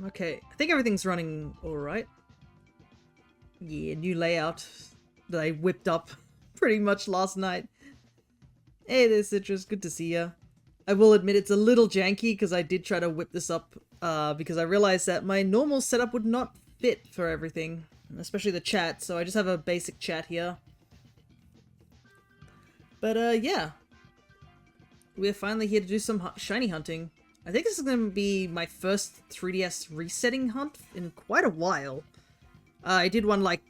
Okay, I think everything's running alright. Yeah, new layout that I whipped up pretty much last night. Hey there, Citrus, good to see ya. I will admit it's a little janky because I did try to whip this up because I realized that my normal setup would not fit for everything, especially the chat, so I just have a basic chat here. But yeah, we're finally here to do some shiny hunting. I think this is going to be my first 3DS resetting hunt in quite a while. I did one like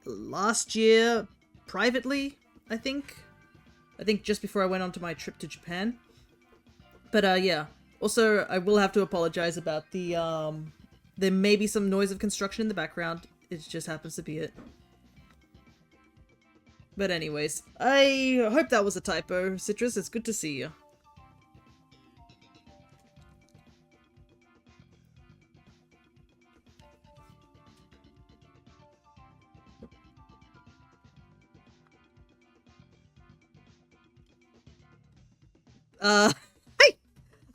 last year privately, I think. I think just before I went on to my trip to Japan. But yeah. Also, I will have to apologize about the there may be some noise of construction in the background. It just happens to be it. But anyways, I hope that was a typo. Citrus, it's good to see you.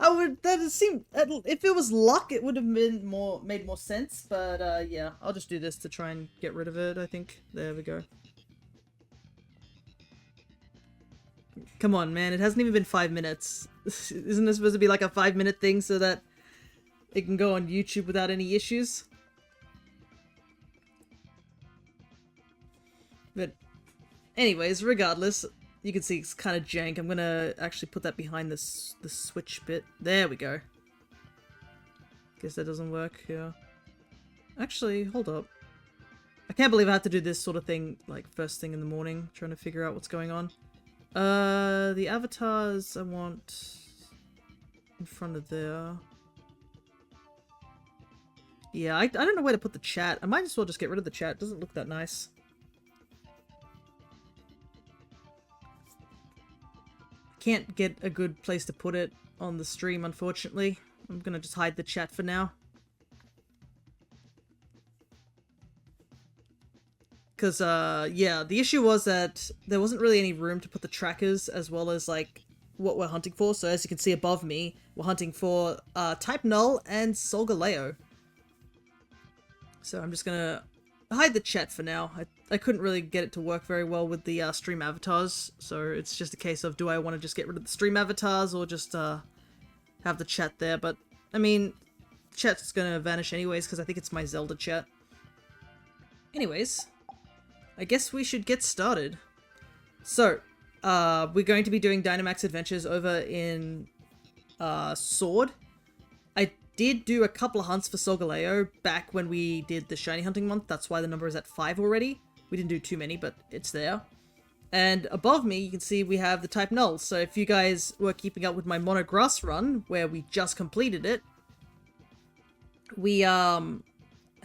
I would, that seem, if it was luck, it would have been made more sense, but yeah, I'll just do this to try and get rid of it, I think. There we go. Come on, man, it hasn't even been 5 minutes. Isn't this supposed to be like a 5-minute thing so that it can go on YouTube without any issues? But anyways, regardless, you can see it's kind of jank. I'm gonna actually put that behind this the switch bit. There we go. Guess that doesn't work here. Actually, hold up. I can't believe I have to do this sort of thing like first thing in the morning, trying to figure out what's going on. The avatars I want in front of there. Yeah, I don't know where to put the chat. I might as well just get rid of the chat. It doesn't look that nice. Can't get a good place to put it on the stream, unfortunately. I'm gonna just hide the chat for now. Because, yeah, the issue was that there wasn't really any room to put the trackers as well as, like, what we're hunting for. So as you can see above me, we're hunting for type Null and Solgaleo. So I'm just gonna hide the chat for now. I couldn't really get it to work very well with the stream avatars, so it's just a case of do I want to just get rid of the stream avatars or just have the chat there. But I mean, chat's gonna vanish anyways because I think it's my Zelda chat. Anyways, I guess we should get started. So we're going to be doing Dynamax adventures over in Sword. I did do a couple of hunts for Solgaleo back when we did the shiny hunting month. That's why the number is at 5 already. We didn't do too many, but it's there. And above me, you can see we have the type Null. So if you guys were keeping up with my Mono Grass run, where we just completed it, we have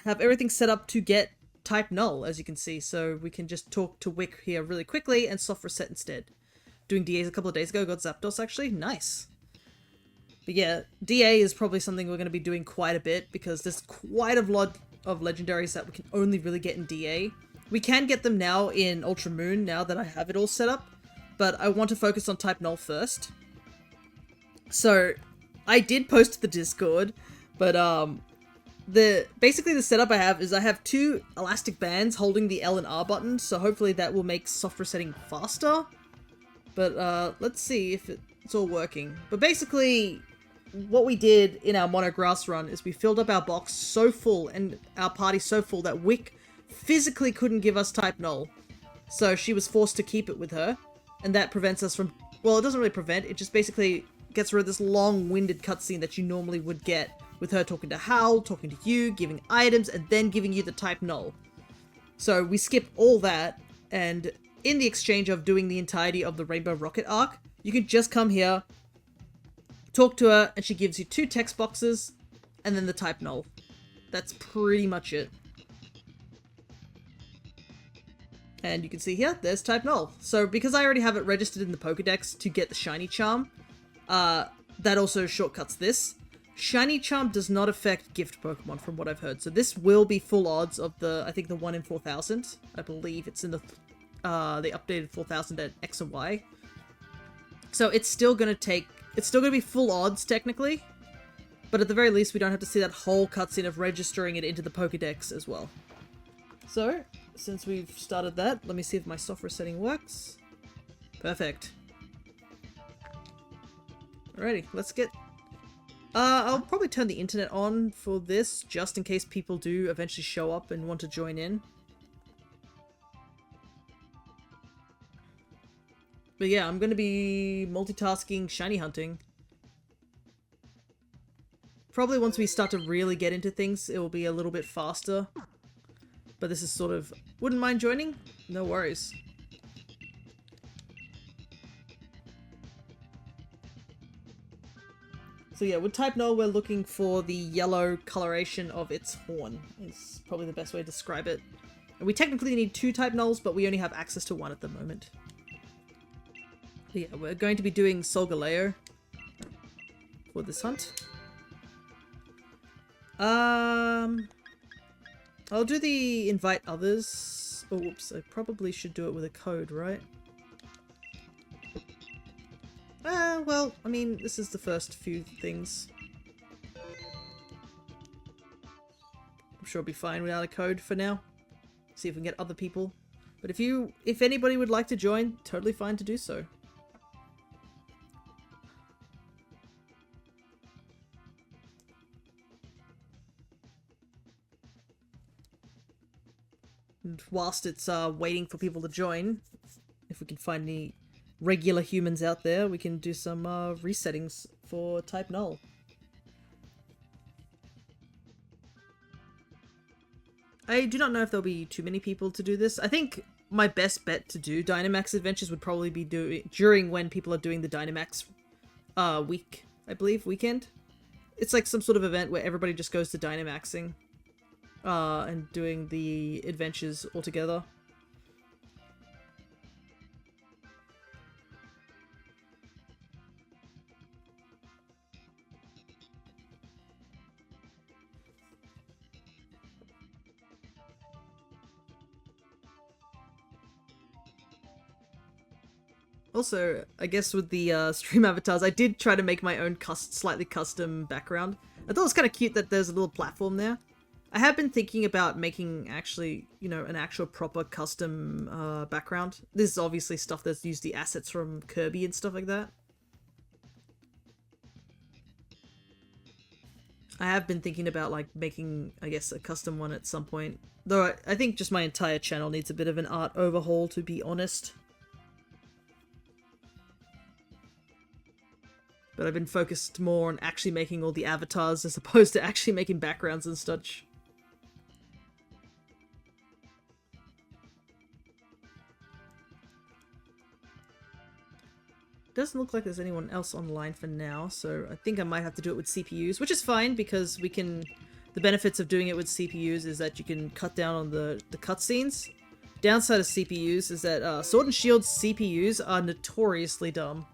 everything set up to get type Null, as you can see. So we can just talk to Wick here really quickly and soft reset instead. Doing DAs a couple of days ago, got Zapdos actually. Nice. But yeah, DA is probably something we're going to be doing quite a bit because there's quite a lot of legendaries that we can only really get in DA. We can get them now in Ultra Moon now that I have it all set up, but I want to focus on type Null first. So I did post to the Discord, but basically the setup I have is I have 2 elastic bands holding the L and R buttons, so hopefully that will make soft resetting faster. But let's see if it's all working. But basically, what we did in our Mono Grass run is we filled up our box so full and our party so full that Wick physically couldn't give us type Null. So she was forced to keep it with her, and that prevents us from... Well, it doesn't really prevent, it just basically gets rid of this long-winded cutscene that you normally would get with her talking to Howl, talking to you, giving items, and then giving you the type Null. So we skip all that, and in the exchange of doing the entirety of the Rainbow Rocket arc, you can just come here, talk to her, and she gives you 2 text boxes, and then the type Null. That's pretty much it. And you can see here, there's type Null. So because I already have it registered in the Pokedex to get the Shiny Charm, that also shortcuts this. Shiny Charm does not affect gift Pokemon from what I've heard. So this will be full odds of the, I think the 1 in 4,000. I believe it's in the updated 4,000 at X and Y. So it's still gonna be full odds technically, But at the very least, we don't have to see that whole cutscene of registering it into the Pokédex as well. So, since we've started that, let me see if my software setting works. Perfect. Alrighty, let's get... I'll probably turn the internet on for this, just in case people do eventually show up and want to join in. But yeah, I'm going to be multitasking shiny hunting. Probably once we start to really get into things, it will be a little bit faster. But this is sort of... Wouldn't mind joining? No worries. So yeah, with type Null, we're looking for the yellow coloration of its horn. Is probably the best way to describe it. And we technically need 2 type Nulls, but we only have access to 1 at the moment. But yeah, we're going to be doing Solgaleo for this hunt. I'll do the invite others. Oh, whoops, I probably should do it with a code, right? Well, I mean, this is the first few things. I'm sure it'll be fine without a code for now. See if we can get other people. But if anybody would like to join, totally fine to do so. And whilst it's waiting for people to join, if we can find any regular humans out there, we can do some resettings for type Null. I do not know if there'll be too many people to do this. I think my best bet to do Dynamax adventures would probably be during when people are doing the Dynamax week, I believe, weekend. It's like some sort of event where everybody just goes to Dynamaxing and doing the adventures all together. Also, I guess with the stream avatars, I did try to make my own slightly custom background. I thought it was kind of cute that there's a little platform there. I have been thinking about making actually, you know, an actual proper custom background. This is obviously stuff that's used the assets from Kirby and stuff like that. I have been thinking about like making, I guess, a custom one at some point. Though I think just my entire channel needs a bit of an art overhaul, to be honest. But I've been focused more on actually making all the avatars as opposed to actually making backgrounds and such. Doesn't look like there's anyone else online for now, so I think I might have to do it with CPUs, which is fine because we can... The benefits of doing it with CPUs is that you can cut down on the cutscenes. Downside of CPUs is that Sword and Shield CPUs are notoriously dumb.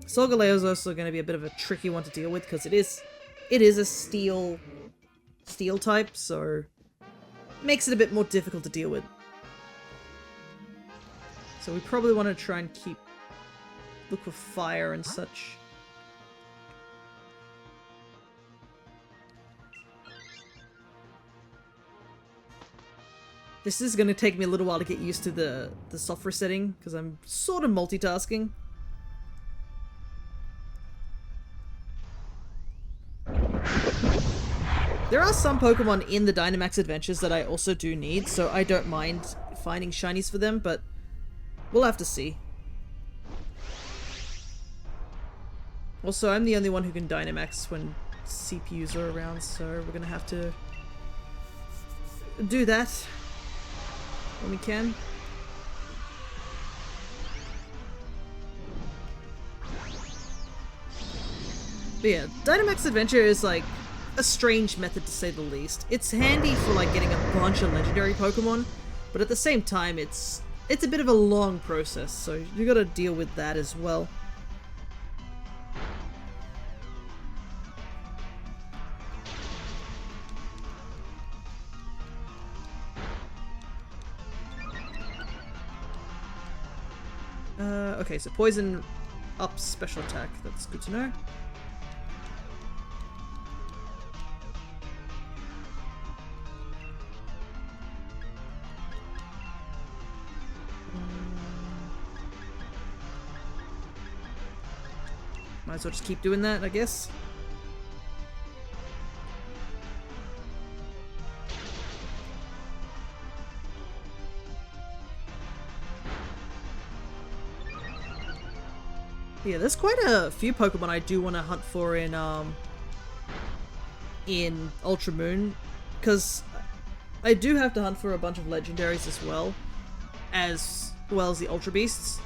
Solgaleo is also going to be a bit of a tricky one to deal with because it is a steel type, so it makes it a bit more difficult to deal with. So we probably want to try and look for fire and such. This is going to take me a little while to get used to the software setting because I'm sort of multitasking. There are some Pokemon in the Dynamax adventures that I also do need, so I don't mind finding shinies for them, but we'll have to see. Also, I'm the only one who can Dynamax when CPUs are around, so we're gonna have to do that when we can. But yeah, Dynamax Adventure is like a strange method to say the least. It's handy for like getting a bunch of legendary Pokemon, but at the same time it's a bit of a long process, so you gotta deal with that as well. Okay, so poison ups special attack. That's good to know. Might as well just keep doing that, I guess. Yeah, there's quite a few Pokemon I do want to hunt for in Ultra Moon, because I do have to hunt for a bunch of legendaries as well as the Ultra Beasts.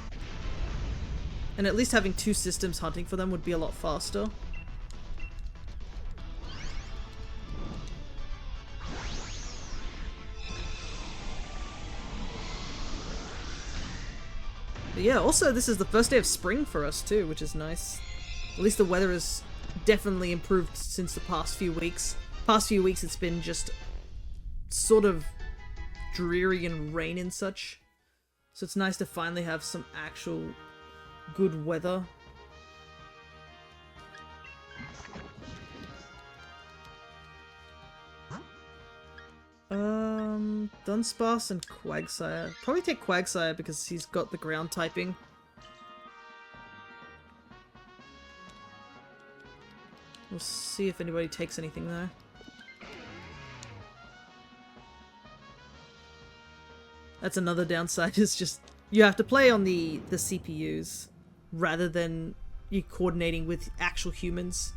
And at least having two systems hunting for them would be a lot faster. But yeah, also this is the first day of spring for us too, which is nice. At least the weather has definitely improved since the past few weeks. Past few weeks it's been just sort of dreary and rain and such. So it's nice to finally have some actual good weather. Dunsparce and Quagsire. Probably take Quagsire because he's got the ground typing. We'll see if anybody takes anything there. That's another downside, is just you have to play on the CPUs rather than you coordinating with actual humans.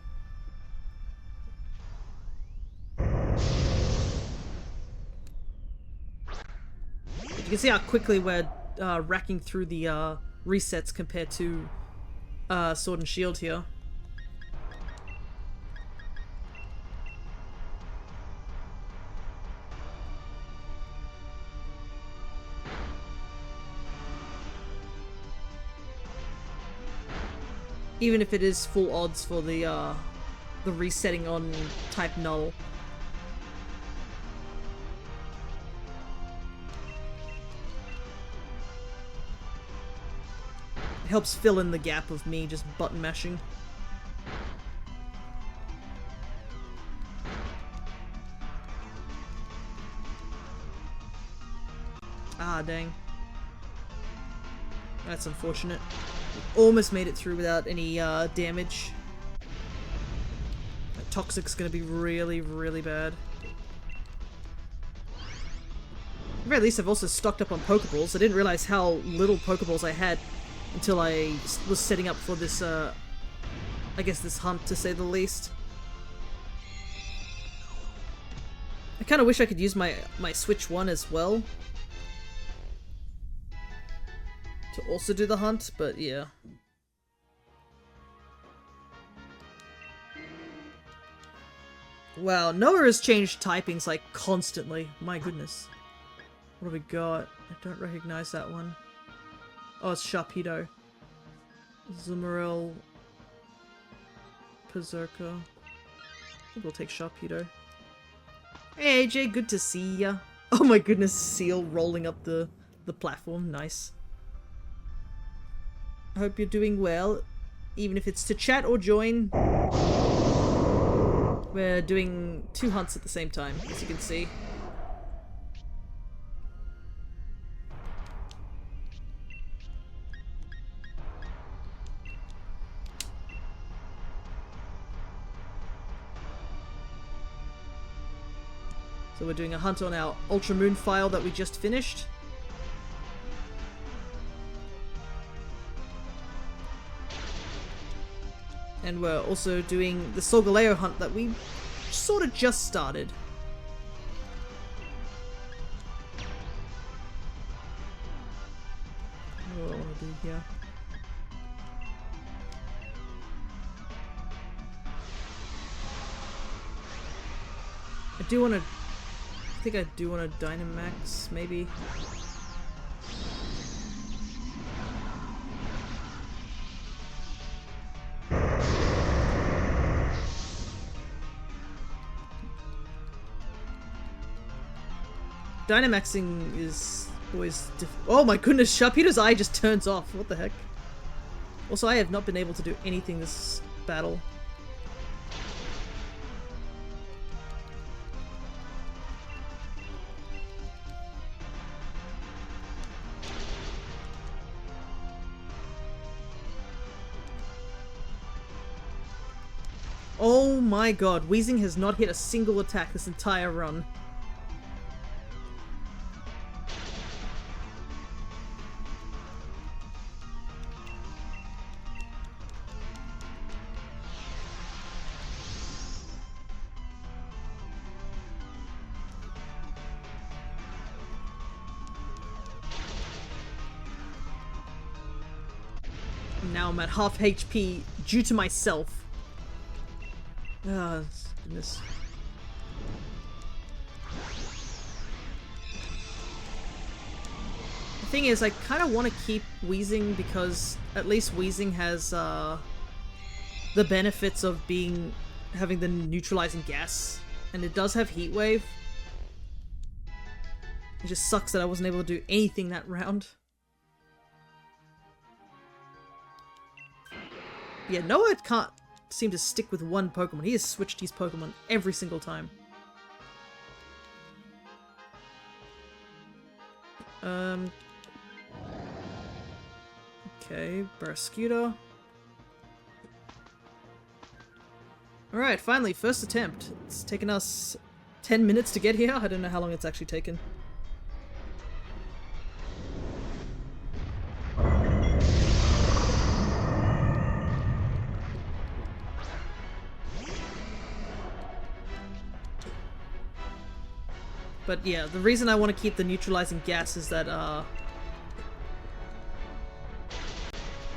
You can see how quickly we're racking through the resets compared to Sword and Shield here. Even if it is full odds for the resetting on type Null. It helps fill in the gap of me just button mashing. Ah, dang. That's unfortunate. Almost made it through without any damage. That Toxic's gonna be really, really bad. At the very least, I've also stocked up on Pokeballs. I didn't realize how little Pokeballs I had until I was setting up for this, I guess this hunt, to say the least. I kind of wish I could use my Switch 1 as well to also do the hunt, but yeah. Wow, Noah has changed typings like constantly. My goodness. What have we got? I don't recognize that one. Oh, it's Sharpedo. Zumarill. Berserker. I think we'll take Sharpedo. Hey AJ, good to see ya. Oh my goodness, Seal rolling up the platform. Nice. I hope you're doing well, even if it's to chat or join. We're doing two hunts at the same time, as you can see. So we're doing a hunt on our Ultra Moon file that we just finished. And we're also doing the Solgaleo hunt that we sort of just started. What do I want to do here? I do want to... I think I do want to Dynamax, maybe. Dynamaxing is Always oh my goodness, Sharpedo's eye just turns off. What the heck? Also, I have not been able to do anything this battle. Oh my god, Weezing has not hit a single attack this entire run. Now I'm at half HP due to myself. Ah, goodness. The thing is, I kind of want to keep Weezing because at least Weezing has the benefits of having the neutralizing gas, and it does have Heat Wave. It just sucks that I wasn't able to do anything that round. Yeah, Noah can't seem to stick with one Pokemon. He has switched his Pokemon every single time. Okay, Barraskewda. Alright, finally, first attempt. It's taken us 10 minutes to get here. I don't know how long it's actually taken. But yeah, the reason I want to keep the neutralizing gas is that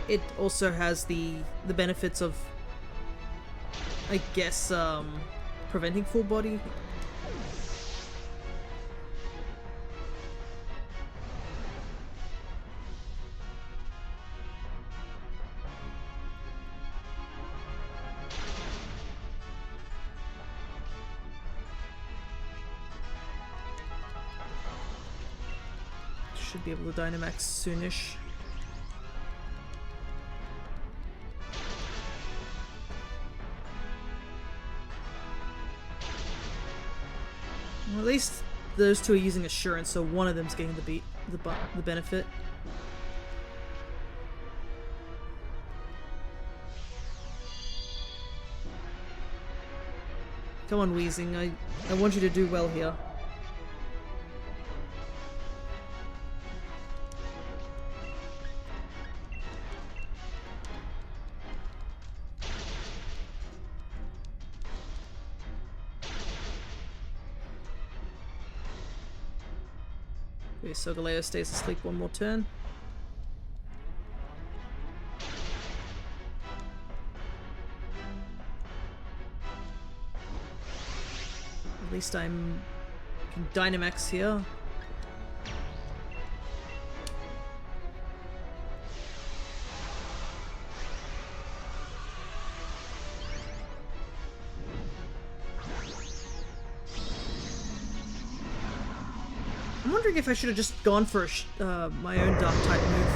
it also has the benefits of, I guess, preventing full body. Should be able to Dynamax soonish. Well, at least those two are using Assurance, so one of them's getting the benefit. Come on, Weezing. I want you to do well here. Okay, Solgaleo stays asleep one more turn. At least I can Dynamax here. I'm wondering if I should have just gone for my own Dark type move.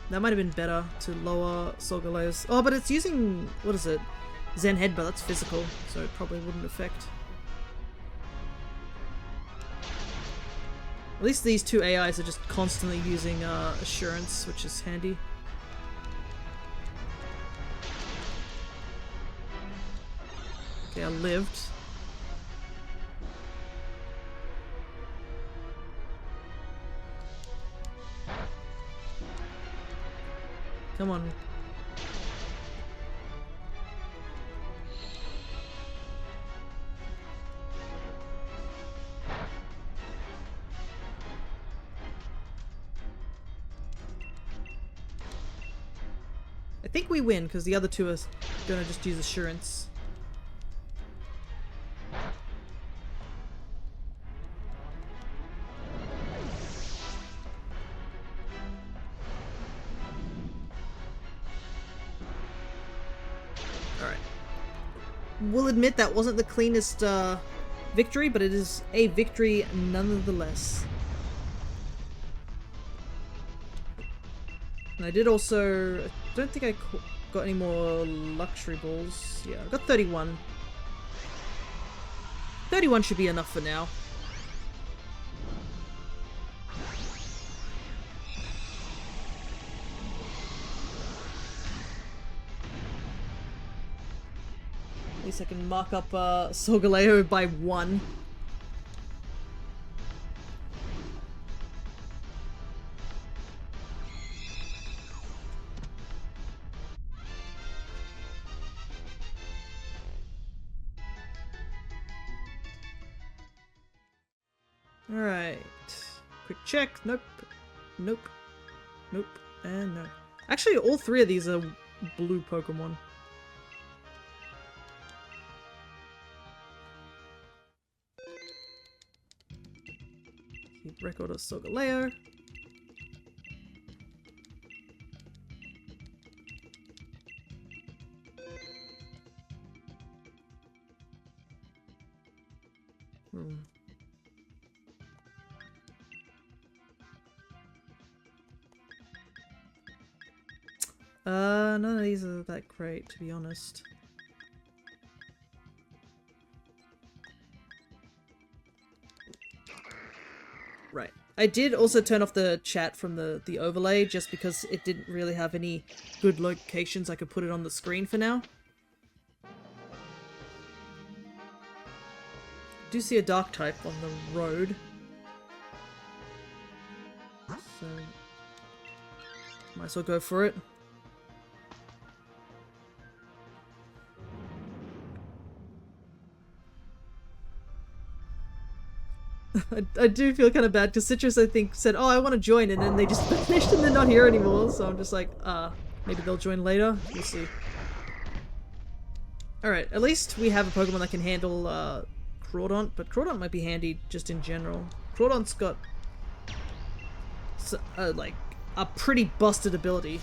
That might have been better to lower Solgaleo's. Oh, but it's using, what is it? Zen Headbutt, that's physical, so it probably wouldn't affect. At least these two AIs are just constantly using Assurance, which is handy. Okay, I lived. Come on. I think we win because the other two are gonna just use Assurance. We'll admit that wasn't the cleanest victory, but it is a victory nonetheless. And I did also... I don't think I got any more luxury balls. Yeah, I got 31. 31 should be enough for now. At least I can mark up Solgaleo by 1. Alright. Quick check. Nope. Nope. Nope. And no. Actually, all 3 of these are blue Pokemon. Keep record of Solgaleo. None of these are that great, to be honest. Right. I did also turn off the chat from the overlay, just because it didn't really have any good locations I could put it on the screen for now. Do see a dark type on the road. So might as well go for it. I do feel kind of bad because Citrus, I think, said, oh, I want to join, and then they just finished and they're not here anymore, so I'm just like, maybe they'll join later. We'll see. Alright, at least we have a Pokemon that can handle Crawdaunt, but Crawdaunt might be handy just in general. Crawdaunt's got like a pretty busted ability.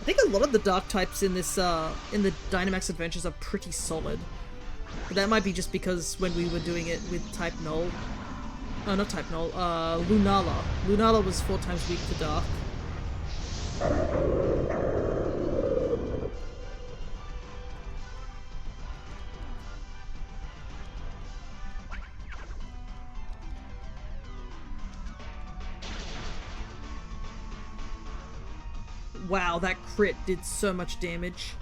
I think a lot of the dark types in this in the Dynamax adventures are pretty solid. But that might be just because when we were doing it with type Null, oh, not type Null, Lunala. Lunala was 4 times weak to dark. Wow, that crit did so much damage.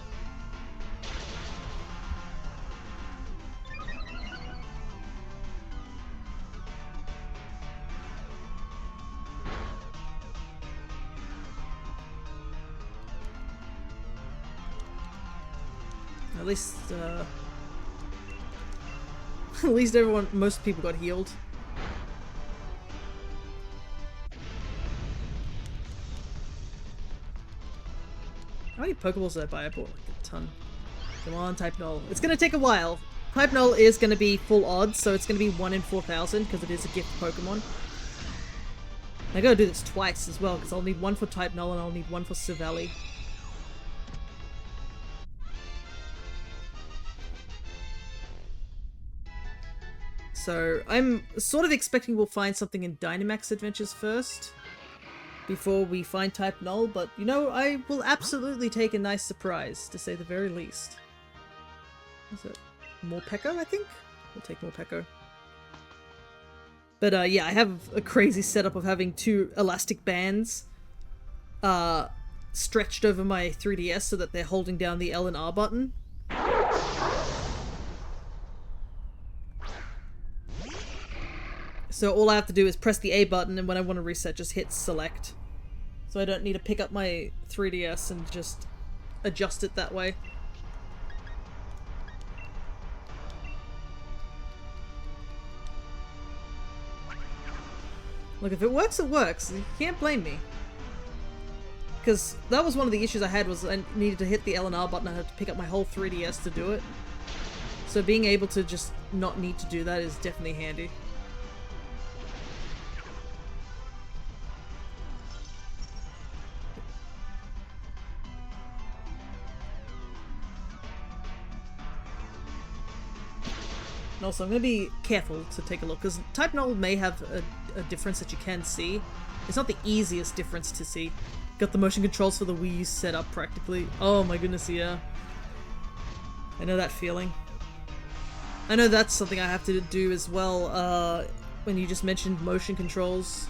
At least most people got healed. How many Pokeballs did I buy? I bought like a ton. Come on, type Null. It's gonna take a while. Type Null is gonna be full odds, so it's gonna be 1 in 4,000 because it is a gift Pokemon. I gotta do this twice as well because I'll need 1 for type Null and I'll need 1 for Silvally. So I'm sort of expecting we'll find something in Dynamax Adventures first, before we find type Null, but you know, I will absolutely take a nice surprise, to say the very least. Is it Morpeko, I think? We'll take Morpeko. But yeah, I have a crazy setup of having 2 elastic bands stretched over my 3DS so that they're holding down the L and R button. So all I have to do is press the A button, and when I want to reset, just hit select. So I don't need to pick up my 3DS and just adjust it that way. Look, if it works, it works. You can't blame me. Because that was one of the issues I had, was I needed to hit the L and R button. I had to pick up my whole 3DS to do it. So being able to just not need to do that is definitely handy. Also, I'm going to be careful to take a look, because Type Null may have a difference that you can see. It's not the easiest difference to see. Got the motion controls for the Wii U set up practically. Oh my goodness, yeah. I know that feeling. I know that's something I have to do as well, when you just mentioned motion controls.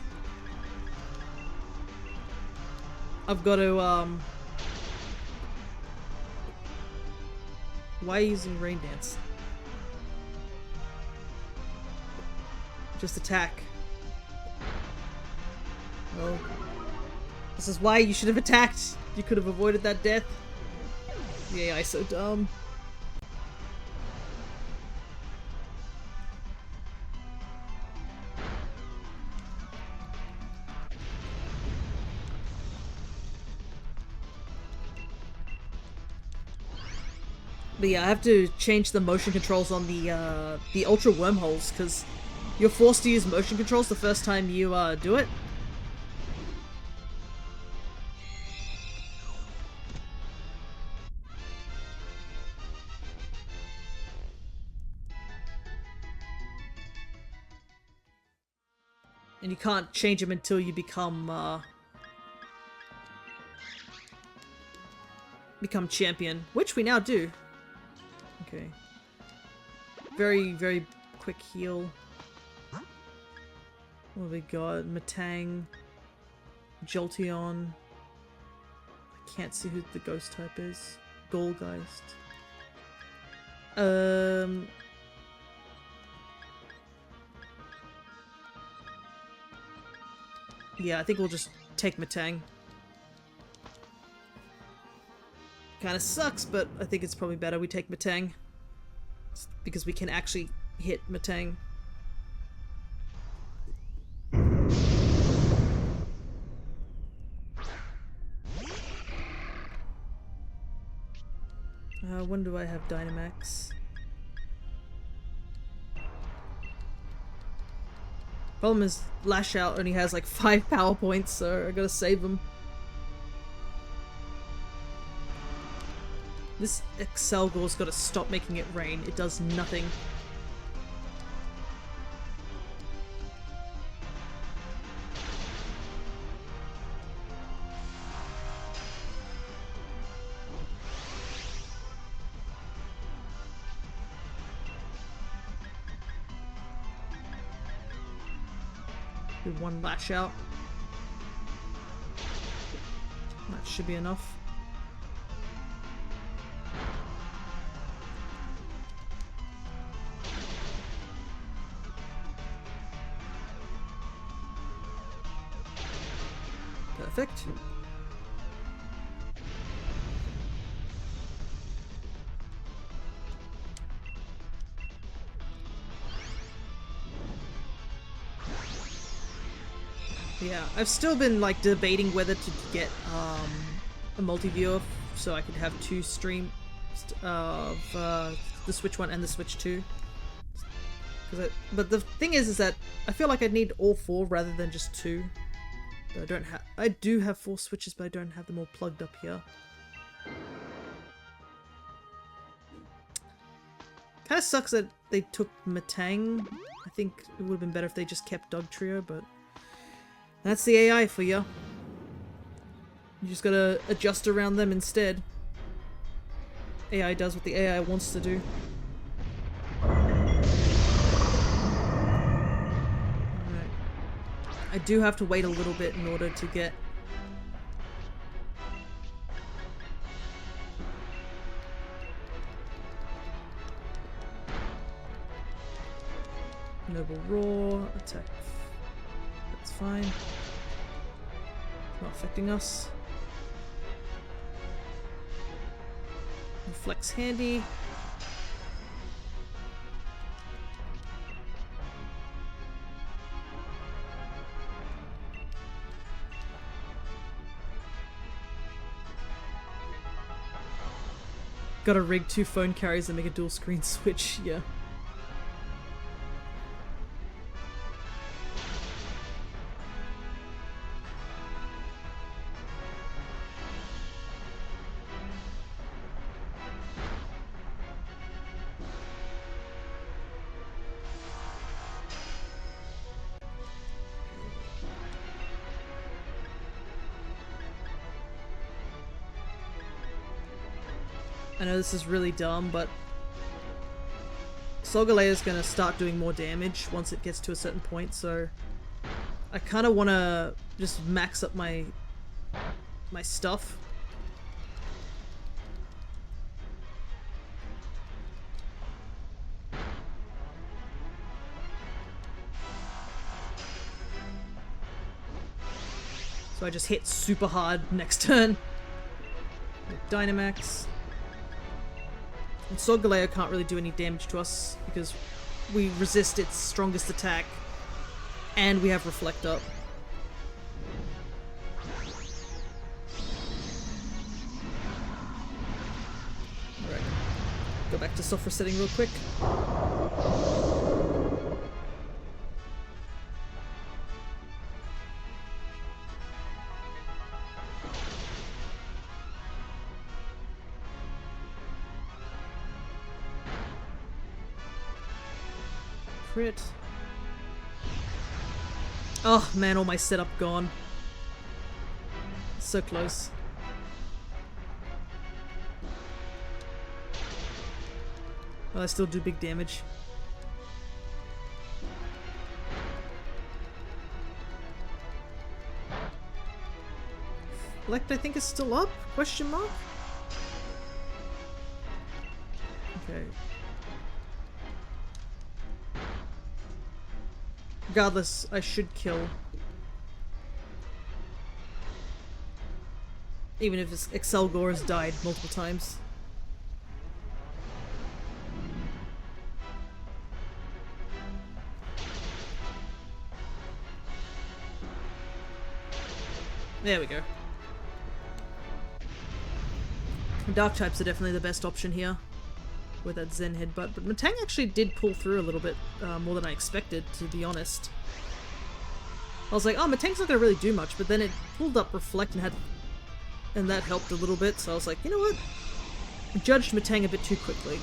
I've got to, why are you using Rain Dance? Just attack. Well, this is why you should have attacked. You could have avoided that death. The AI's so dumb. But yeah, I have to change the motion controls on the Ultra Wormholes, because you're forced to use motion controls the first time you do it. And you can't change them until you become champion, which we now do. Okay. Very, very quick heal. What have we got? Matang. Jolteon. I can't see who the ghost type is. Golgeist. Yeah, I think we'll just take Matang. Kinda sucks, but I think it's probably better we take Matang. Because we can actually hit Matang. When do I have Dynamax? Problem is, Lash Out only has like 5 power points, so I gotta save them. This Excelgor's gotta stop making it rain. It does nothing. Do one Lash Out. That should be enough. Perfect. Yeah, I've still been like debating whether to get a multi-viewer so I could have 2 streams of the Switch 1 and the Switch 2. But the thing is that I feel like I'd need all 4 rather than just 2. But I do have 4 switches, but I don't have them all plugged up here. Kinda sucks that they took Matang. I think it would have been better if they just kept Dugtrio, but that's the AI for you. You just gotta adjust around them instead. AI does what the AI wants to do. I do have to wait a little bit in order to get Noble Roar, attack. That's fine. Not affecting us. Reflex handy. Gotta rig 2 phone carriers and make a dual screen switch, yeah. I know this is really dumb, but Solgaleo is going to start doing more damage once it gets to a certain point, so I kind of want to just max up my stuff. So I just hit super hard next turn. Dynamax. And Solgaleo can't really do any damage to us because we resist its strongest attack and we have Reflect up. Alright. Go back to soft resetting real quick. Crit. Oh man, all my setup gone. So close. Well, I still do big damage. Reflect, I think, is still up? Question mark? Okay. Regardless, I should kill. Even if Excelgor has died multiple times. There we go. Dark types are definitely the best option here with that Zen headbutt, but Matang actually did pull through a little bit more than I expected, to be honest. I was like, oh, Matang's not gonna really do much, but then it pulled up Reflect and that helped a little bit, so I was like, you know what? I judged Matang a bit too quickly.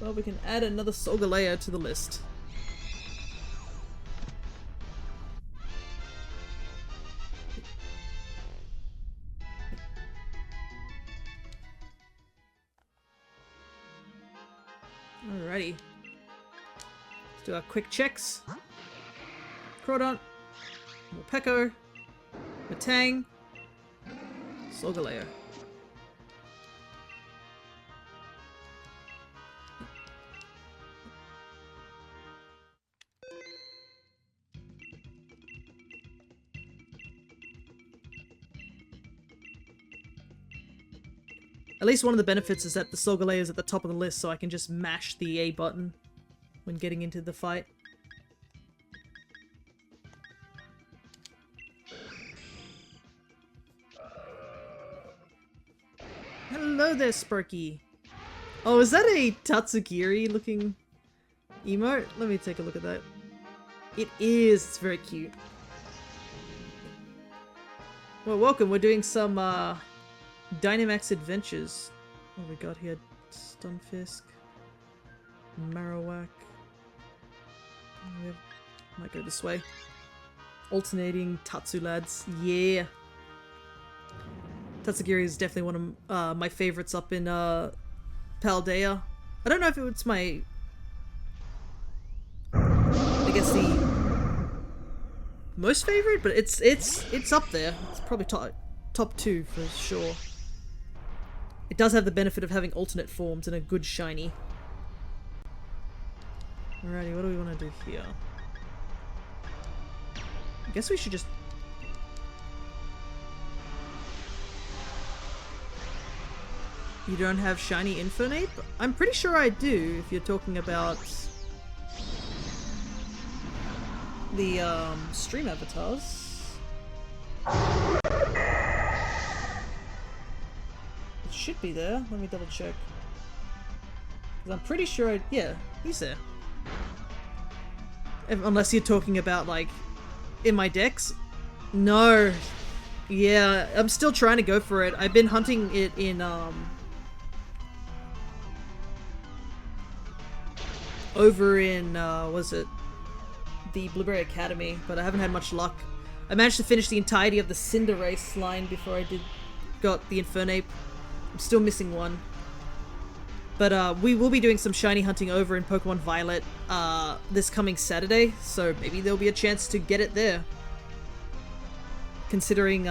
Well, we can add another Solgaleo to the list. Alrighty. Let's do our quick checks. Crawdont, Morpeko, Matang, Solgaleo. At least one of the benefits is that the Solgaleo is at the top of the list, so I can just mash the A button when getting into the fight. Hello there, Sparky. Oh, is that a Tatsugiri looking emote? Let me take a look at that. It is. It's very cute. Well, welcome. We're doing some Dynamax adventures. What we got here? Stunfisk, Marowak. Might go this way. Alternating Tatsu lads. Yeah. Tatsugiri is definitely one of my favorites up in Paldea. I don't know if it's my, I guess the most favorite, but it's up there. It's probably top 2 for sure. It does have the benefit of having alternate forms and a good shiny. Alrighty, what do we want to do here? I guess we should just... You don't have shiny Infernape? I'm pretty sure I do, if you're talking about the stream avatars. It should be there. Let me double check. 'Cause I'm pretty sure yeah, he's there. Unless you're talking about, like, in my decks? No. Yeah, I'm still trying to go for it. I've been hunting it in, over in, was it the Blueberry Academy, but I haven't had much luck. I managed to finish the entirety of the Cinderace line before I got the Infernape. I'm still missing one. But we will be doing some shiny hunting over in Pokemon Violet this coming Saturday, so maybe there'll be a chance to get it there. Considering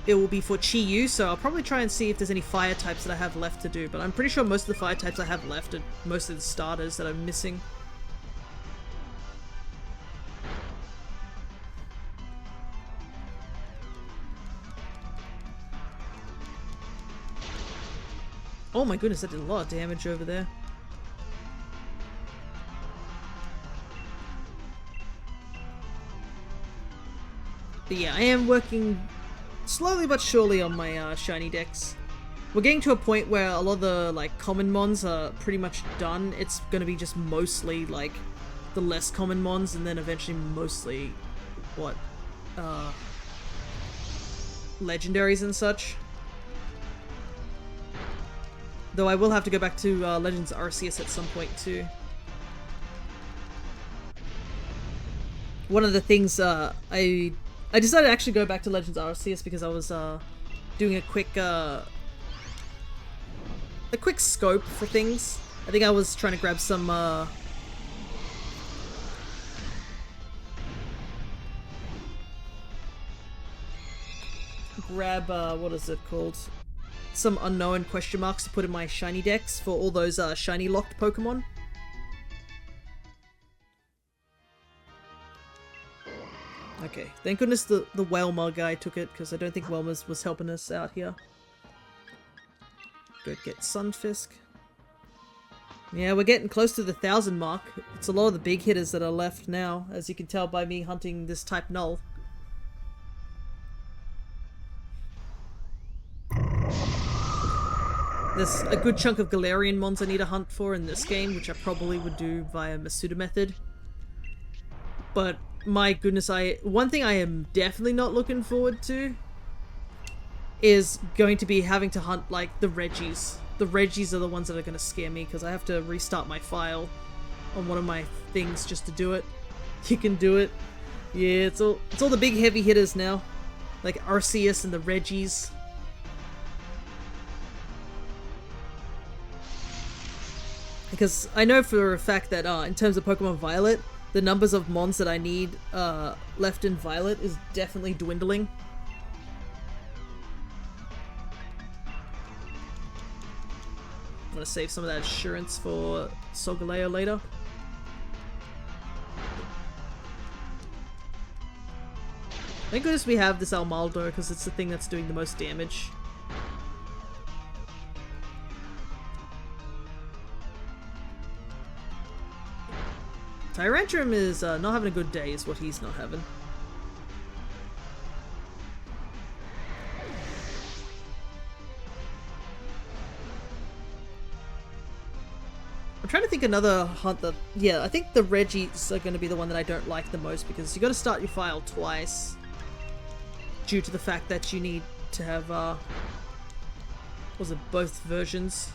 it will be for Chi-Yu, so I'll probably try and see if there's any fire types that I have left to do, but I'm pretty sure most of the fire types I have left are mostly the starters that I'm missing. Oh my goodness, that did a lot of damage over there. But yeah, I am working slowly but surely on my shiny decks. We're getting to a point where a lot of the like common mons are pretty much done. It's gonna be just mostly like the less common mons, and then eventually mostly what legendaries and such. Though I will have to go back to Legends Arceus at some point too. One of the things I decided to actually go back to Legends Arceus because I was doing a quick scope for things. I think I was trying to grab some what is it called? Some unknown question marks to put in my shiny decks for all those shiny locked Pokemon. Okay, thank goodness the Whalmer guy took it, because I don't think Whalmer was helping us out here. Go get Sunfisk. Yeah, we're getting close to the 1,000 mark. It's a lot of the big hitters that are left now, as you can tell by me hunting this type Null. There's a good chunk of Galarian mons I need to hunt for in this game, which I probably would do via Masuda method. But my goodness, one thing I am definitely not looking forward to is going to be having to hunt like the Reggies. The Reggies are the ones that are going to scare me, because I have to restart my file on one of my things just to do it. You can do it. Yeah, it's all the big heavy hitters now, like Arceus and the Reggies. Because I know for a fact that in terms of Pokemon Violet, the numbers of mons that I need left in Violet is definitely dwindling. I'm gonna save some of that assurance for Solgaleo later. Thank goodness we have this Almaldo, because it's the thing that's doing the most damage. Tyrantrum is not having a good day, is what he's not having. I'm trying to think another hunt that... Yeah, I think the Reggies are going to be the one that I don't like the most, because you got to start your file twice. Due to the fact that you need to have, was it both versions?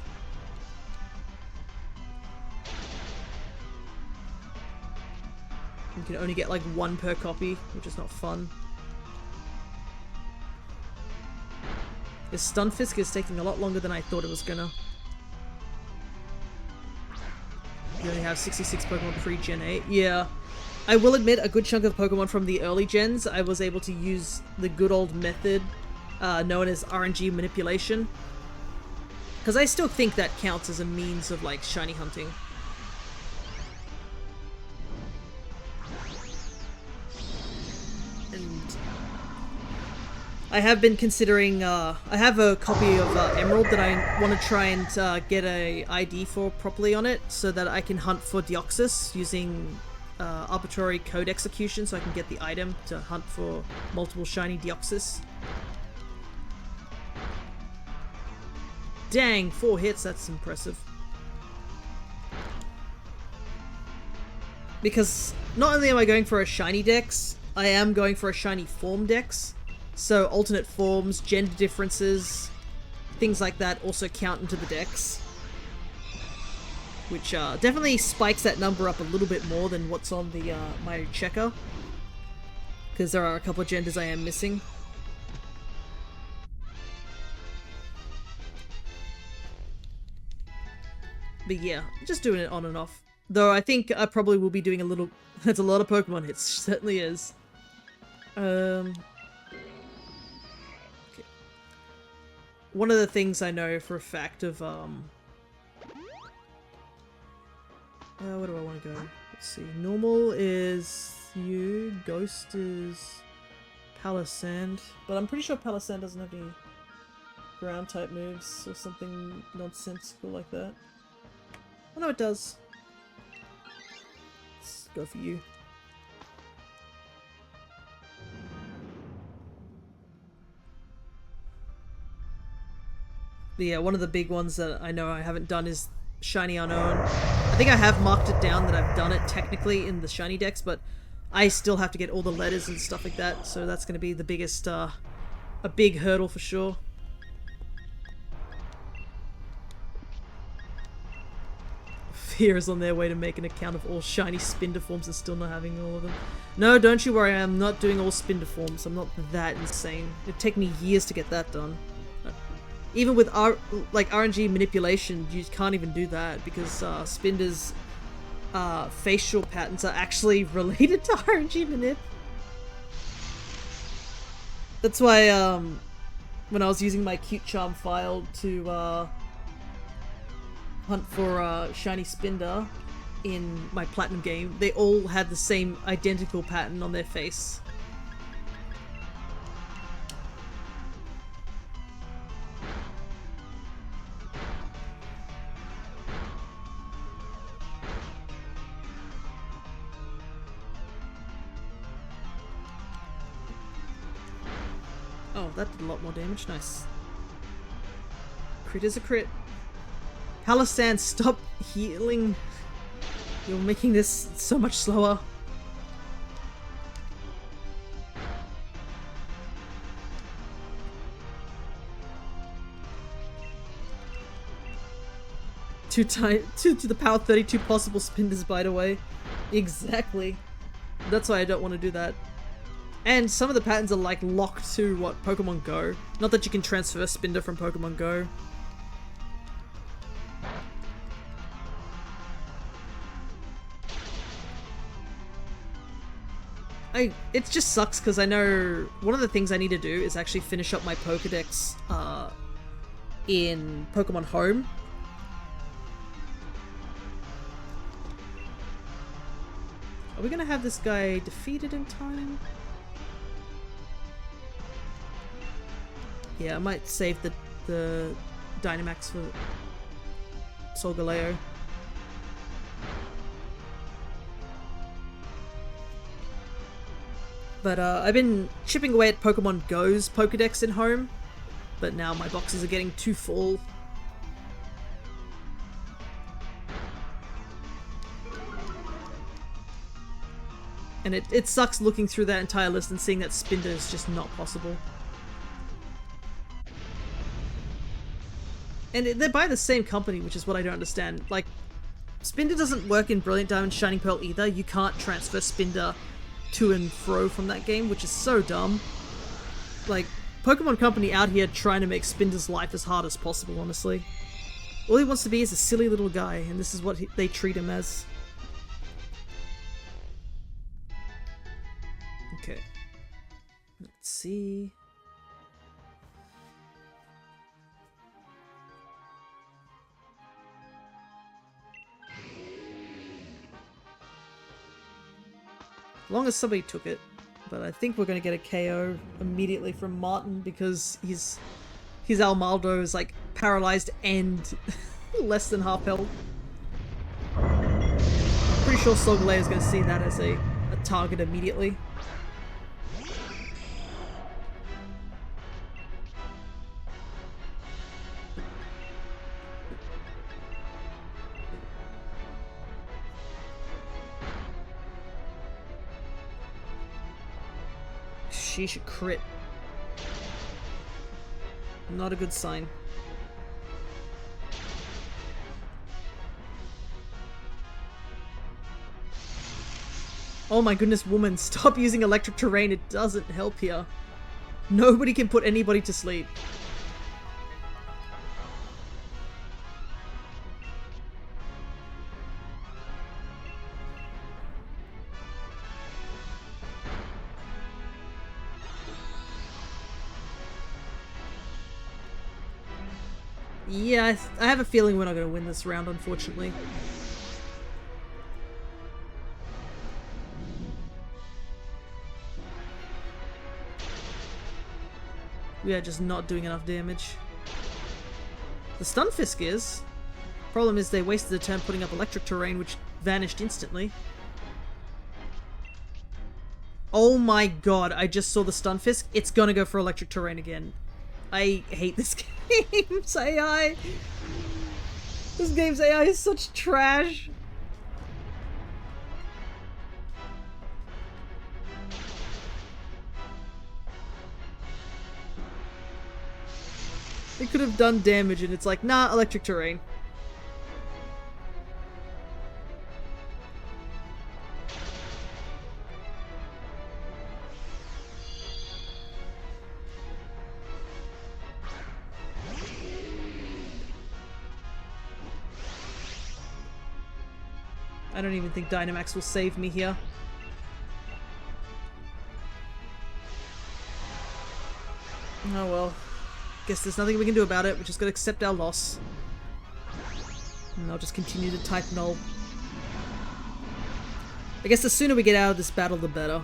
You can only get like one per copy, which is not fun. This Stunfisk is taking a lot longer than I thought it was gonna. You only have 66 Pokemon pre-Gen 8. Yeah. I will admit, a good chunk of Pokemon from the early gens, I was able to use the good old method known as RNG manipulation. Because I still think that counts as a means of like shiny hunting. I have been considering, I have a copy of Emerald that I want to try and get a ID for properly on it, so that I can hunt for Deoxys using arbitrary code execution, so I can get the item to hunt for multiple shiny Deoxys. Dang, 4 hits, that's impressive. Because not only am I going for a shiny dex, I am going for a shiny form dex. So alternate forms, gender differences, things like that also count into the dex. which definitely spikes that number up a little bit more than what's on the my checker, because there are a couple of genders I am missing. But yeah, just doing it on and off. Though I think I probably will be doing a little... That's a lot of Pokemon hits, certainly is. Okay. One of the things I know for a fact of, where do I want to go? Let's see. Normal is you, Ghost is Palisand, but I'm pretty sure Palisand doesn't have any ground type moves or something nonsensical like that. Oh no, it does. Let's go for you. But yeah, one of the big ones that I know I haven't done is Shiny Unknown. I think I have marked it down that I've done it technically in the Shiny decks, but I still have to get all the letters and stuff like that, so that's going to be the biggest, a big hurdle for sure. Fear is on their way to make an account of all shiny Spinder forms and still not having all of them. No, don't you worry, I'm not doing all Spinder forms. I'm not that insane. It'd take me years to get that done. Even with RNG manipulation, you can't even do that because Spinder's facial patterns are actually related to RNG manip. That's why when I was using my Cute Charm file to hunt for shiny Spinder in my Platinum game, they all had the same identical pattern on their face. Oh, that did a lot more damage. Nice. Crit is a crit. Palisand, stop healing. You're making this so much slower. Two to the power 32 possible Spinders, by the way. Exactly. That's why I don't want to do that. And some of the patterns are like locked to what, Pokemon Go. Not that you can transfer Spinder from Pokemon Go. It just sucks because I know one of the things I need to do is actually finish up my Pokedex in Pokemon Home. Are we gonna have this guy defeated in time? Yeah, I might save the Dynamax for Solgaleo. But I've been chipping away at Pokemon Go's Pokedex in Home, but now my boxes are getting too full. And it sucks looking through that entire list and seeing that Spinder is just not possible. And they're by the same company, which is what I don't understand. Like, Spinder doesn't work in Brilliant Diamond Shining Pearl either. You can't transfer Spinder to and fro from that game, which is so dumb. Like, Pokemon Company out here trying to make Spinder's life as hard as possible, honestly. All he wants to be is a silly little guy, and this is what they treat him as. Okay. Let's see. As long as somebody took it, but I think we're going to get a KO immediately from Martin because his Almaldo is like paralyzed and less than half health. Pretty sure Solgaleo is going to see that as a target immediately. She should crit. Not a good sign. Oh my goodness, woman, stop using electric terrain. It doesn't help here. Nobody can put anybody to sleep. Yeah, I have a feeling we're not going to win this round, unfortunately. We are just not doing enough damage. The Stunfisk is. Problem is they wasted a turn putting up electric terrain, which vanished instantly. Oh my god, I just saw the Stunfisk. It's gonna go for electric terrain again. I hate this game's AI. This game's AI is such trash. It could have done damage and it's like, nah, electric terrain. I don't even think Dynamax will save me here. Oh well. Guess there's nothing we can do about it. We just gotta accept our loss. And I'll just continue to type null. I guess the sooner we get out of this battle, the better.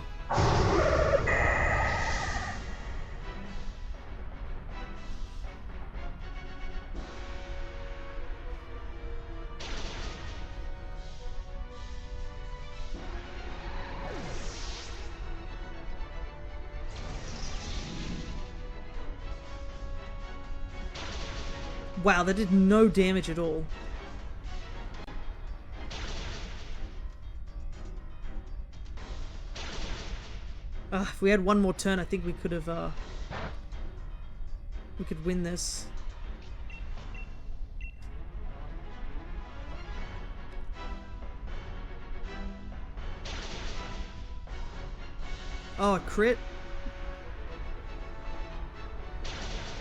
Wow, that did no damage at all. If we had one more turn, I think we could have, we could win this. Oh, a crit?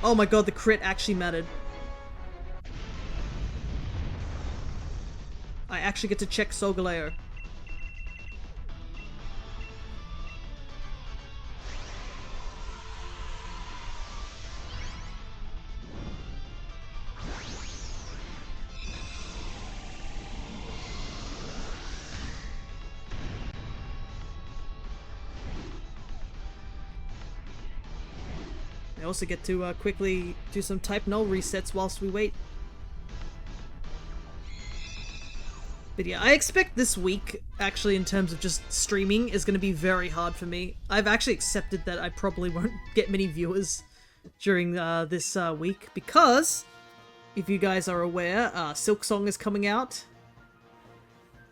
Oh my god, the crit actually mattered. I actually get to check Solgaleo. I also get to quickly do some type null resets whilst we wait. But yeah, I expect this week, actually, in terms of just streaming, is going to be very hard for me. I've actually accepted that I probably won't get many viewers during this week, because, if you guys are aware, Silksong is coming out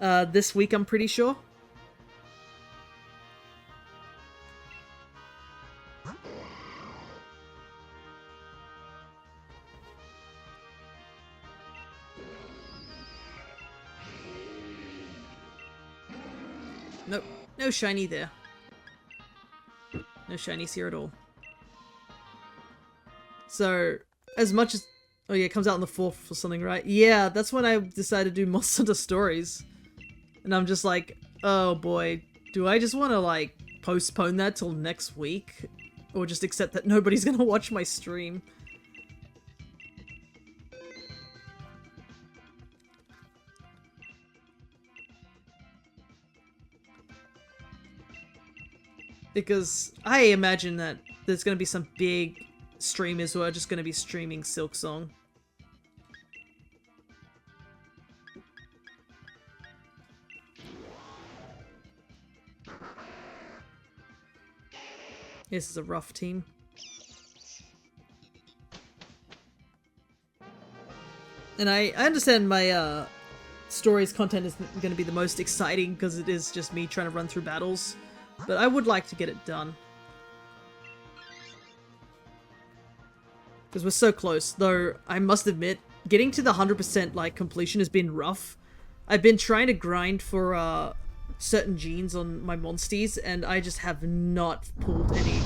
this week, I'm pretty sure. Nope, no shiny there. No shinies here at all. So, as much as... Oh yeah, it comes out on the 4th or something, right? Yeah, that's when I decided to do Monster Hunter Stories. And I'm just like, oh boy, do I just want to, like, postpone that till next week? Or just accept that nobody's gonna watch my stream? Because I imagine that there's going to be some big streamers who are just going to be streaming Silksong. This is a rough team. And I understand my stories content isn't going to be the most exciting because it is just me trying to run through battles. But I would like to get it done. Because we're so close. Though, I must admit, getting to the 100% like completion has been rough. I've been trying to grind for certain genes on my monsties, and I just have not pulled any.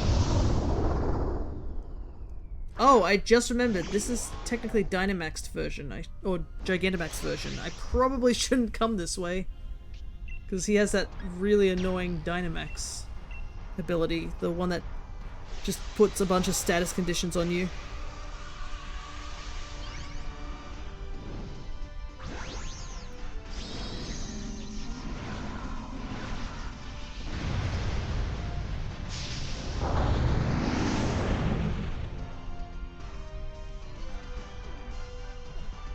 Oh, I just remembered. This is technically Dynamax version, or Gigantamax version. I probably shouldn't come this way, because he has that really annoying Dynamax ability, the one that just puts a bunch of status conditions on you.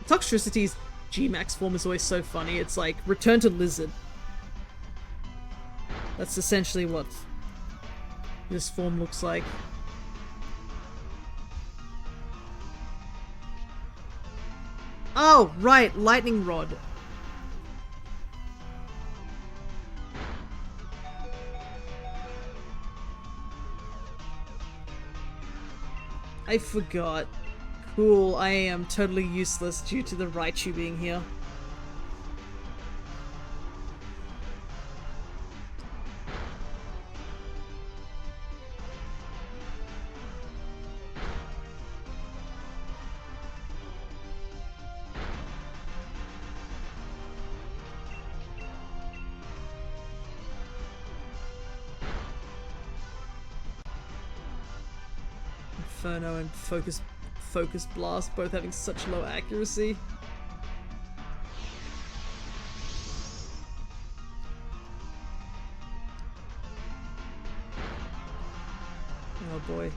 Toxtricity's G-Max form is always so funny. It's like, return to lizard. That's essentially what this form looks like. Oh, right, lightning rod. I forgot. Cool, I am totally useless due to the Raichu being here. Inferno and Focus Blast both having such low accuracy. Oh boy.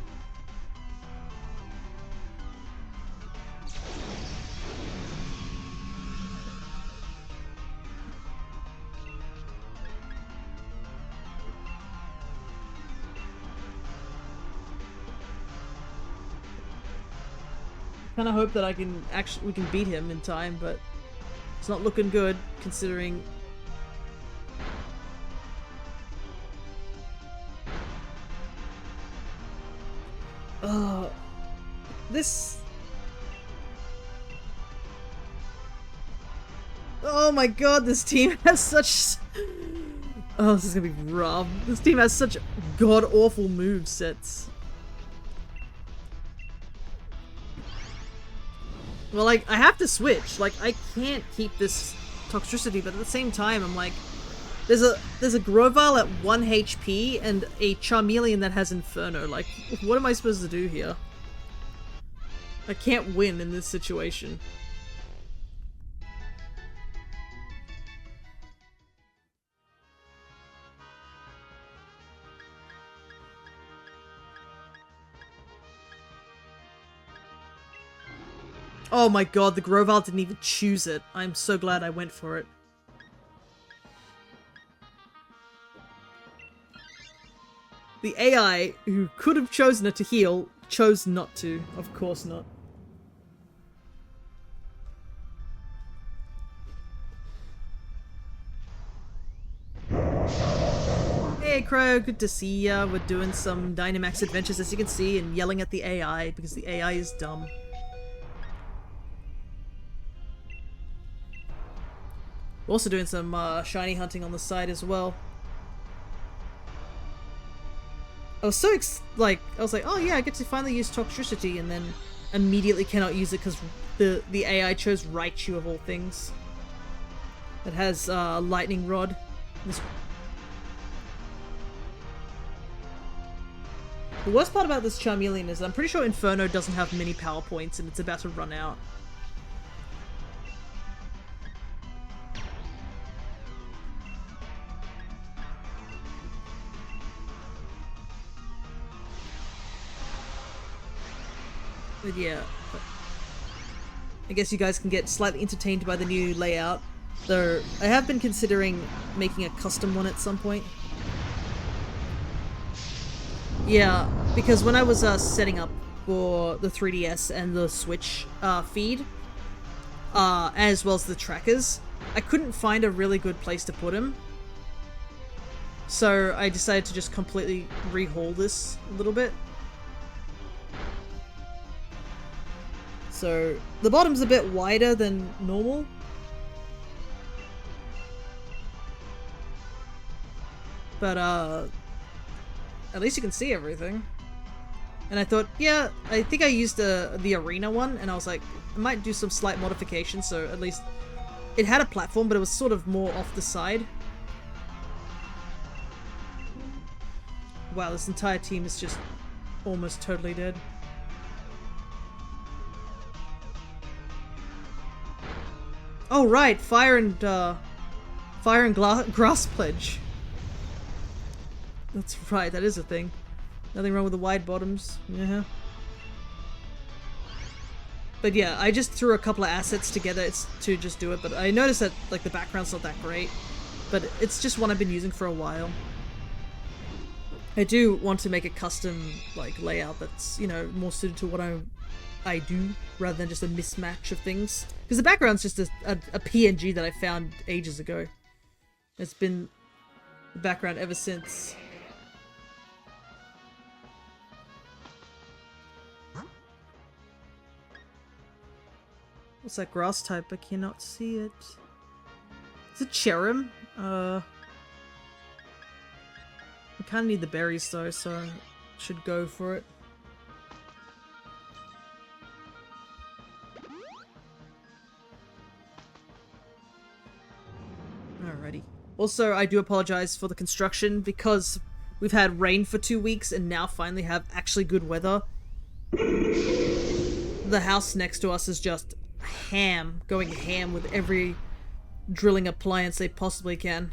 Kind of hope that we can beat him in time, but it's not looking good considering. This. Oh my god, this team has such. Oh, this is gonna be rough. This team has such god awful move sets. Well, like, I have to switch. Like, I can't keep this Toxtricity, but at the same time, I'm like, there's a Grovyle at 1 HP and a Charmeleon that has Inferno. Like, what am I supposed to do here? I can't win in this situation. Oh my god, the Grovyle didn't even choose it. I'm so glad I went for it. The AI, who could have chosen it to heal, chose not to. Of course not. Hey Crow, good to see ya. We're doing some Dynamax adventures, as you can see, and yelling at the AI, because the AI is dumb. We're also doing some shiny hunting on the side as well. I was so I was like, oh yeah, I get to finally use Toxtricity, and then immediately cannot use it because the AI chose Raichu of all things. It has Lightning Rod. The worst part about this Charmeleon is I'm pretty sure Inferno doesn't have many power points and it's about to run out. But yeah, I guess you guys can get slightly entertained by the new layout, though I have been considering making a custom one at some point. Yeah, because when I was setting up for the 3DS and the Switch feed, as well as the trackers, I couldn't find a really good place to put him. So I decided to just completely rehaul this a little bit. So the bottom's a bit wider than normal. But, at least you can see everything. And I thought, yeah, I think I used the arena one, and I was like, I might do some slight modifications, so at least it had a platform, but it was sort of more off the side. Wow, this entire team is just almost totally dead. Oh right, fire and grass pledge. That's right, that is a thing. Nothing wrong with the wide bottoms. Yeah. But yeah, I just threw a couple of assets together to just do it, but I noticed that like the background's not that great. But it's just one I've been using for a while. I do want to make a custom like layout that's, you know, more suited to what I do rather than just a mismatch of things. Because the background's just a PNG that I found ages ago. It's been the background ever since. What's that grass type? I cannot see it. Is it Cherim? I kind of need the berries though, so I should go for it. Alrighty. Also, I do apologize for the construction because we've had rain for 2 weeks and now finally have actually good weather. The house next to us is just going ham with every drilling appliance they possibly can.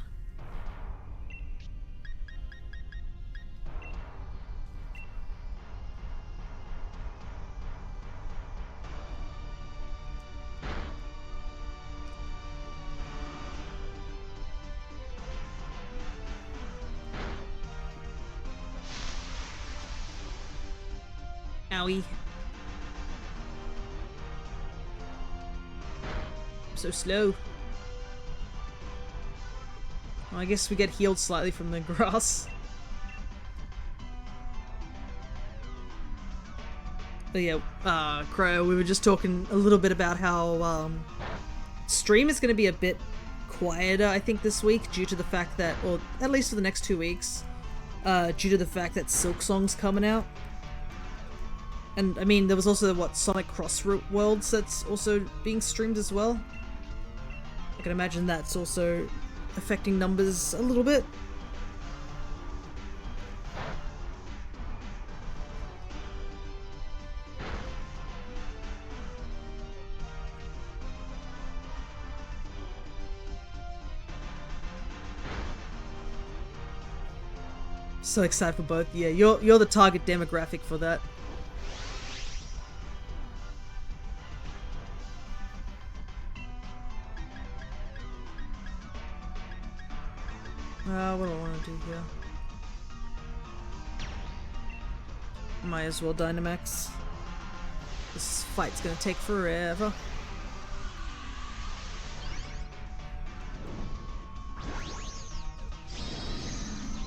Owie. So slow. Well, I guess we get healed slightly from the grass. But yeah, Crow, we were just talking a little bit about how stream is going to be a bit quieter, I think, this week due to the fact that, or at least for the next 2 weeks, due to the fact that Silk Song's coming out. And I mean, there was also what, Sonic Cross Worlds that's also being streamed as well. I can imagine that's also affecting numbers a little bit. So excited for both. Yeah, you're the target demographic for that. What do I want to do here? Might as well Dynamax. This fight's gonna take forever.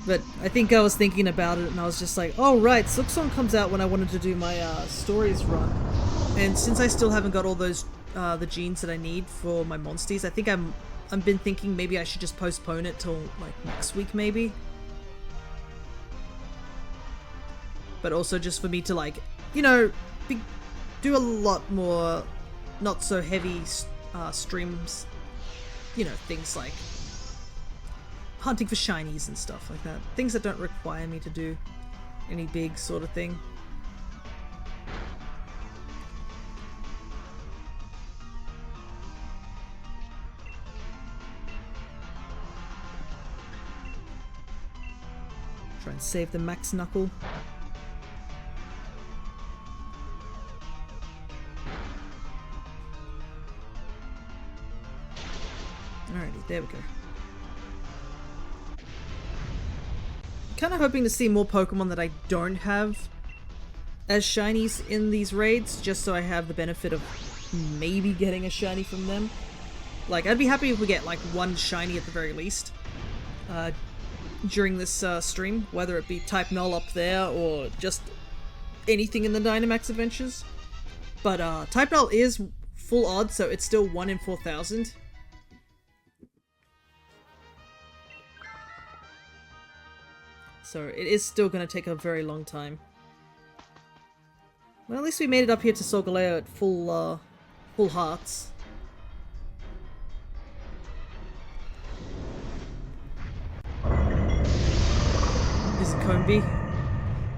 But I think I was thinking about it and I was just like, oh right, Silksong comes out when I wanted to do my stories run. And since I still haven't got all those the genes that I need for my monsties, I think I've been thinking maybe I should just postpone it till like next week maybe. But also just for me to like, you know, do a lot more not so heavy streams, you know, things like hunting for shinies and stuff like that. Things that don't require me to do any big sort of thing. Try and save the Max Knuckle. Alrighty, there we go. Kind of hoping to see more Pokemon that I don't have as shinies in these raids, just so I have the benefit of maybe getting a shiny from them. Like, I'd be happy if we get like one shiny at the very least during this stream, whether it be type Null up there or just anything in the Dynamax adventures. But type Null is full odds, so it's still 1 in 4,000. So it is still going to take a very long time. Well, at least we made it up here to Solgaleo at full hearts. Is it Combee?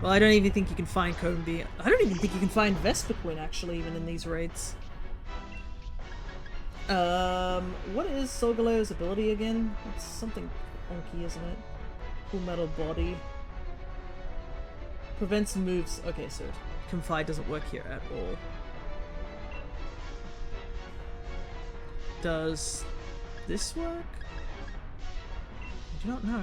Well, I don't even think you can find Combee. I don't even think you can find Vespiquen, actually, even in these raids. What is Solgaleo's ability again? It's something funky, isn't it? Full Metal Body. Prevents moves. Okay, so Confide doesn't work here at all. Does this work? I do not know.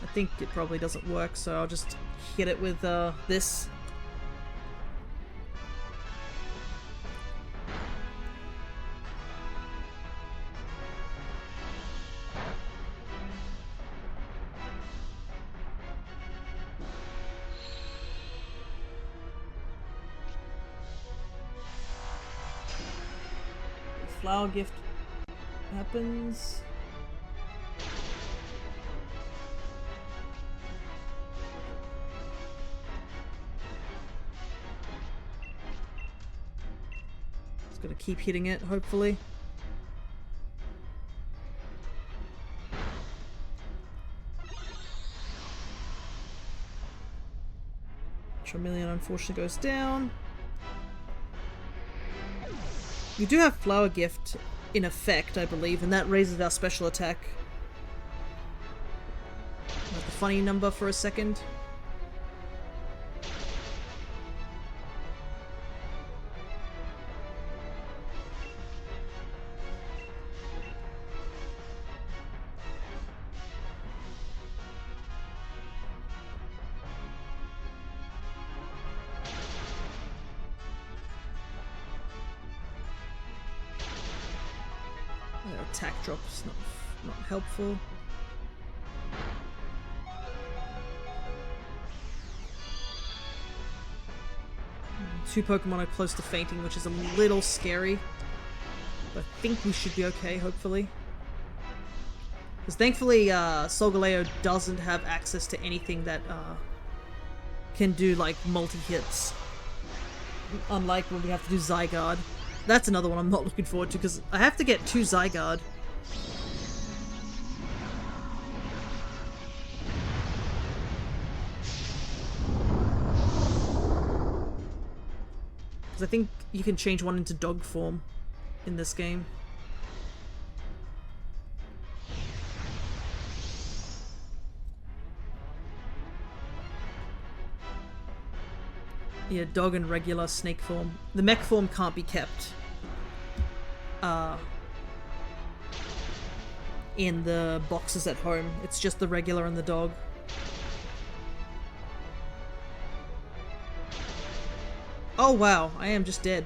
I think it probably doesn't work, so I'll just hit it with this. Flower gift happens. Just gotta keep hitting it, hopefully. Charmeleon unfortunately goes down. You do have Flower Gift in effect, I believe, and that raises our special attack. Like the funny number for a second. Attack drop's not helpful. Two Pokemon are close to fainting, which is a little scary. But I think we should be okay, hopefully. Because thankfully, Solgaleo doesn't have access to anything that can do, like, multi-hits. Unlike when we have to do Zygarde. That's another one I'm not looking forward to, because I have to get 2 Zygarde. Because I think you can change one into dog form in this game. Yeah, dog and regular snake form. The mech form can't be kept in the boxes at home. It's just the regular and the dog. Oh wow, I am just dead.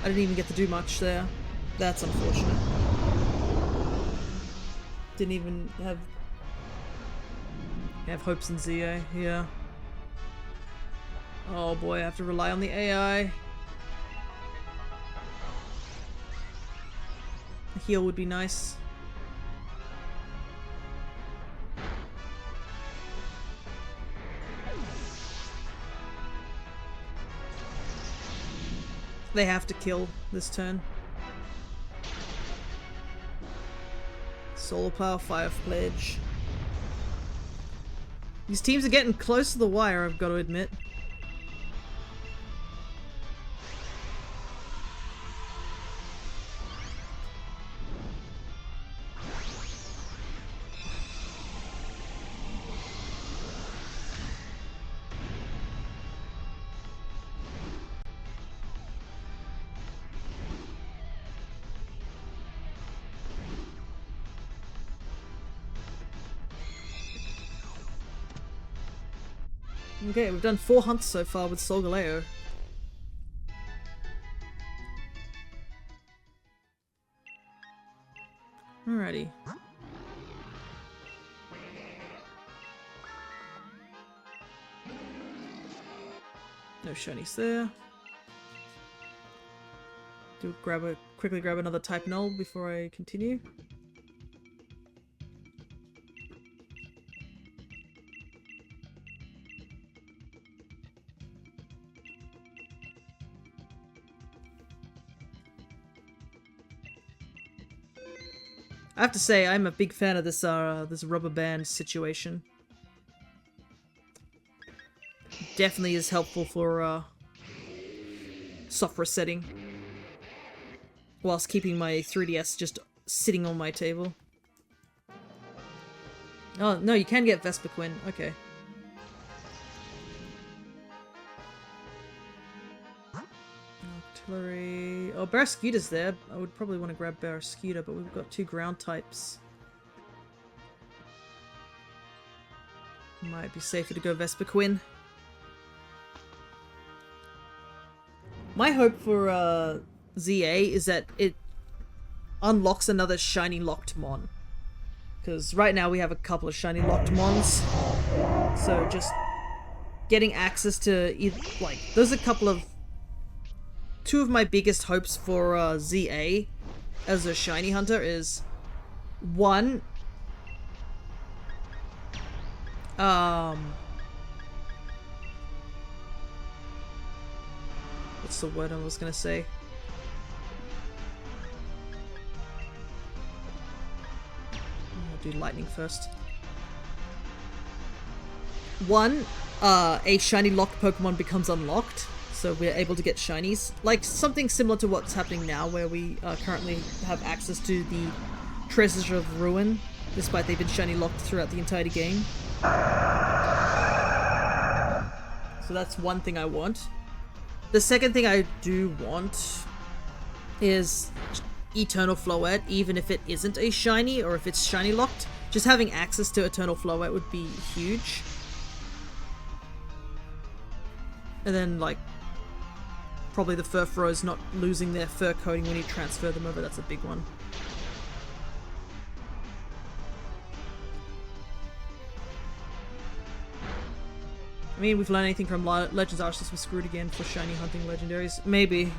I didn't even get to do much there. That's unfortunate. Didn't even have hopes in ZA, yeah. Oh boy, I have to rely on the AI. A heal would be nice. They have to kill this turn. Solar Power, Fire Pledge. These teams are getting close to the wire, I've got to admit. Okay, we've done 4 hunts so far with Solgaleo. Alrighty. No shinies there. Quickly grab another type null before I continue. I have to say, I'm a big fan of this this rubber band situation. Definitely is helpful for soft resetting, whilst keeping my 3DS just sitting on my table. Oh no, you can get Vespiquen. Okay. Artillery. Oh, Barraskewda's there. I would probably want to grab Barraskewda, but we've got 2 ground types. Might be safer to go Vespiquen. My hope for ZA is that it unlocks another shiny locked mon. Because right now we have a couple of shiny locked mons. So just getting access to like those are a couple of 2 of my biggest hopes for ZA as a shiny hunter is 1 what's the word I was gonna say? I'll do lightning first. 1, a shiny locked Pokemon becomes unlocked, so we're able to get shinies. Like something similar to what's happening now, where we currently have access to the Treasures of Ruin, despite they've been shiny locked throughout the entire game. So that's one thing I want. The second thing I do want is Eternal Floette, even if it isn't a shiny or if it's shiny locked. Just having access to Eternal Floette would be huge. And then, like, probably the Furfros not losing their fur coating when you transfer them over, that's a big one. I mean, we've learned anything from Legends Arceus, we're screwed again for shiny hunting legendaries. Maybe.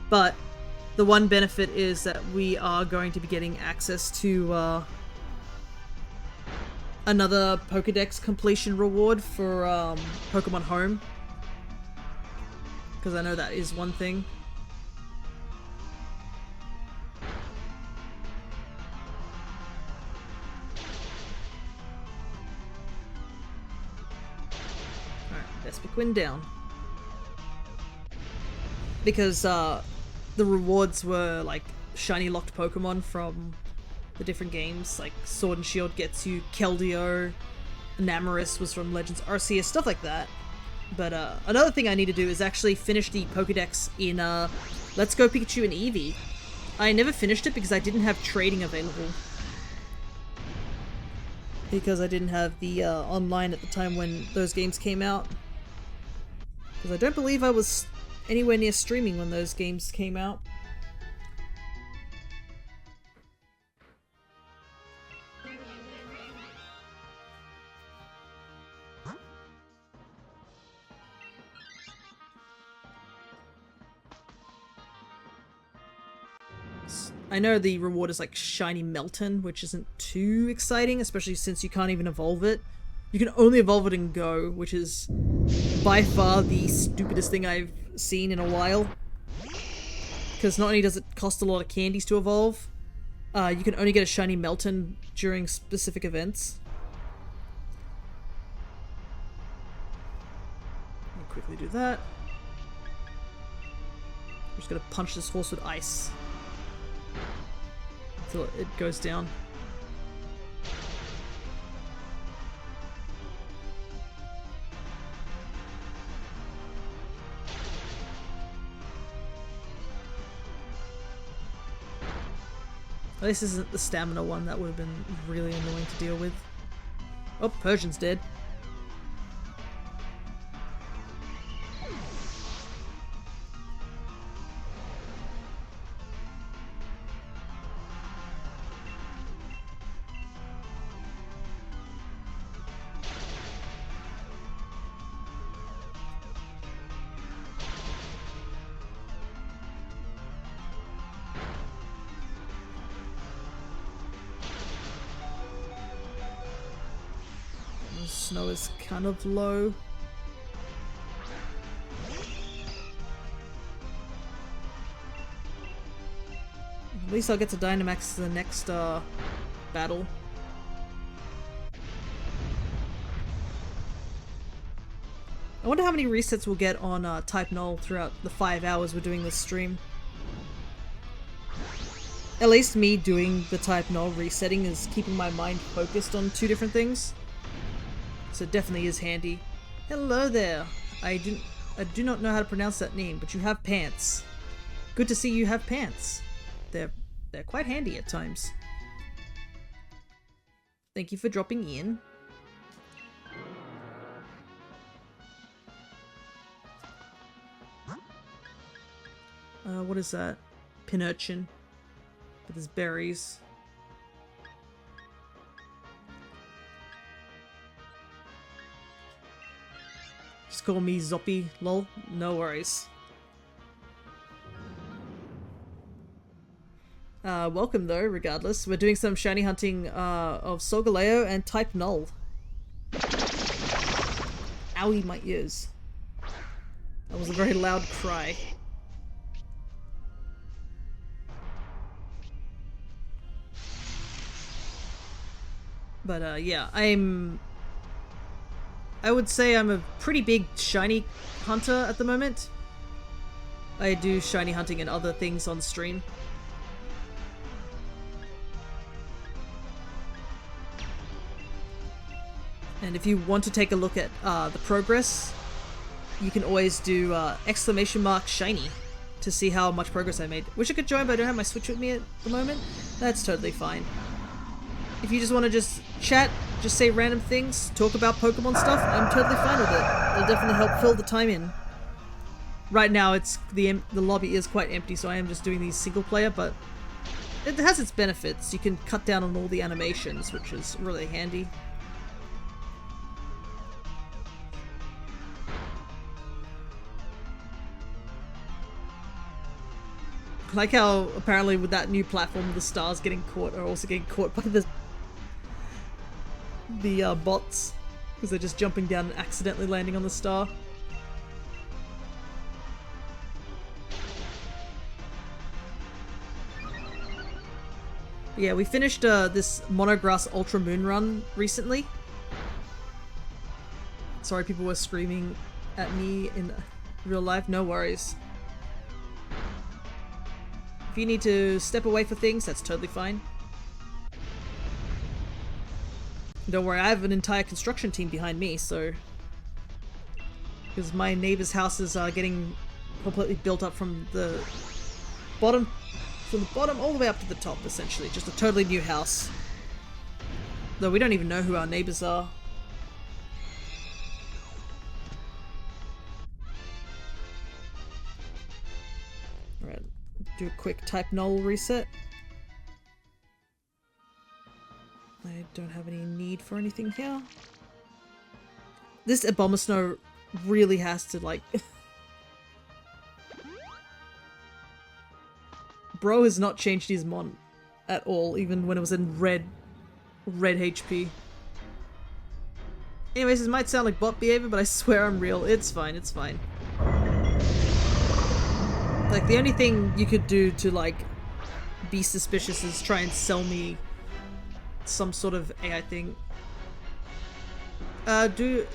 But the one benefit is that we are going to be getting access to another Pokedex completion reward for Pokemon Home. Because I know that is one thing. Vespiquen down. Because the rewards were like shiny locked Pokemon from the different games, like Sword and Shield gets you Keldeo, Namarus was from Legends Arceus, stuff like that. But another thing I need to do is actually finish the Pokedex in Let's Go Pikachu and Eevee. I never finished it because I didn't have trading available. Because I didn't have the online at the time when those games came out. Because I don't believe I was anywhere near streaming when those games came out. I know the reward is like Shiny Melton, which isn't too exciting, especially since you can't even evolve it. You can only evolve it in Go, which is by far the stupidest thing I've seen in a while. Because not only does it cost a lot of candies to evolve, you can only get a Shiny Melton during specific events. Let me quickly do that. I'm just gonna punch this horse with ice until it goes down. This isn't the stamina one, that would have been really annoying to deal with. Oh, Persian's dead. Snow is kind of low. At least I'll get to Dynamax the next battle. I wonder how many resets we'll get on Type Null throughout the 5 hours we're doing this stream. At least me doing the Type Null resetting is keeping my mind focused on 2 different things. So it definitely is handy. Hello there. I do not know how to pronounce that name, but you have pants. Good to see you have pants. They're quite handy at times. Thank you for dropping in. What is that? Pin urchin with his berries. Just call me Zoppy, lol. No worries. Welcome though, regardless. We're doing some shiny hunting of Solgaleo and Type Null. Owie, my ears. That was a very loud cry. But yeah, I would say I'm a pretty big shiny hunter at the moment. I do shiny hunting and other things on stream. And if you want to take a look at the progress, you can always do exclamation mark shiny to see how much progress I made. Wish I could join, but I don't have my Switch with me at the moment. That's totally fine. If you just want to just chat, just say random things, talk about Pokemon stuff, I'm totally fine with it. It'll definitely help fill the time in. Right now, it's the lobby is quite empty, so I am just doing these single player, but it has its benefits. You can cut down on all the animations, which is really handy. I like how apparently with that new platform, the stars getting caught are also getting caught by the bots, because they're just jumping down and accidentally landing on the star. But yeah, we finished this Monograss Ultra Moon run recently. Sorry people were screaming at me in real life, no worries. If you need to step away for things, that's totally fine. Don't worry, I have an entire construction team behind me, so... Because my neighbor's houses are getting completely built up from the bottom all the way up to the top, essentially. Just a totally new house. Though we don't even know who our neighbors are. Alright, do a quick Type Null reset. I don't have any need for anything here. This Abomasnow really has to, like... Bro has not changed his mon at all, even when it was in red HP. Anyways, this might sound like bot behavior, but I swear I'm real. It's fine, it's fine. Like, the only thing you could do to, like, be suspicious is try and sell me some sort of AI thing. Do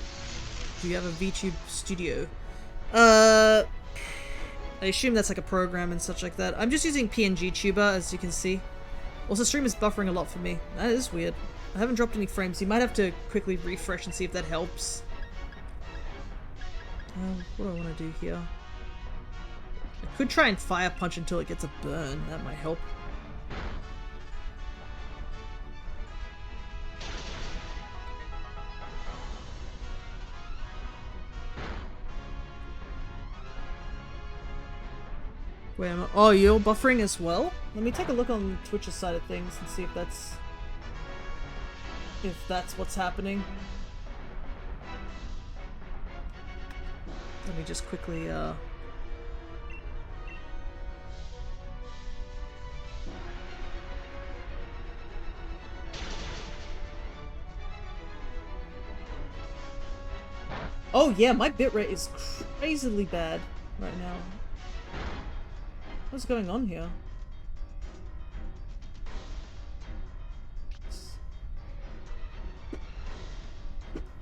you have a VTube studio? I assume that's like a program and such like that. I'm just using PNG Tuber, as you can see. Also, stream is buffering a lot for me. That is weird. I haven't dropped any frames. You might have to quickly refresh and see if that helps. What do I want to do here? I could try and fire punch until it gets a burn. That might help. Wait, oh, you're buffering as well? Let me take a look on Twitch's side of things and see if that's what's happening. Let me just quickly, Oh yeah, my bitrate is crazily bad right now. What's going on here?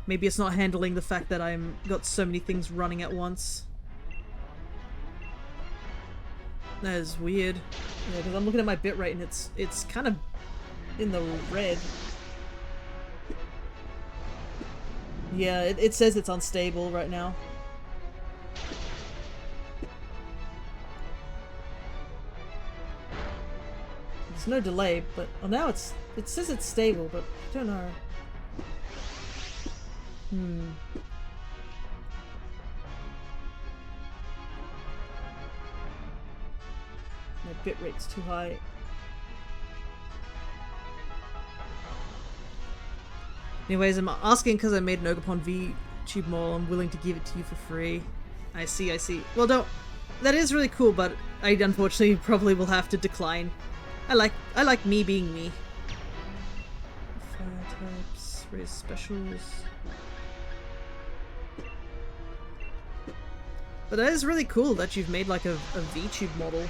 Maybe it's not handling the fact that I'm got so many things running at once. That is weird. Yeah, because I'm looking at my bitrate and it's kind of in the red. Yeah, it says it's unstable right now. There's no delay, but well, now it says it's stable, but I don't know. My bitrate's too high. Anyways, I'm asking because I made an Ogapon VTube model. I'm willing to give it to you for free. I see, I see. Well, don't. That is really cool, but I unfortunately probably will have to decline. I like me being me. Fire types, raise specials. But that is really cool that you've made like a VTube model.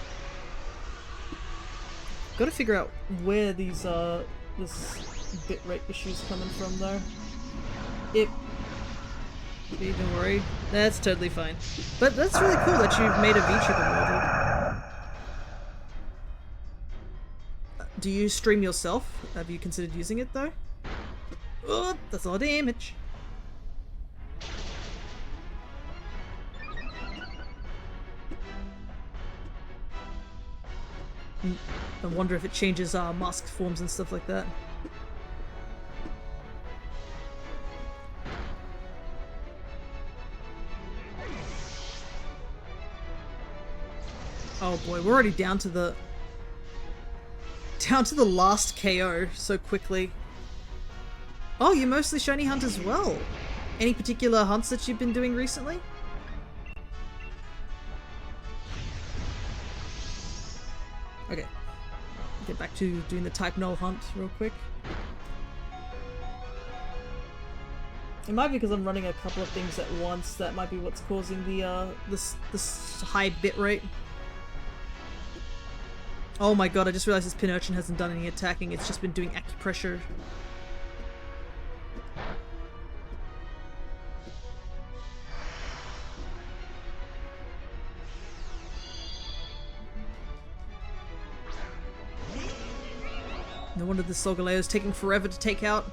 Gotta figure out where these this bitrate issues coming from though. Don't worry. That's totally fine. But that's really cool that you've made a VTuber model. Do you stream yourself? Have you considered using it though? Oh, that's a lot of damage. I wonder if it changes mask forms and stuff like that. Oh boy, we're already down to the last KO so quickly. Oh, you mostly shiny hunt as well. Any particular hunts that you've been doing recently? Okay. Get back to doing the type null hunt real quick. It might be because I'm running a couple of things at once. That might be what's causing the this high bitrate. Oh my god, I just realized this pin urchin hasn't done any attacking, it's just been doing acupressure. No wonder the Solgaleo is taking forever to take out.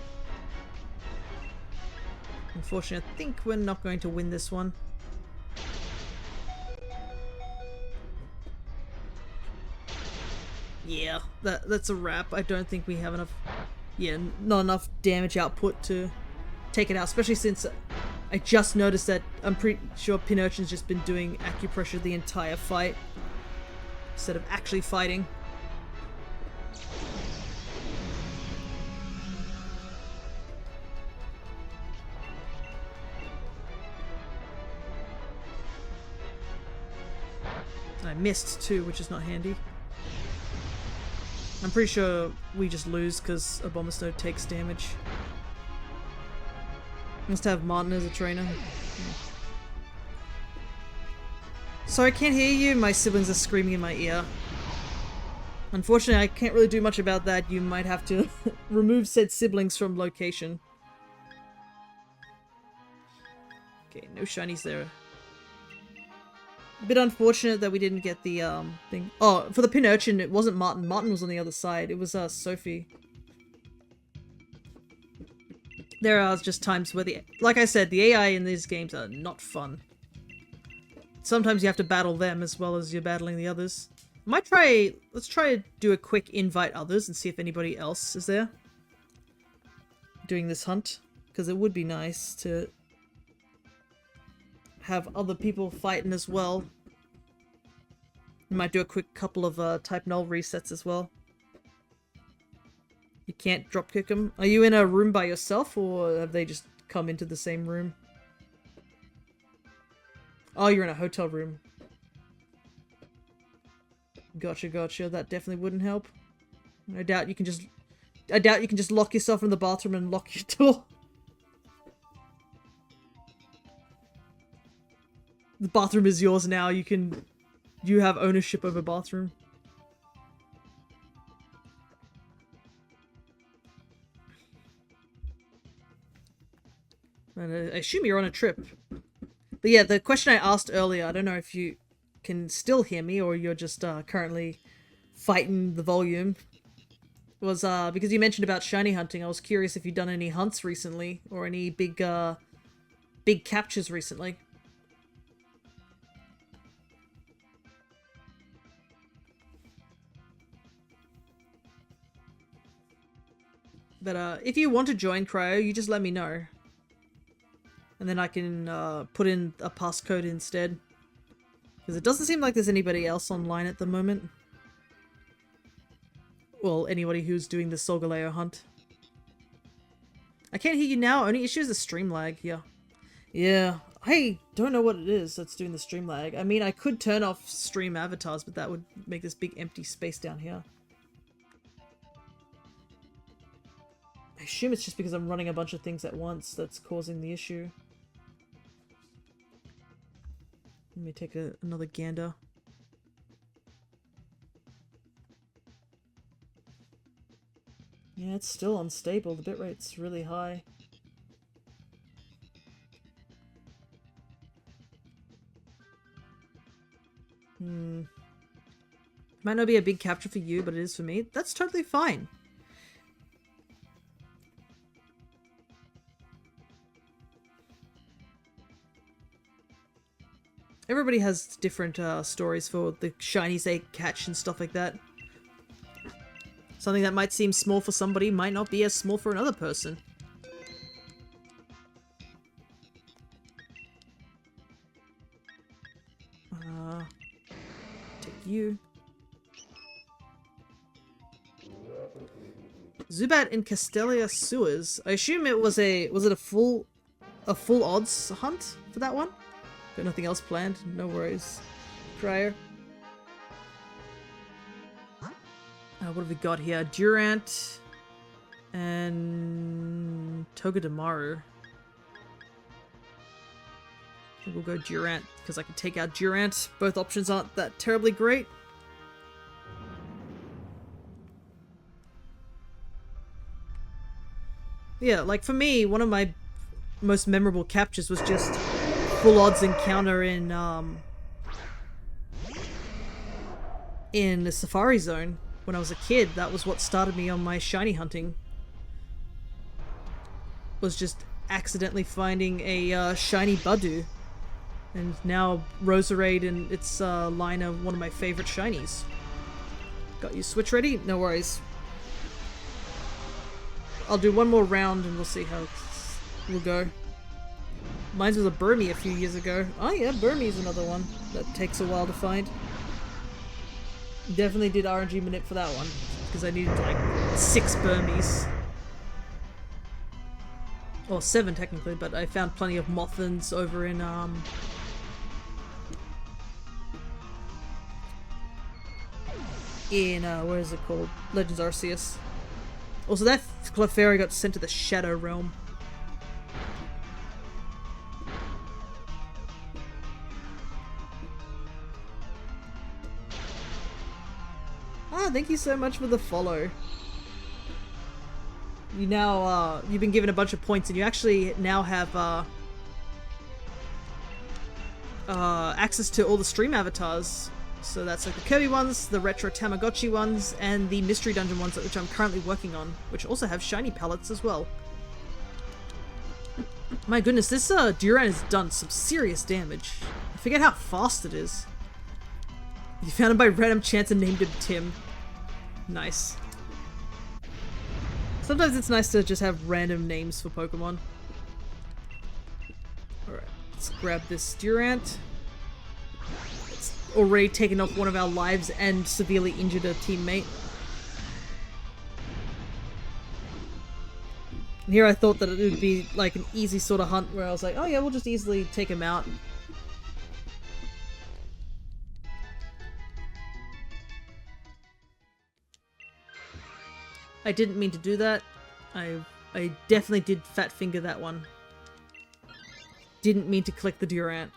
Unfortunately, I think we're not going to win this one. Yeah, that's a wrap. I don't think we have enough... Yeah, not enough damage output to take it out, especially since I just noticed that I'm pretty sure Pin Urchin's just been doing acupressure the entire fight instead of actually fighting. And I missed too, which is not handy. I'm pretty sure we just lose because Abomasnow takes damage. Must have Martin as a trainer. Sorry, I can't hear you. My siblings are screaming in my ear. Unfortunately, I can't really do much about that. You might have to remove said siblings from location. Okay, no shinies there. A bit unfortunate that we didn't get the thing. Oh, for the Pin Urchin, it wasn't Martin. Martin was on the other side. It was Sophie. There are just times where like I said, the AI in these games are not fun. Sometimes you have to battle them as well as you're battling the others. Let's try to do a quick invite others and see if anybody else is there doing this hunt, because it would be nice to have other people fighting as well. You might do a quick couple of type null resets as well. You can't dropkick them. Are you in a room by yourself, or have they just come into the same room? Oh, you're in a hotel room. Gotcha, gotcha. That definitely wouldn't help. I doubt you can just lock yourself in the bathroom and lock your door. bathroom is yours now. You have ownership over bathroom. And I assume you're on a trip. But yeah, the question I asked earlier, I don't know if you can still hear me or you're just currently fighting the volume, was because you mentioned about shiny hunting. I was curious if you'd done any hunts recently or any big captures recently. But if you want to join Cryo, you just let me know. And then I can put in a passcode instead. Because it doesn't seem like there's anybody else online at the moment. Well, anybody who's doing the Solgaleo hunt. I can't hear you now. Only issue is the stream lag. Yeah. Yeah. I don't know what it is that's doing the stream lag. I mean, I could turn off stream avatars, but that would make this big empty space down here. I assume it's just because I'm running a bunch of things at once that's causing the issue. Let me take another gander. Yeah, it's still unstable. The bitrate's really high. Might not be a big capture for you, but it is for me. That's totally fine. Everybody has different stories for the shinies they catch and stuff like that. Something that might seem small for somebody might not be as small for another person. Take you. Zubat in Castelia Sewers. I assume it was was it a full odds hunt for that one? Got nothing else planned? No worries. Prior. What have we got here? Durant and Togedemaru. I think we'll go Durant because I can take out Durant. Both options aren't that terribly great. Yeah, like for me, one of my most memorable captures was just full odds encounter in the Safari Zone when I was a kid. That was what started me on my shiny hunting. Was just accidentally finding a shiny Budu, and now Roserade and its line are one of my favorite shinies. Got your Switch ready? No worries. I'll do one more round and we'll see how we'll go. Mine was a Burmy a few years ago. Oh yeah, Burmy's another one that takes a while to find. Definitely did RNG Minute for that one, because I needed like 6 Burmies. Or 7 technically, but I found plenty of Mothans over in where is it called? Legends Arceus. Also, that Clefairy got sent to the Shadow Realm. Ah, thank you so much for the follow. You now, you've been given a bunch of points and you actually now have, access to all the stream avatars. So that's like the Kirby ones, the Retro Tamagotchi ones, and the Mystery Dungeon ones, which I'm currently working on, which also have shiny palettes as well. My goodness, this Durant has done some serious damage. I forget how fast it is. You found him by random chance and named him Tim. Nice. Sometimes it's nice to just have random names for Pokemon. Alright, let's grab this Durant. It's already taken off one of our lives and severely injured a teammate. And here I thought that it would be like an easy sort of hunt where I was like, oh yeah, we'll just easily take him out. I didn't mean to do that. I definitely did fat finger that one. Didn't mean to click the Durant.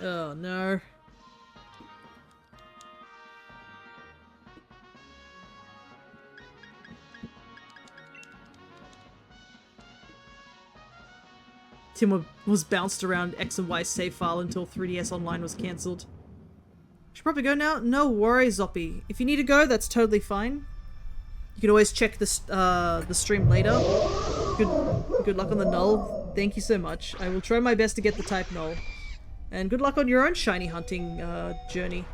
Oh no. Tim was bounced around X and Y save file until 3DS Online was cancelled. Should probably go now? No worries, Zoppy. If you need to go, that's totally fine. You can always check the stream later. Good luck on the Null. Thank you so much. I will try my best to get the type Null. And good luck on your own shiny hunting journey.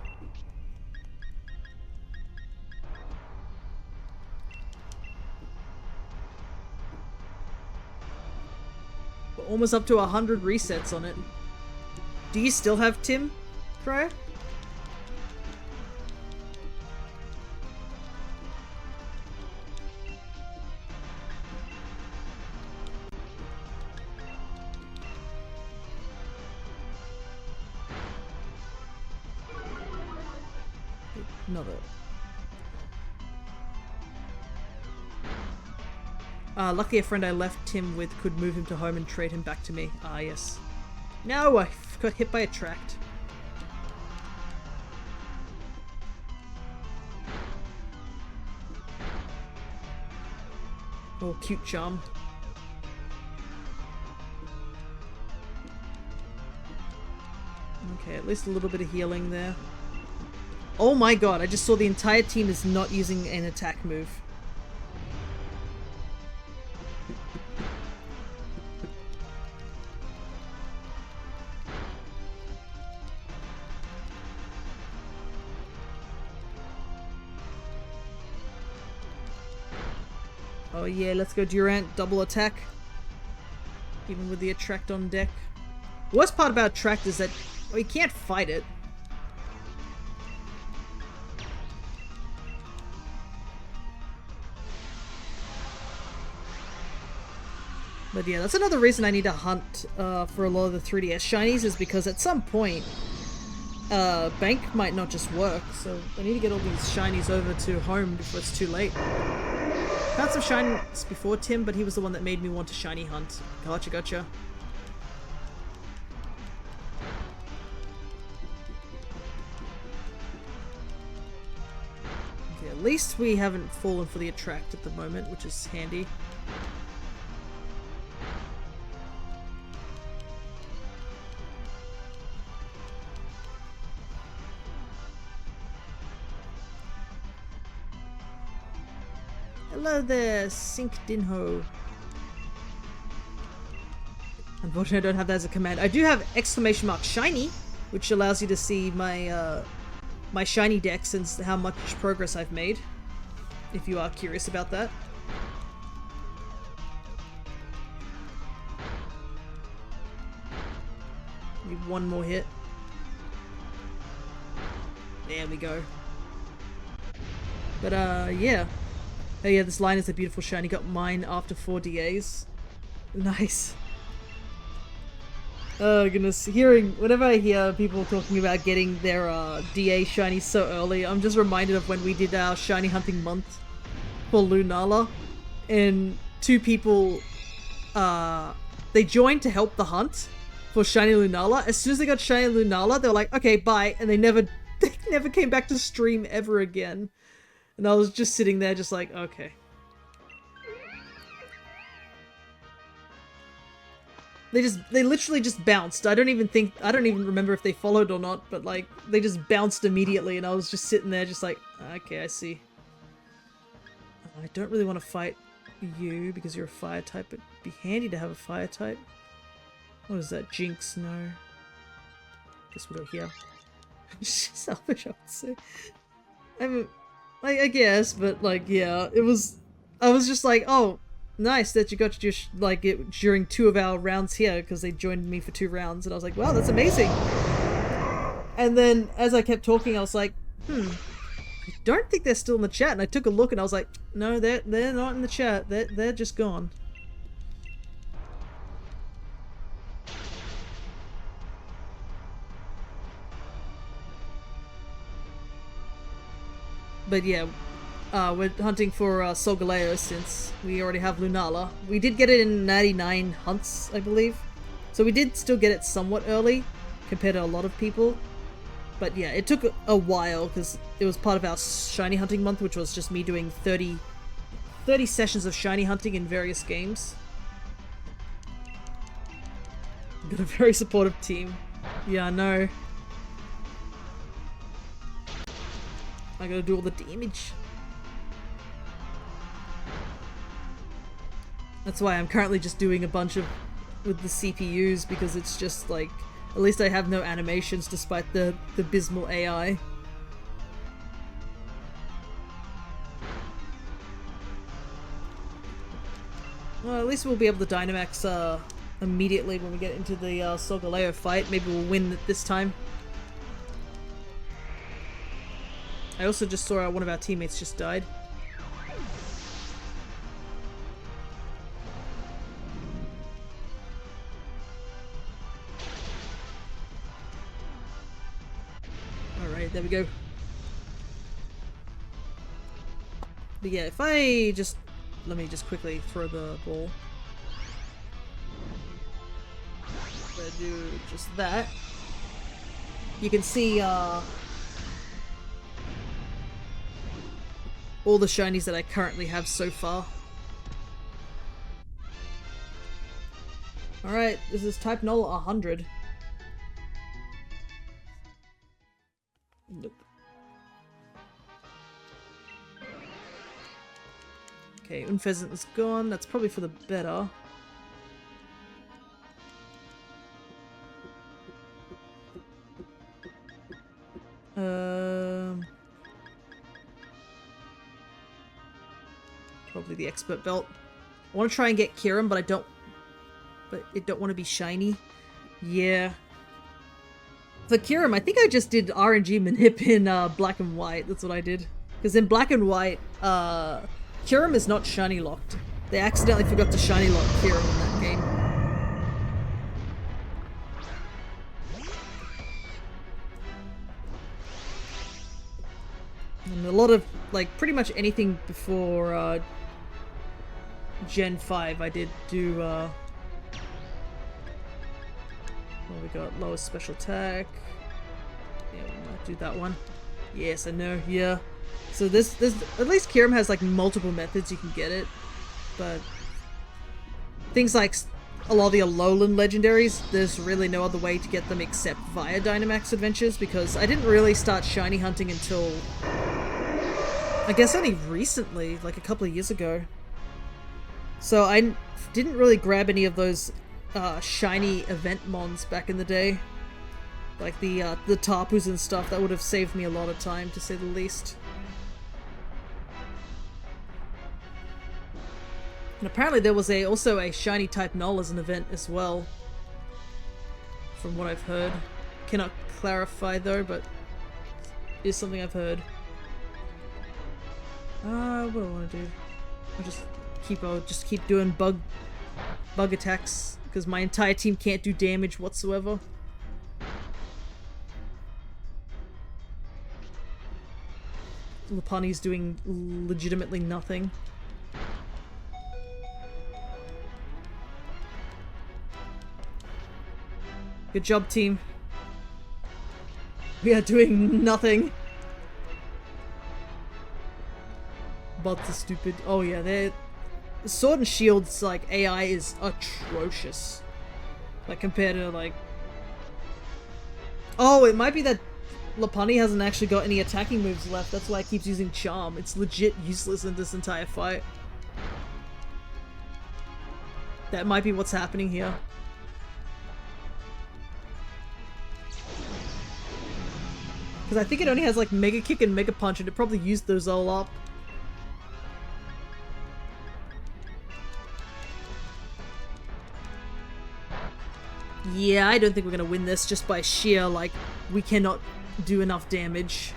We're almost up to 100 resets on it. Do you still have Tim, Freya? Another. Lucky a friend I left Tim with could move him to home and trade him back to me. Ah, yes. No, I got hit by a tract. Oh, cute charm. Okay, at least a little bit of healing there. Oh my god, I just saw the entire team is not using an attack move. Oh yeah, let's go Durant, double attack. Even with the attract on deck. The worst part about attract is that, well, you can't fight it. But yeah, that's another reason I need to hunt for a lot of the 3DS shinies, is because at some point, Bank might not just work, so I need to get all these shinies over to home before it's too late. Found some shinies before Tim, but he was the one that made me want to shiny hunt. Gotcha, gotcha. Okay, at least we haven't fallen for the attract at the moment, which is handy. Hello there, Sink Dinho. Unfortunately, I don't have that as a command. I do have exclamation mark shiny, which allows you to see my my shiny decks and how much progress I've made, if you are curious about that. Need one more hit. There we go. But yeah. Oh yeah, this line is a beautiful shiny. Got mine after 4 DAs. Nice. Oh goodness, whenever I hear people talking about getting their DA shiny so early, I'm just reminded of when we did our shiny hunting month for Lunala, and 2 people, they joined to help the hunt for shiny Lunala. As soon as they got shiny Lunala, they were like, okay, bye, and they never came back to stream ever again. And I was just sitting there just like, okay. They literally just bounced. I don't even remember if they followed or not, but like, they just bounced immediately and I was just sitting there just like, okay, I see. I don't really want to fight you because you're a fire type, but it'd be handy to have a fire type. What is that? Jinx? No. Guess we'll go here. Selfish, I would say. I guess, but like, yeah, I was just like, oh, nice that you got to just, like, it during 2 of our rounds here, because they joined me for 2 rounds, and I was like, wow, that's amazing. And then, as I kept talking, I was like, I don't think they're still in the chat, and I took a look, and I was like, no, they're not in the chat, they're just gone. But yeah, we're hunting for Solgaleo since we already have Lunala. We did get it in 99 hunts, I believe. So we did still get it somewhat early, compared to a lot of people. But yeah, it took a while because it was part of our shiny hunting month, which was just me doing 30 sessions of shiny hunting in various games. Got a very supportive team. Yeah, I know. I gotta do all the damage. That's why I'm currently just doing a bunch of with the CPUs, because it's just like, at least I have no animations despite the abysmal AI. Well, at least we'll be able to Dynamax immediately when we get into the Solgaleo fight. Maybe we'll win it this time. I also just saw one of our teammates just died. Alright, there we go. But yeah, if I just... Let me just quickly throw the ball. I'm gonna do just that. You can see all the shinies that I currently have so far. Alright, this is type Null 100. Nope. Okay, Unpheasant is gone. That's probably for the better. Probably the expert belt. I want to try and get Kirim, but I don't want to be shiny. Yeah. For Kirim, I think I just did RNG manip in black and white. That's what I did. Because in black and white, Kirim is not shiny locked. They accidentally forgot to shiny lock Kirim in that game. And a lot of, like, pretty much anything before Gen 5 I did do, well, we got lowest special attack. Yeah, we might do that one. Yes, I know, yeah. So there's at least Kirim has like multiple methods you can get it, but things like a lot of the Alolan legendaries, there's really no other way to get them except via Dynamax adventures, because I didn't really start shiny hunting until I guess only recently, like a couple of years ago. So I didn't really grab any of those shiny event mons back in the day. Like the Tapus and stuff. That would have saved me a lot of time, to say the least. And apparently there was also a shiny type Null as an event as well. From what I've heard. Cannot clarify though, but it is something I've heard. What do I want to do? I'll just keep doing bug attacks, because my entire team can't do damage whatsoever. Lopunny's doing legitimately nothing. Good job, team. We are doing nothing. Bots are stupid. Oh yeah, the Sword and Shield's like AI is atrocious. Like compared to like... Oh, it might be that Lopunny hasn't actually got any attacking moves left. That's why it keeps using Charm. It's legit useless in this entire fight. That might be what's happening here. Because I think it only has like Mega Kick and Mega Punch, and it probably used those all up. Yeah, I don't think we're gonna win this just by sheer, like, we cannot do enough damage.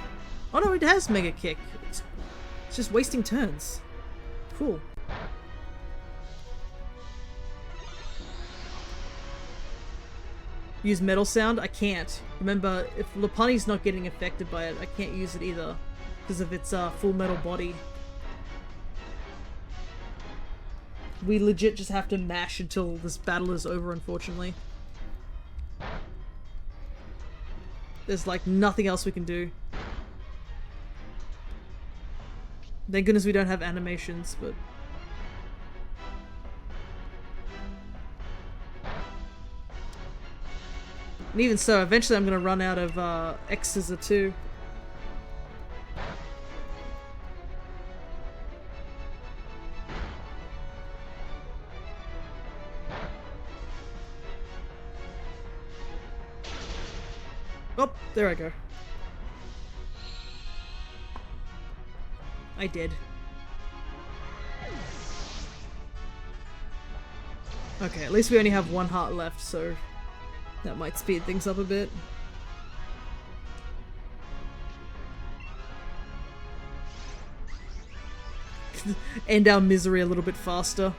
Oh no, it has Mega Kick. It's just wasting turns. Cool. Use Metal Sound? I can't. Remember, if Lopunny's not getting affected by it, I can't use it either. Because of its full metal body. We legit just have to mash until this battle is over, unfortunately. There's like nothing else we can do. Thank goodness we don't have animations, but... And even so, eventually I'm gonna run out of X-Scissor too. Oh, there I go. I did. Okay, at least we only have one heart left, so that might speed things up a bit. End our misery a little bit faster.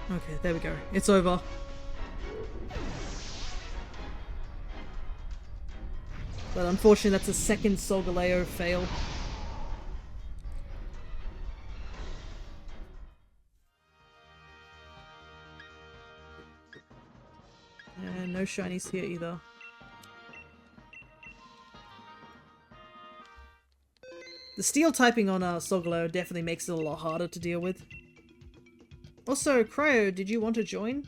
Okay, there we go. It's over. But unfortunately, that's a second Solgaleo fail. And no shinies here either. The steel typing on Solgaleo definitely makes it a lot harder to deal with. Also, Cryo, did you want to join?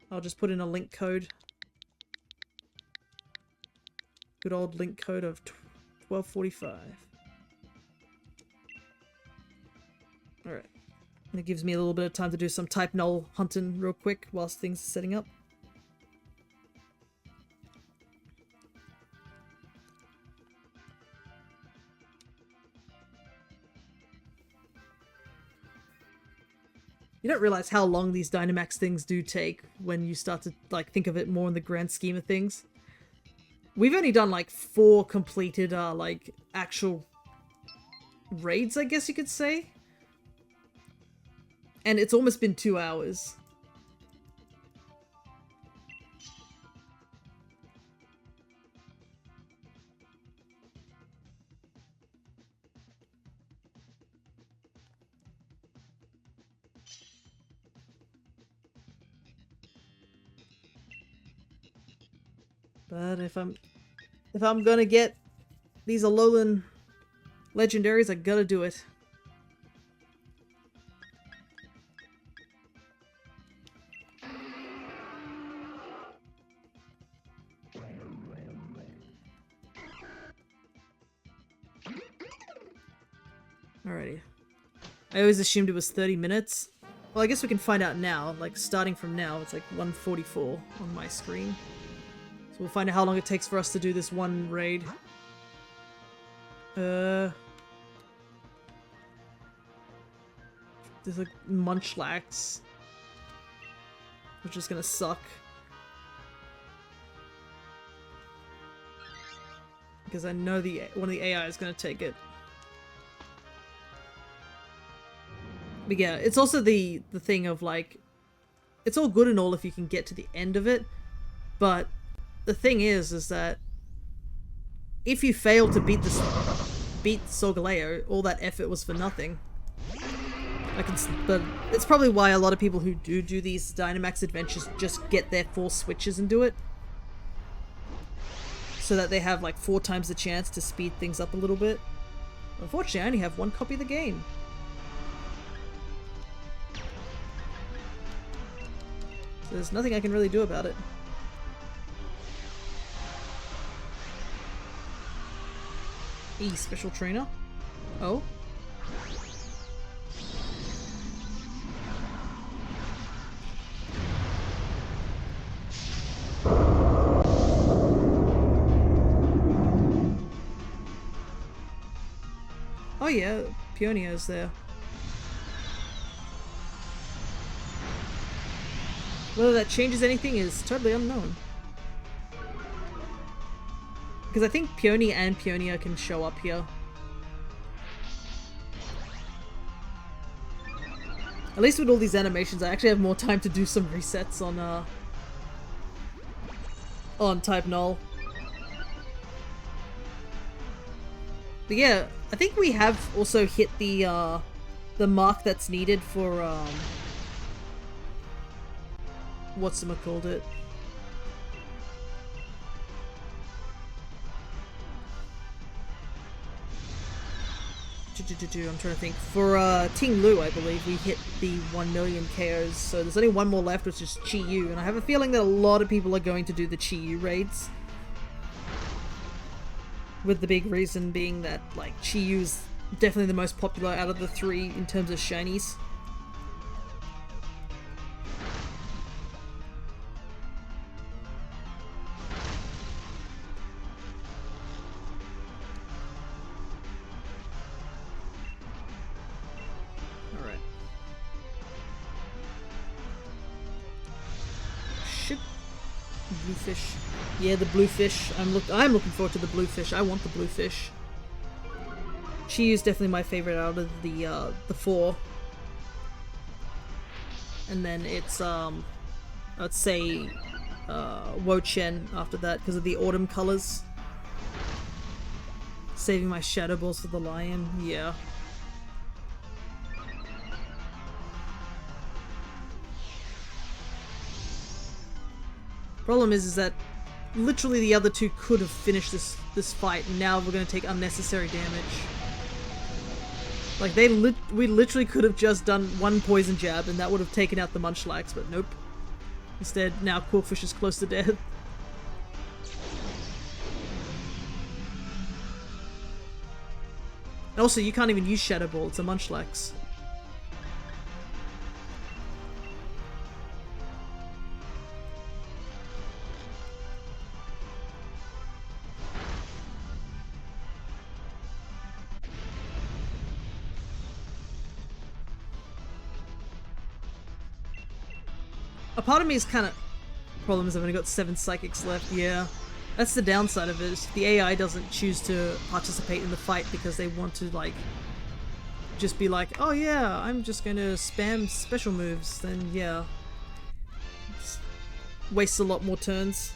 I'll just put in a link code. Good old link code of 1245. Alright. And it gives me a little bit of time to do some type null hunting real quick whilst things are setting up. You don't realize how long these Dynamax things do take when you start to like think of it more in the grand scheme of things. We've only done like 4 completed like actual raids, I guess you could say. And it's almost been 2 hours. But if I'm gonna get these Alolan legendaries, I gotta do it. Alrighty. I always assumed it was 30 minutes. Well, I guess we can find out now. Like, starting from now, it's like 1:44 on my screen. So we'll find out how long it takes for us to do this one raid. There's like Munchlax, which is gonna suck. Because I know one of the AI is gonna take it. But yeah, it's also the thing of like, it's all good and all if you can get to the end of it, but the thing is that if you fail to beat Solgaleo, all that effort was for nothing. But it's probably why a lot of people who do these Dynamax adventures just get their 4 switches and do it. So that they have like 4 times the chance to speed things up a little bit. Unfortunately, I only have 1 copy of the game. So there's nothing I can really do about it. Special trainer. Oh. Oh yeah, Pionier's there. Whether that changes anything is totally unknown. Because I think Peony and Peonia can show up here. At least with all these animations, I actually have more time to do some resets on type Null. But yeah, I think we have also hit the mark that's needed for whatchamacallit it. I'm trying to think. For Ting Lu, I believe, we hit the 1 million KOs, so there's only one more left, which is Chi Yu, and I have a feeling that a lot of people are going to do the Chi Yu raids. With the big reason being that, like, Chi Yu's definitely the most popular out of the three in terms of shinies. Bluefish. Yeah, the bluefish. I'm looking forward to the bluefish. I want the bluefish. Chi is definitely my favorite out of the four. And then it's I'd say Wo Chen after that because of the autumn colors. Saving my shadow balls for the lion. Yeah. Problem is that literally the other two could have finished this fight, and now we're going to take unnecessary damage. Like we literally could have just done one poison jab, and that would have taken out the Munchlax, but nope. Instead, now Quillfish is close to death. Also, you can't even use Shadow Ball; it's a Munchlax. A part of me is kind of... Problem is I've only got 7 psychics left, yeah. That's the downside of it, is the AI doesn't choose to participate in the fight because they want to, like, just be like, oh yeah, I'm just going to spam special moves, then yeah. Just wastes a lot more turns.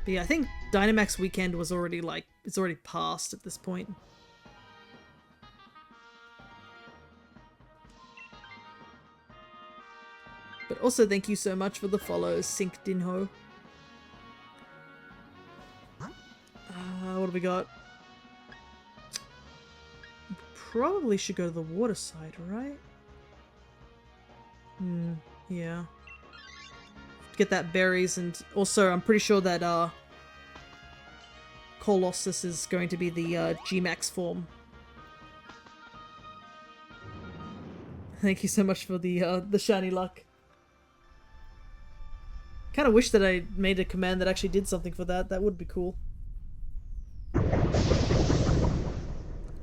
But yeah, I think Dynamax weekend was already, like, it's already passed at this point. But also thank you so much for the follow, Sink Dinho. What do we got? Probably should go to the water side, right? Yeah. Get that berries, and also I'm pretty sure that Colossus is going to be the G-Max form. Thank you so much for the shiny luck. Kind of wish that I made a command that actually did something for that. That would be cool.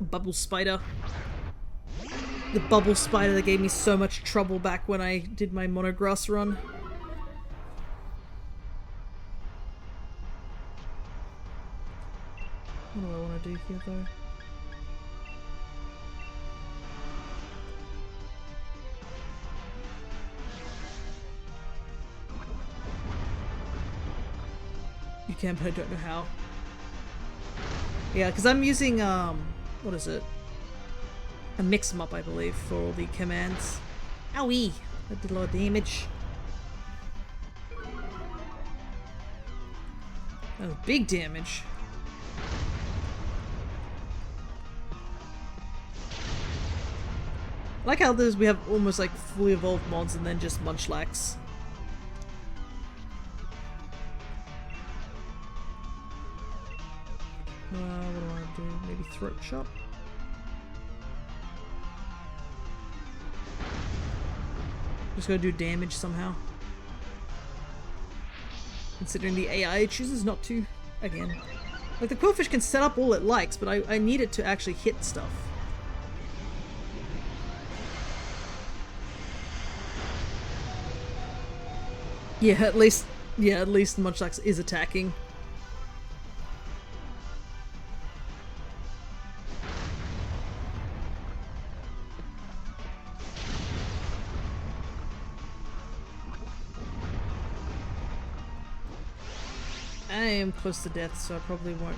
Bubble Spider. The Bubble Spider that gave me so much trouble back when I did my Monograss run. What do I want to do here though? You can, but I don't know how. Yeah, because I'm using, what is it? A mix-em-up, I believe, for all the commands. Owie! That did a lot of damage. That was big damage. I like how we have almost like fully evolved mons and then just Munchlax. What do I want to do? Maybe Throat Chop? Just gotta do damage somehow. Considering the AI chooses not to, again. Like, the Quillfish can set up all it likes, but I need it to actually hit stuff. Yeah, at least Munchlax is attacking. am close to death, so I probably won't.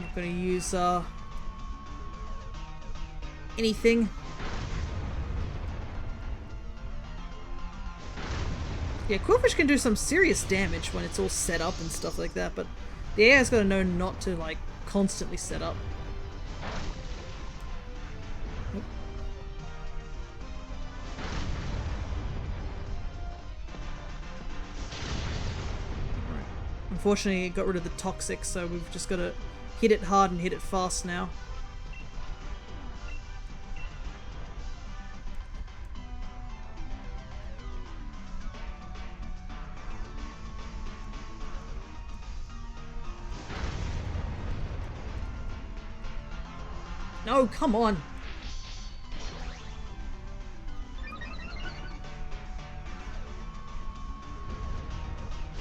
Not gonna use anything. Yeah, Quillfish can do some serious damage when it's all set up and stuff like that, but the AI's gotta know not to, like, constantly set up. Nope. Right. Unfortunately, it got rid of the toxic, so we've just gotta hit it hard and hit it fast now. No, come on!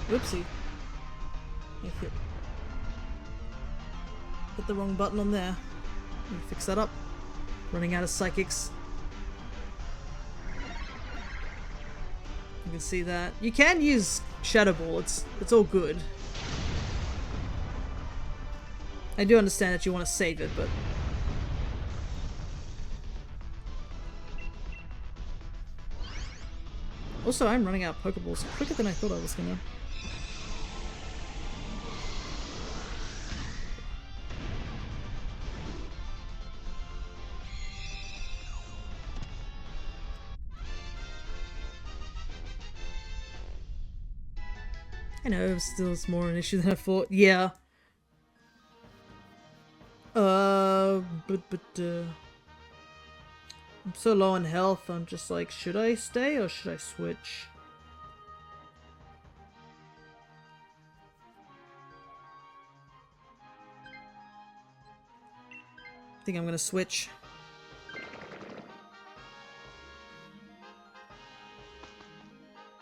Whoopsie. I hit the wrong button on there. Let me fix that up. Running out of psychics. You can see that. You can use Shadow Ball, it's all good. I do understand that you want to save it, but... Also, I'm running out of Pokeballs quicker than I thought I was gonna. I know, still it's more an issue than I thought. Yeah. I'm so low on health, I'm just like, should I stay or should I switch? I think I'm gonna switch.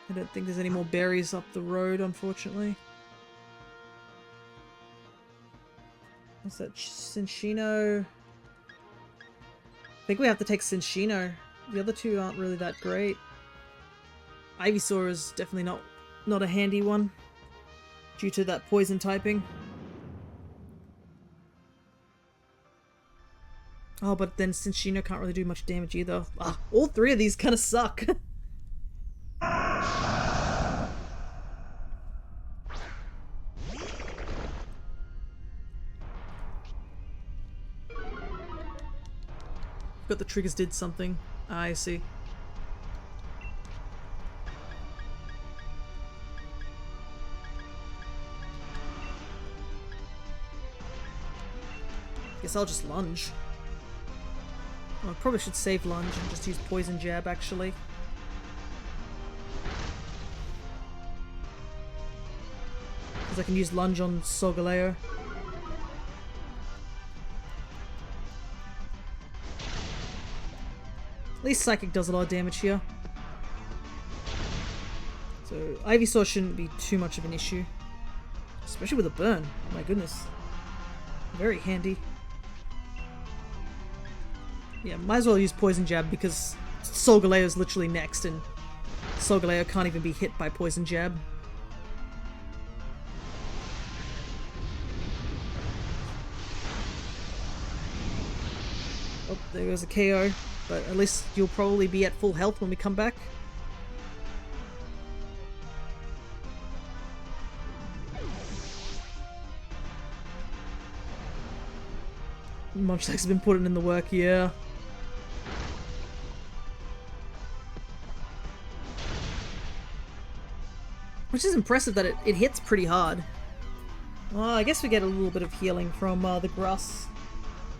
I don't think there's any more berries up the road, unfortunately. What's that? Cinchino? I think we have to take Cinchino. The other two aren't really that great. Ivysaur is definitely not a handy one, due to that poison typing. Oh, but then Cinchino can't really do much damage either. Ah, all three of these kind of suck. Got the triggers did something. I see. Guess I'll just lunge. Oh, I probably should save lunge and just use poison jab actually. Because I can use lunge on Solgaleo. At least Psychic does a lot of damage here. So Ivysaur shouldn't be too much of an issue. Especially with a burn. My goodness. Very handy. Yeah, might as well use Poison Jab because Solgaleo is literally next and Solgaleo can't even be hit by Poison Jab. Oh, there goes a KO. But at least you'll probably be at full health when we come back. Munchlax's been putting in the work, yeah. Which is impressive that it hits pretty hard. Well, I guess we get a little bit of healing from the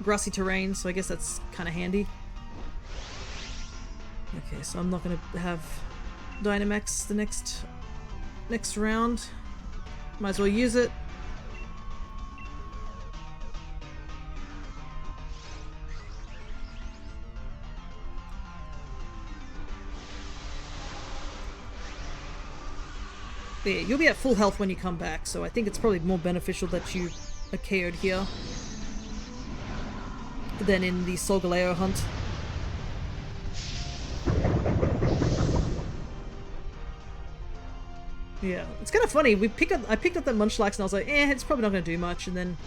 grassy terrain, so I guess that's kind of handy. Okay, so I'm not gonna have Dynamax the next round. Might as well use it. But yeah, you'll be at full health when you come back, so I think it's probably more beneficial that you are KO'd here than in the Solgaleo hunt. Yeah, it's kind of funny. I picked up that Munchlax and I was like, it's probably not going to do much, and then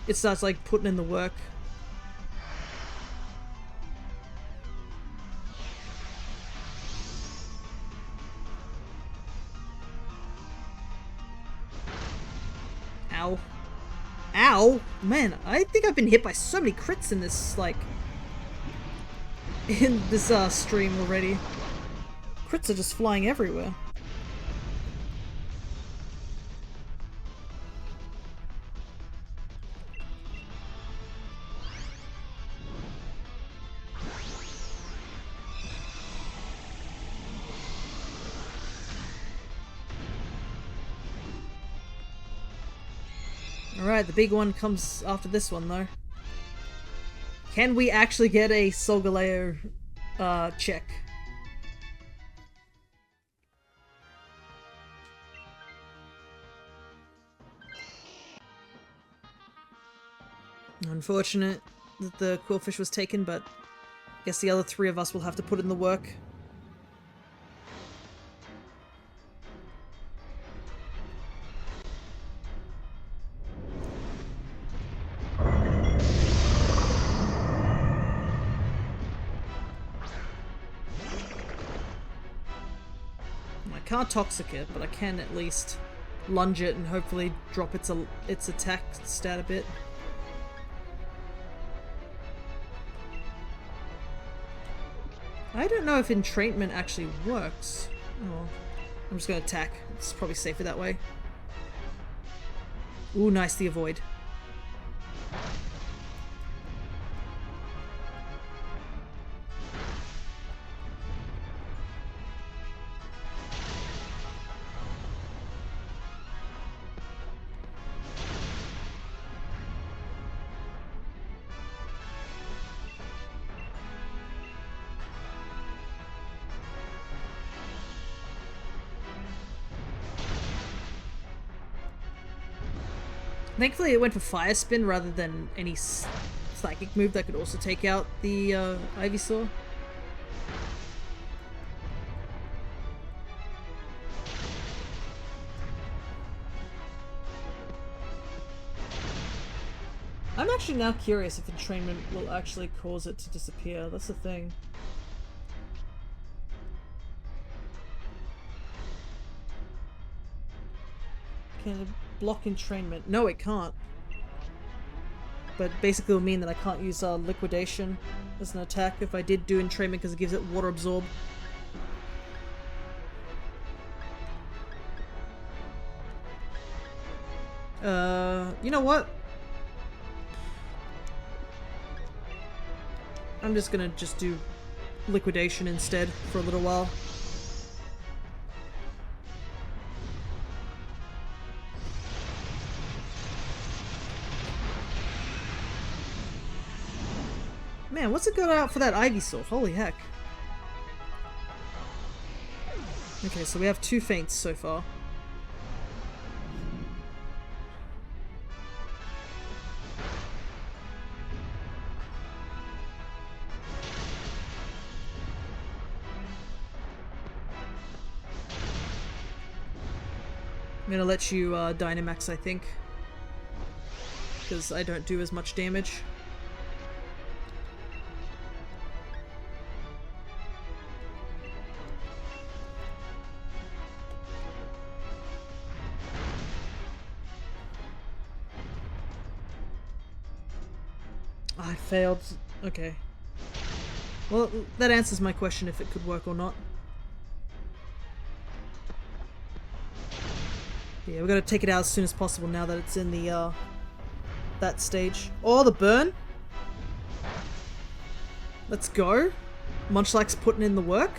it starts like putting in the work. Ow. Ow! Man, I think I've been hit by so many crits in this, like, in this stream already. Crits are just flying everywhere. Alright, the big one comes after this one, though. Can we actually get a Solgaleo check? Unfortunate that the Quillfish was taken, but I guess the other three of us will have to put in the work. I can't Toxic it, but I can at least lunge it and hopefully drop its attack stat a bit. I don't know if entrainment actually works. Oh, I'm just gonna attack. It's probably safer that way. Ooh, nice, the avoid. Thankfully it went for Fire Spin rather than any psychic move that could also take out the Ivysaur. I'm actually now curious if entrainment will actually cause it to disappear. That's the thing. Can it block entrainment? No, it can't. But basically it will mean that I can't use liquidation as an attack if I did do entrainment because it gives it water absorb. You know what? I'm just gonna do liquidation instead for a little while. Man, what's it got out for that Ivysaur? Holy heck. Okay, so we have 2 feints so far. I'm gonna let you Dynamax, I think. Because I don't do as much damage. I failed. Okay. Well, that answers my question if it could work or not. Yeah, we gotta take it out as soon as possible now that it's in the, that stage. Oh, the burn! Let's go. Munchlax's putting in the work.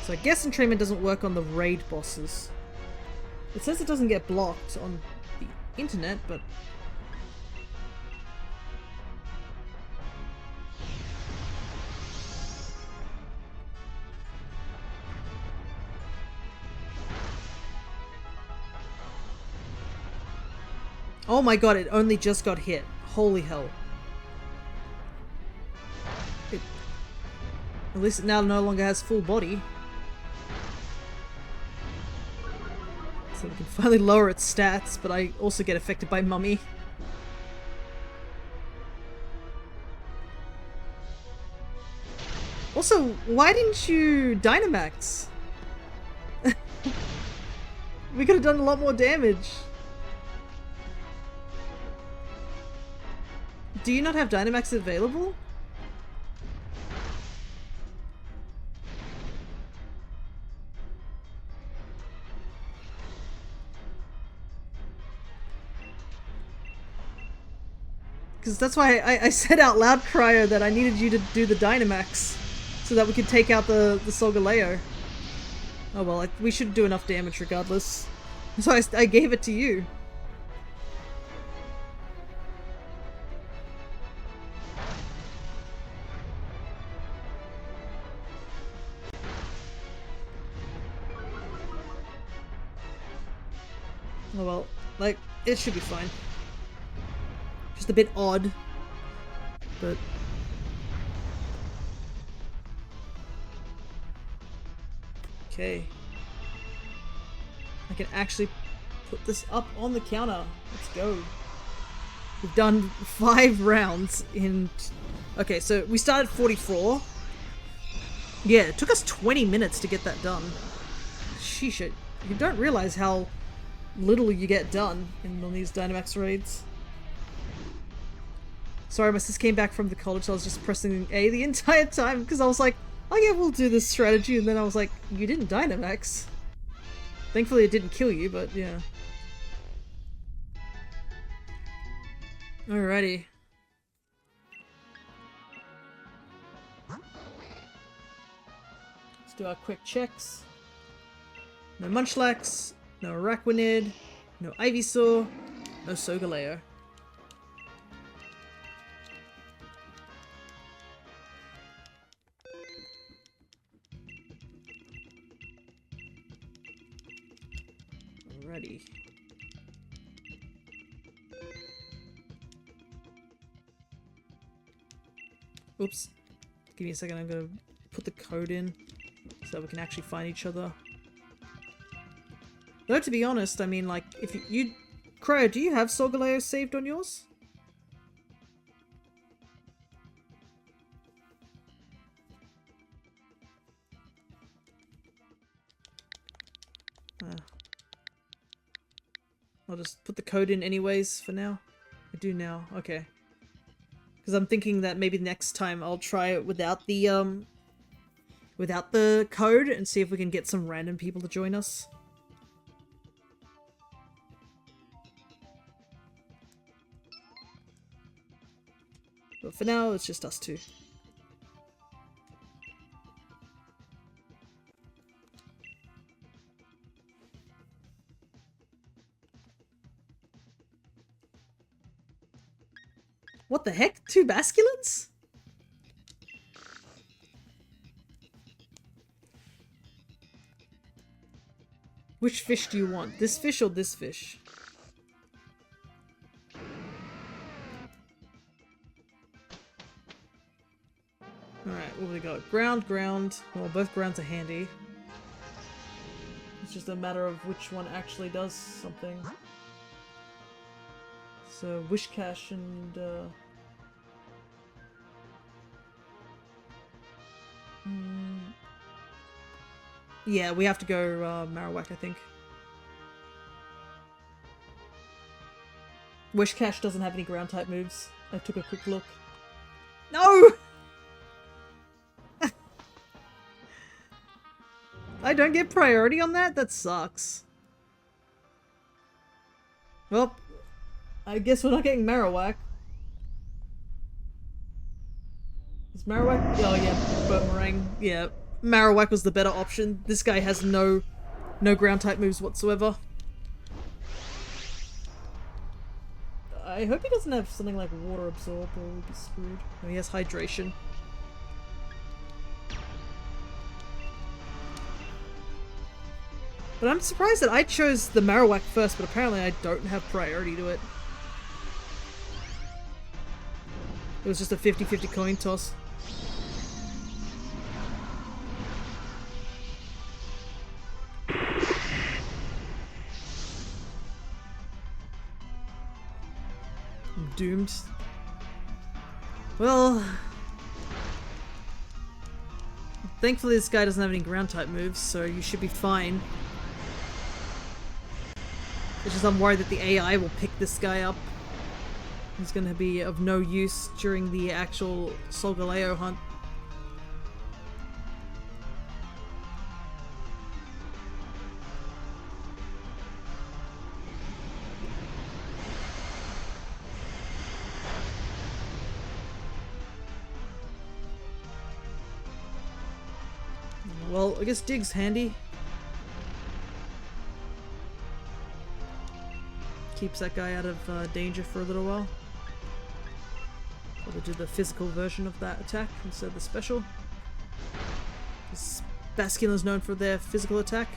So I guess entrainment doesn't work on the raid bosses. It says it doesn't get blocked on the internet, but... Oh my god, it only just got hit. Holy hell. At least it now no longer has full body. So we can finally lower its stats, but I also get affected by Mummy. Also, why didn't you Dynamax? We could have done a lot more damage. Do you not have Dynamax available? Because that's why I said out loud prior that I needed you to do the Dynamax so that we could take out the Solgaleo. Oh well, we should do enough damage regardless. So I gave it to you. Oh well, like, it should be fine. Just a bit odd, but... Okay. I can actually put this up on the counter. Let's go. We've done 5 rounds in... Okay, so we started 44. Yeah, it took us 20 minutes to get that done. Sheesh, you don't realize how little you get done on these Dynamax raids. Sorry, my sis came back from the college, so I was just pressing A the entire time because I was like, oh yeah, we'll do this strategy, and then I was like, you didn't Dynamax. Thankfully it didn't kill you, but yeah. Alrighty. Let's do our quick checks. No Munchlax, no Araquanid, no Ivysaur, no Solgaleo. Alrighty. Oops. Give me a second, I'm gonna put the code in so that we can actually find each other. Though, to be honest, I mean, like, if you... Cryo, do you have Solgaleo saved on yours? I'll just put the code in anyways for now. I do now, okay. Because I'm thinking that maybe next time I'll try it without the code and see if we can get some random people to join us. But for now, it's just us two. What the heck? 2 Basculins? Which fish do you want? This fish or this fish? Alright, what have we got? Ground, ground. Well, both grounds are handy. It's just a matter of which one actually does something. So, Wishcash and, yeah, we have to go, Marowak, I think. Wishcash doesn't have any ground-type moves. I took a quick look. No! I don't get priority on that? That sucks. Well, I guess we're not getting Marowak. Is Marowak? Oh yeah, Boomerang. Yeah, Marowak was the better option. This guy has no ground type moves whatsoever. I hope he doesn't have something like Water Absorb or we'll be screwed. Oh, he has Hydration. But I'm surprised that I chose the Marowak first, but apparently I don't have priority to it. It was just a 50-50 coin toss. doomed. Well, thankfully this guy doesn't have any ground type moves, so you should be fine. It's just I'm worried that the AI will pick this guy up. He's going to be of no use during the actual Solgaleo hunt. Well, I guess Dig's handy. Keeps that guy out of danger for a little while. Probably do the physical version of that attack instead of the special. Basculin is known for their physical attack.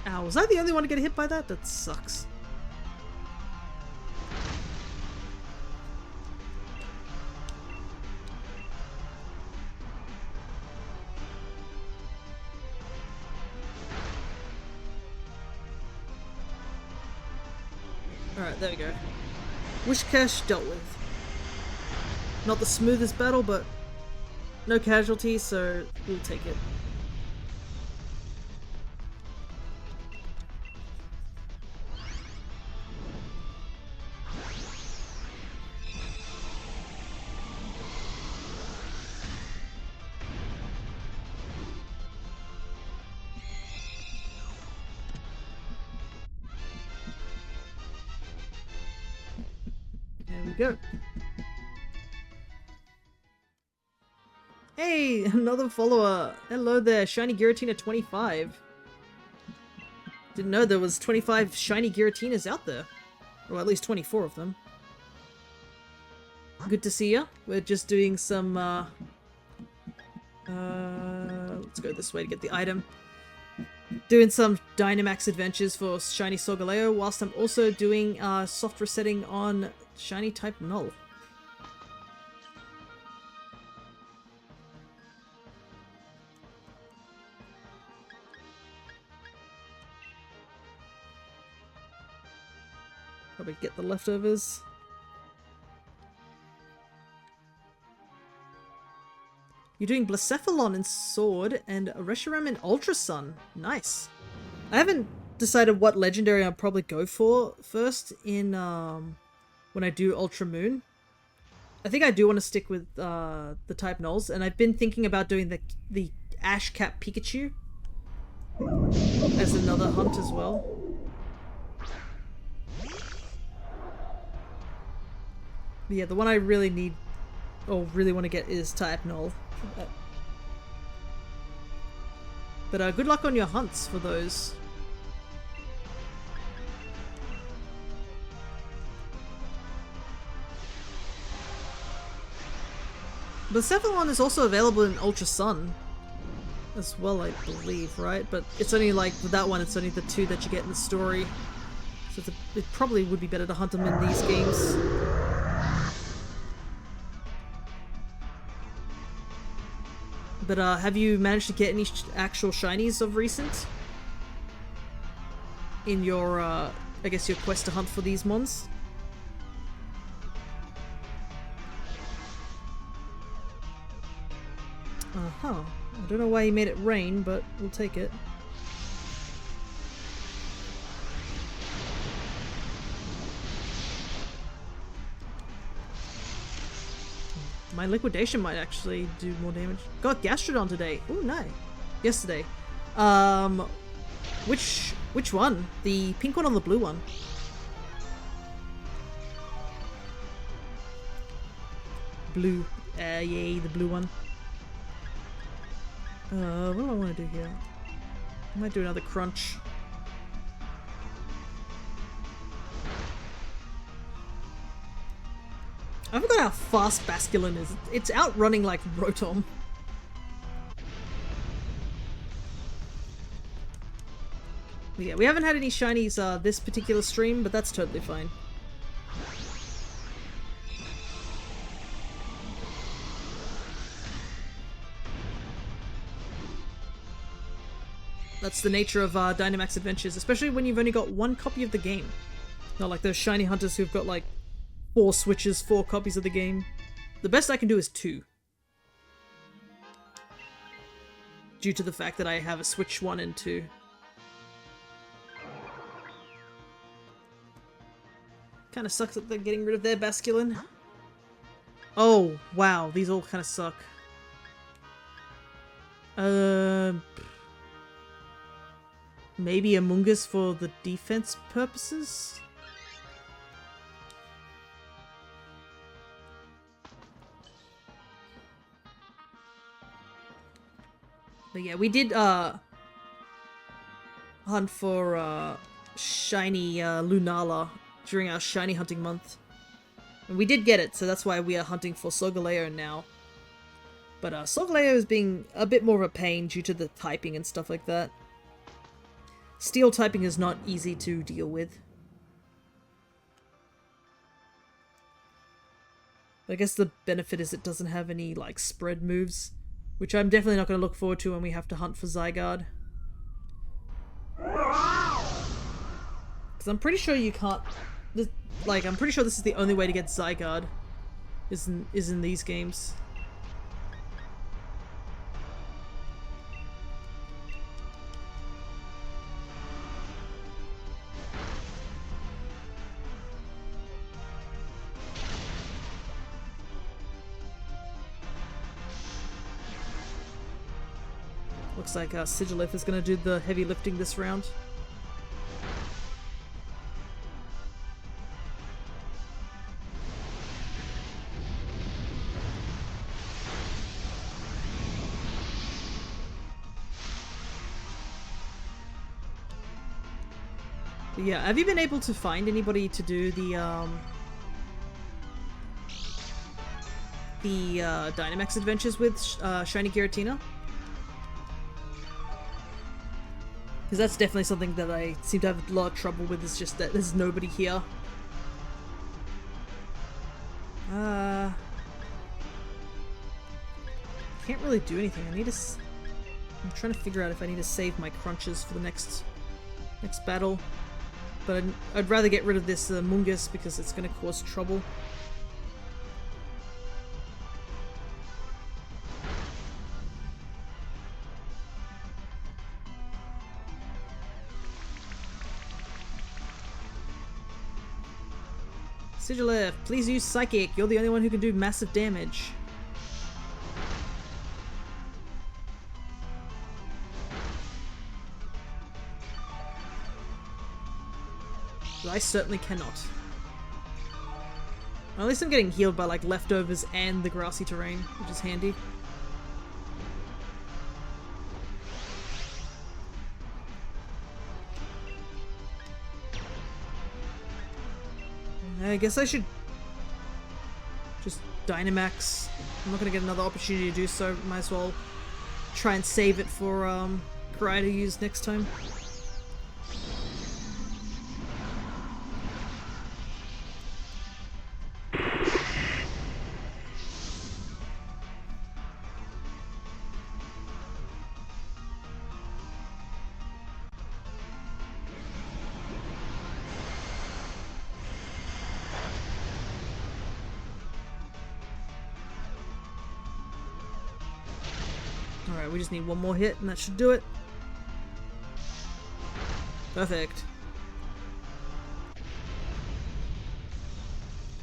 Ow, was I the only one to get hit by that? That sucks. Alright, there we go. Wishcash dealt with. Not the smoothest battle, but no casualties, so we'll take it. There we go. Hey, another follower. Hello there, Shiny Giratina 25. Didn't know there was 25 Shiny Giratinas out there. Or at least 24 of them. Good to see ya. We're just doing some, let's go this way to get the item. Doing some Dynamax adventures for Shiny Solgaleo, whilst I'm also doing soft resetting on Shiny type Null. Probably get the leftovers. You're doing Blacephalon in Sword and Reshiram in Ultra Sun. Nice. I haven't decided what legendary I'll probably go for first in when I do Ultra Moon. I think I do want to stick with the type Nulls, and I've been thinking about doing the Ash Cap Pikachu as another hunt as well. But yeah, the one I really need or really want to get is type Null. But good luck on your hunts for those. Blacephalon is also available in Ultra Sun as well, I believe, right? But it's only like, with that one, it's only the two that you get in the story. So it probably would be better to hunt them in these games. But have you managed to get any actual shinies of recent? In your, I guess your quest to hunt for these mons? Uh-huh. I don't know why he made it rain, but we'll take it. My liquidation might actually do more damage. Got Gastrodon today. Ooh, no. Yesterday. Which one? The pink one or the blue one? Blue. Yay, the blue one. What do I want to do here? I might do another crunch. I forgot how fast Basculin is. It's outrunning like Rotom. But yeah, we haven't had any shinies this particular stream, but that's totally fine. That's the nature of Dynamax Adventures, especially when you've only got one copy of the game. Not like those shiny hunters who've got like 4 switches, 4 copies of the game. The best I can do is 2. Due to the fact that I have a Switch 1 and 2. Kinda sucks that they're getting rid of their Basculin. Oh, wow, these all kinda suck. Maybe a Mungus for the defense purposes? But yeah, we did hunt for shiny Lunala during our shiny hunting month. And we did get it, so that's why we are hunting for Solgaleo now. But Solgaleo is being a bit more of a pain due to the typing and stuff like that. Steel typing is not easy to deal with. I guess the benefit is it doesn't have any, like, spread moves. Which I'm definitely not going to look forward to when we have to hunt for Zygarde. Because I'm pretty sure you can't... Like, I'm pretty sure this is the only way to get Zygarde. Is in these games. Looks like Sigilif is going to do the heavy lifting this round. But yeah, have you been able to find anybody to do the Dynamax adventures with Shiny Giratina? Because that's definitely something that I seem to have a lot of trouble with, is just that there's nobody here. Can't really do anything. I need to... I'm trying to figure out if I need to save my crunches for the next battle. But I'd rather get rid of this Mungus because it's going to cause trouble. Sigilif, please use Psychic. You're the only one who can do massive damage. But I certainly cannot. At least I'm getting healed by like leftovers and the grassy terrain, which is handy. I guess I should just Dynamax. I'm not gonna get another opportunity to do so. Might as well try and save it for Pariah to use next time. Alright, we just need one more hit and that should do it. Perfect.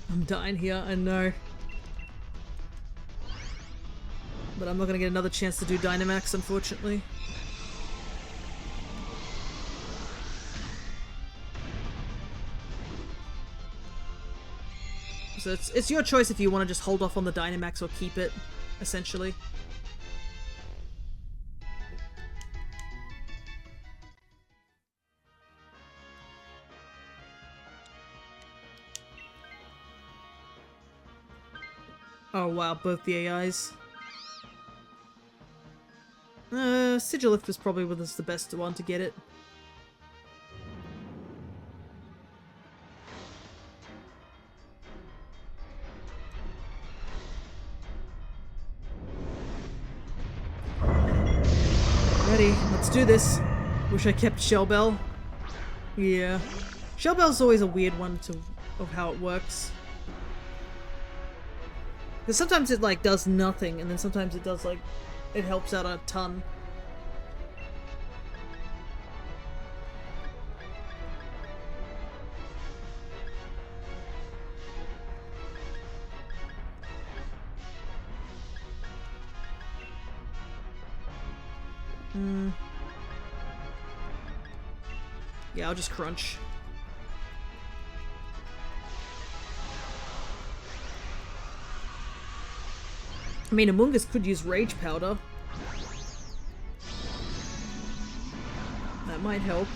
I'm dying here, I know. But I'm not gonna get another chance to do Dynamax, unfortunately. So it's your choice if you want to just hold off on the Dynamax or keep it, essentially. Oh wow, both the AIs. Sigilif is probably with us the best one to get it. Ready, let's do this. Wish I kept Shell Bell. Yeah. Shell Bell's always a weird one of how it works. Because sometimes it like does nothing, and then sometimes it does like, it helps out a ton. Yeah, I'll just crunch. I mean, Amoongus could use Rage Powder. That might help.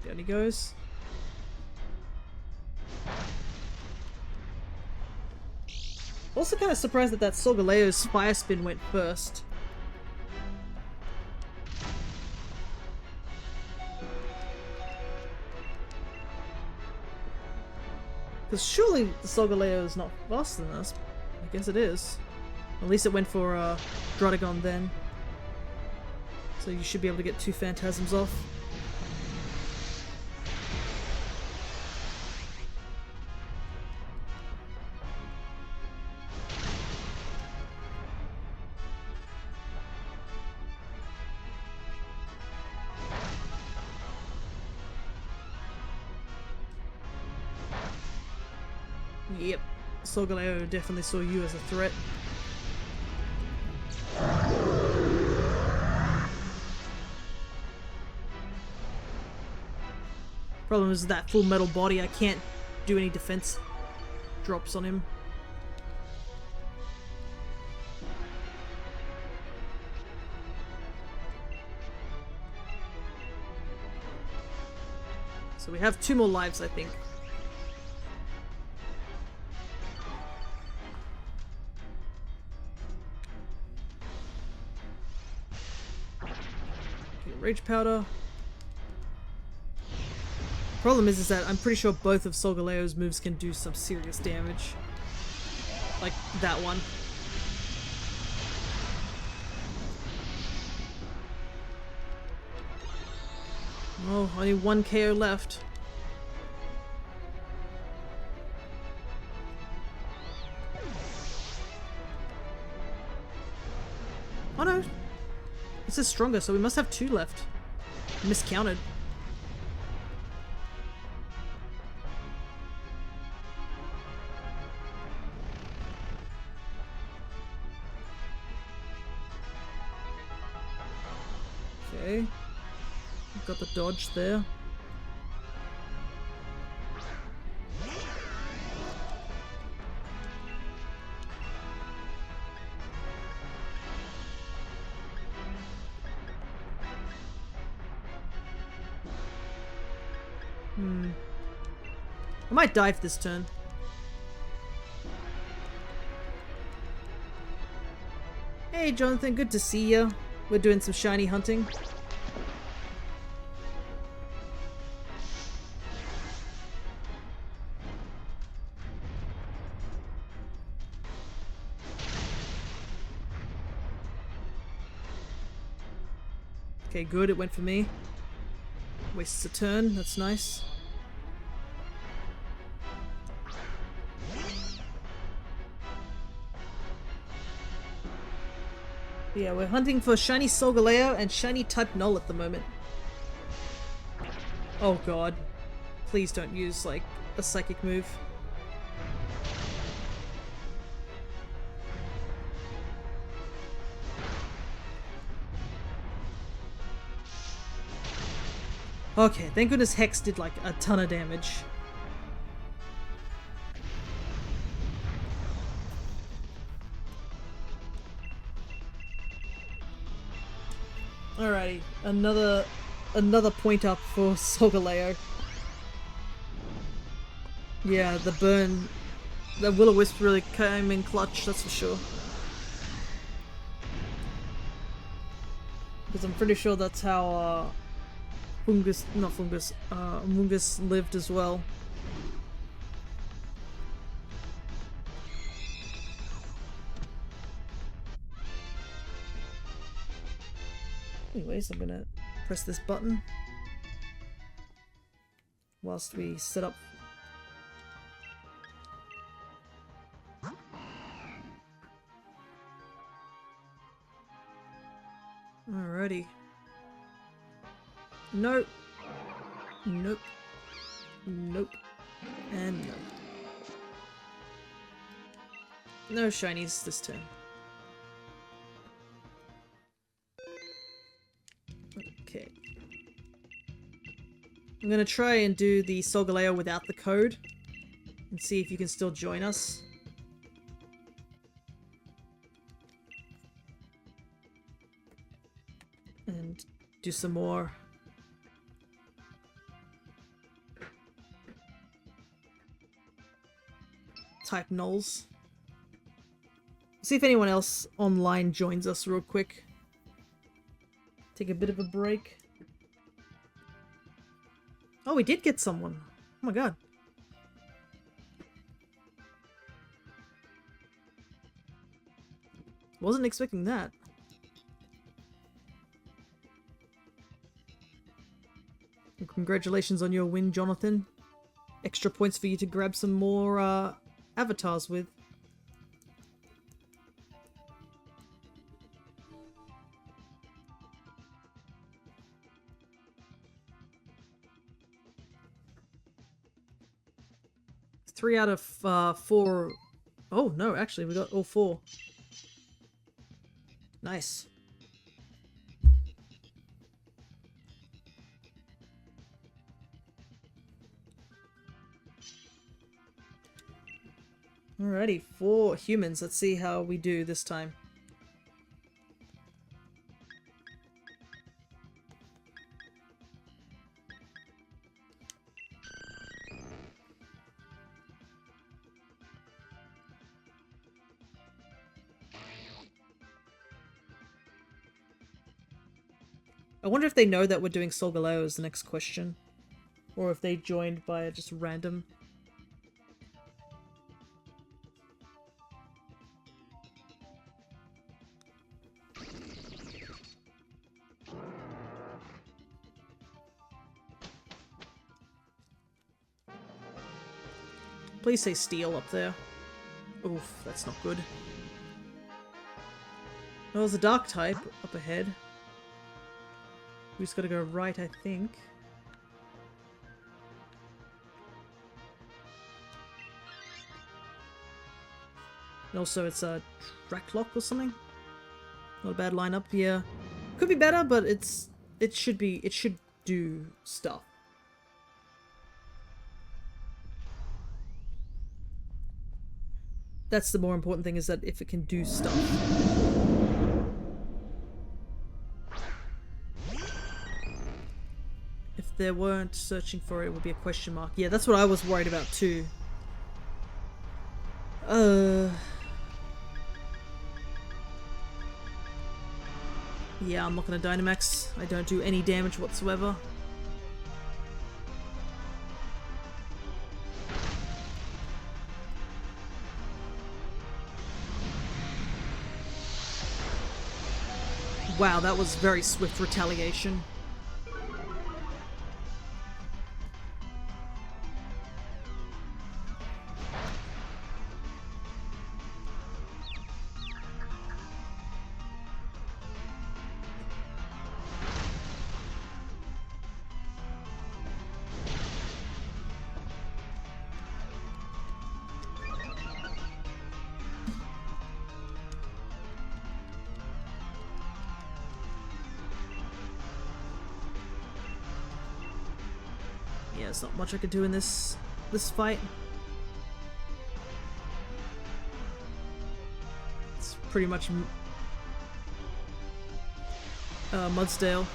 Down he goes. Also kind of surprised that Solgaleo's Fire Spin went first. Because surely the Solgaleo is not faster than us. I guess it is. At least it went for Drotagon then. So you should be able to get 2 Phantasms off. Yep, Solgaleo definitely saw you as a threat. Problem is that full metal body, I can't do any defense drops on him. So we have 2 more lives, I think. Rage Powder. Problem is that I'm pretty sure both of Solgaleo's moves can do some serious damage. Like that one. Oh, only 1 KO left. Oh no! This is stronger, so we must have 2 left. Miscounted. Okay. Got the dodge there. I might dive this turn. Hey Jonathan, good to see you. We're doing some shiny hunting. Okay, good, it went for me. Wastes a turn, that's nice. Yeah, we're hunting for shiny Solgaleo and shiny type Null at the moment. Oh god. Please don't use, like, a psychic move. Okay, thank goodness Hex did, like, a ton of damage. Alrighty, another point up for Solgaleo. Yeah, the burn, the Will-O-Wisp really came in clutch, that's for sure. Because I'm pretty sure that's how Mungus lived as well. Anyways, I'm gonna press this button whilst we set up. Alrighty. Nope. Nope. Nope. And no. No shinies this turn. Okay. I'm gonna try and do the Solgaleo without the code and see if you can still join us. And do some more type nulls. See if anyone else online joins us real quick. Take a bit of a break. Oh, we did get someone. Oh my god. Wasn't expecting that. And congratulations on your win, Jonathan. Extra points for you to grab some more avatars with. Three out of 4. Oh no, actually we got all 4. Nice. Alrighty, 4 humans. Let's see how we do this time. I wonder if they know that we're doing Solgaleo as the next question. Or if they joined by just random. Please say steel up there. Oof, that's not good. Oh, there's a dark type up ahead. We just gotta go right, I think. And also it's a Draklock or something. Not a bad lineup, yeah. Could be better, but it should do stuff. That's the more important thing, is that if it can do stuff. If they weren't searching for it, it would be a question mark. Yeah, that's what I was worried about too. Yeah, I'm not gonna Dynamax. I don't do any damage whatsoever. Wow, that was very swift retaliation. Yeah, there's not much I could do in this fight. It's pretty much Mudsdale.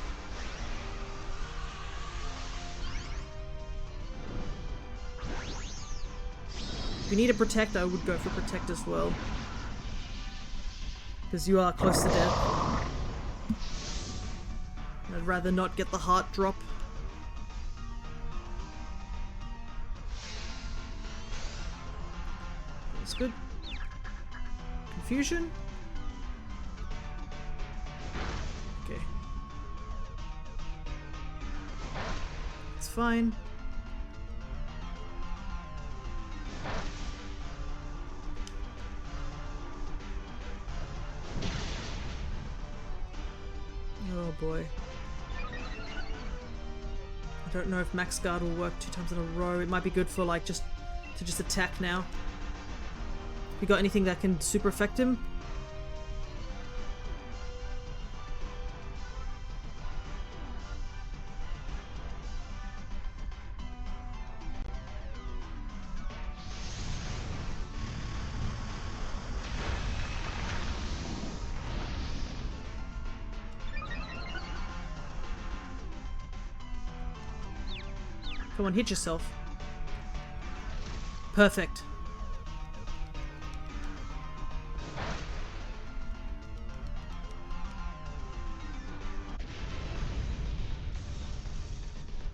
If you need a protect, I would go for protect as well. Because you are close to death. I'd rather not get the heart drop. That's good. Confusion? Okay. It's fine. Oh boy. I don't know if Max Guard will work 2 times in a row. It might be good for like just attack now. You got anything that can super affect him? Come on, hit yourself. Perfect.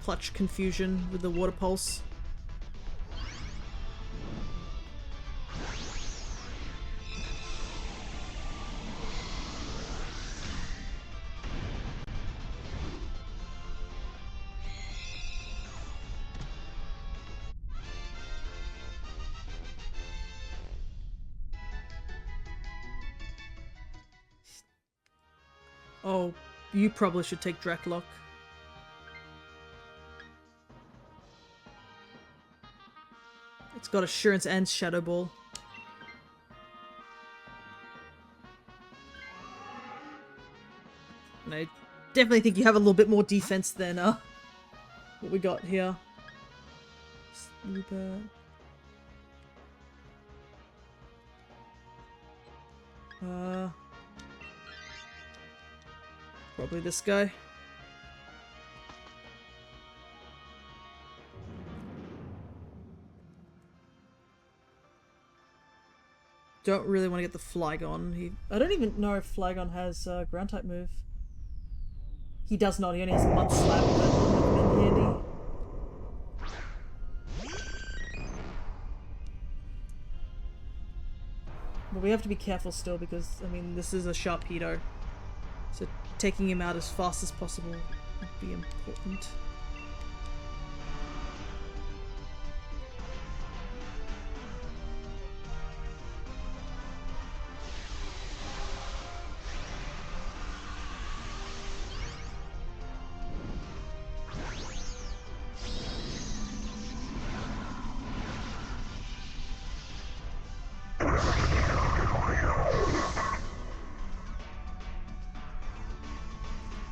Clutch confusion with the water pulse. Oh, you probably should take Draklock. It's got Assurance and Shadow Ball. And I definitely think you have a little bit more defense than what we got here. Sleeper. Probably this guy. Don't really want to get the Flygon. I don't even know if Flygon has a ground type move. He does not. He only has Mud Slap, but that would have been handy. But we have to be careful still because, I mean, this is a Sharpedo. So taking him out as fast as possible would be important.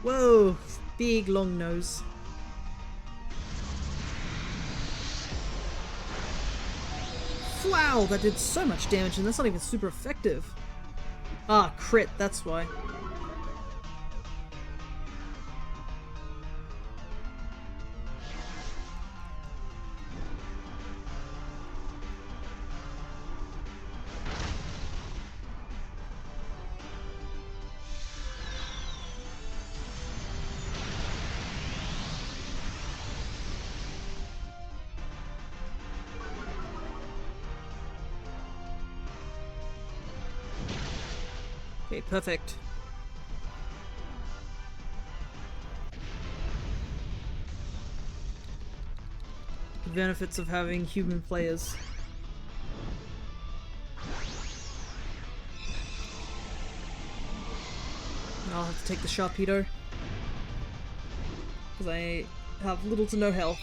Whoa! Big long nose. Wow, that did so much damage and that's not even super effective. Ah, crit, that's why. Okay, perfect. The benefits of having human players. I'll have to take the Sharpedo. Because I have little to no health.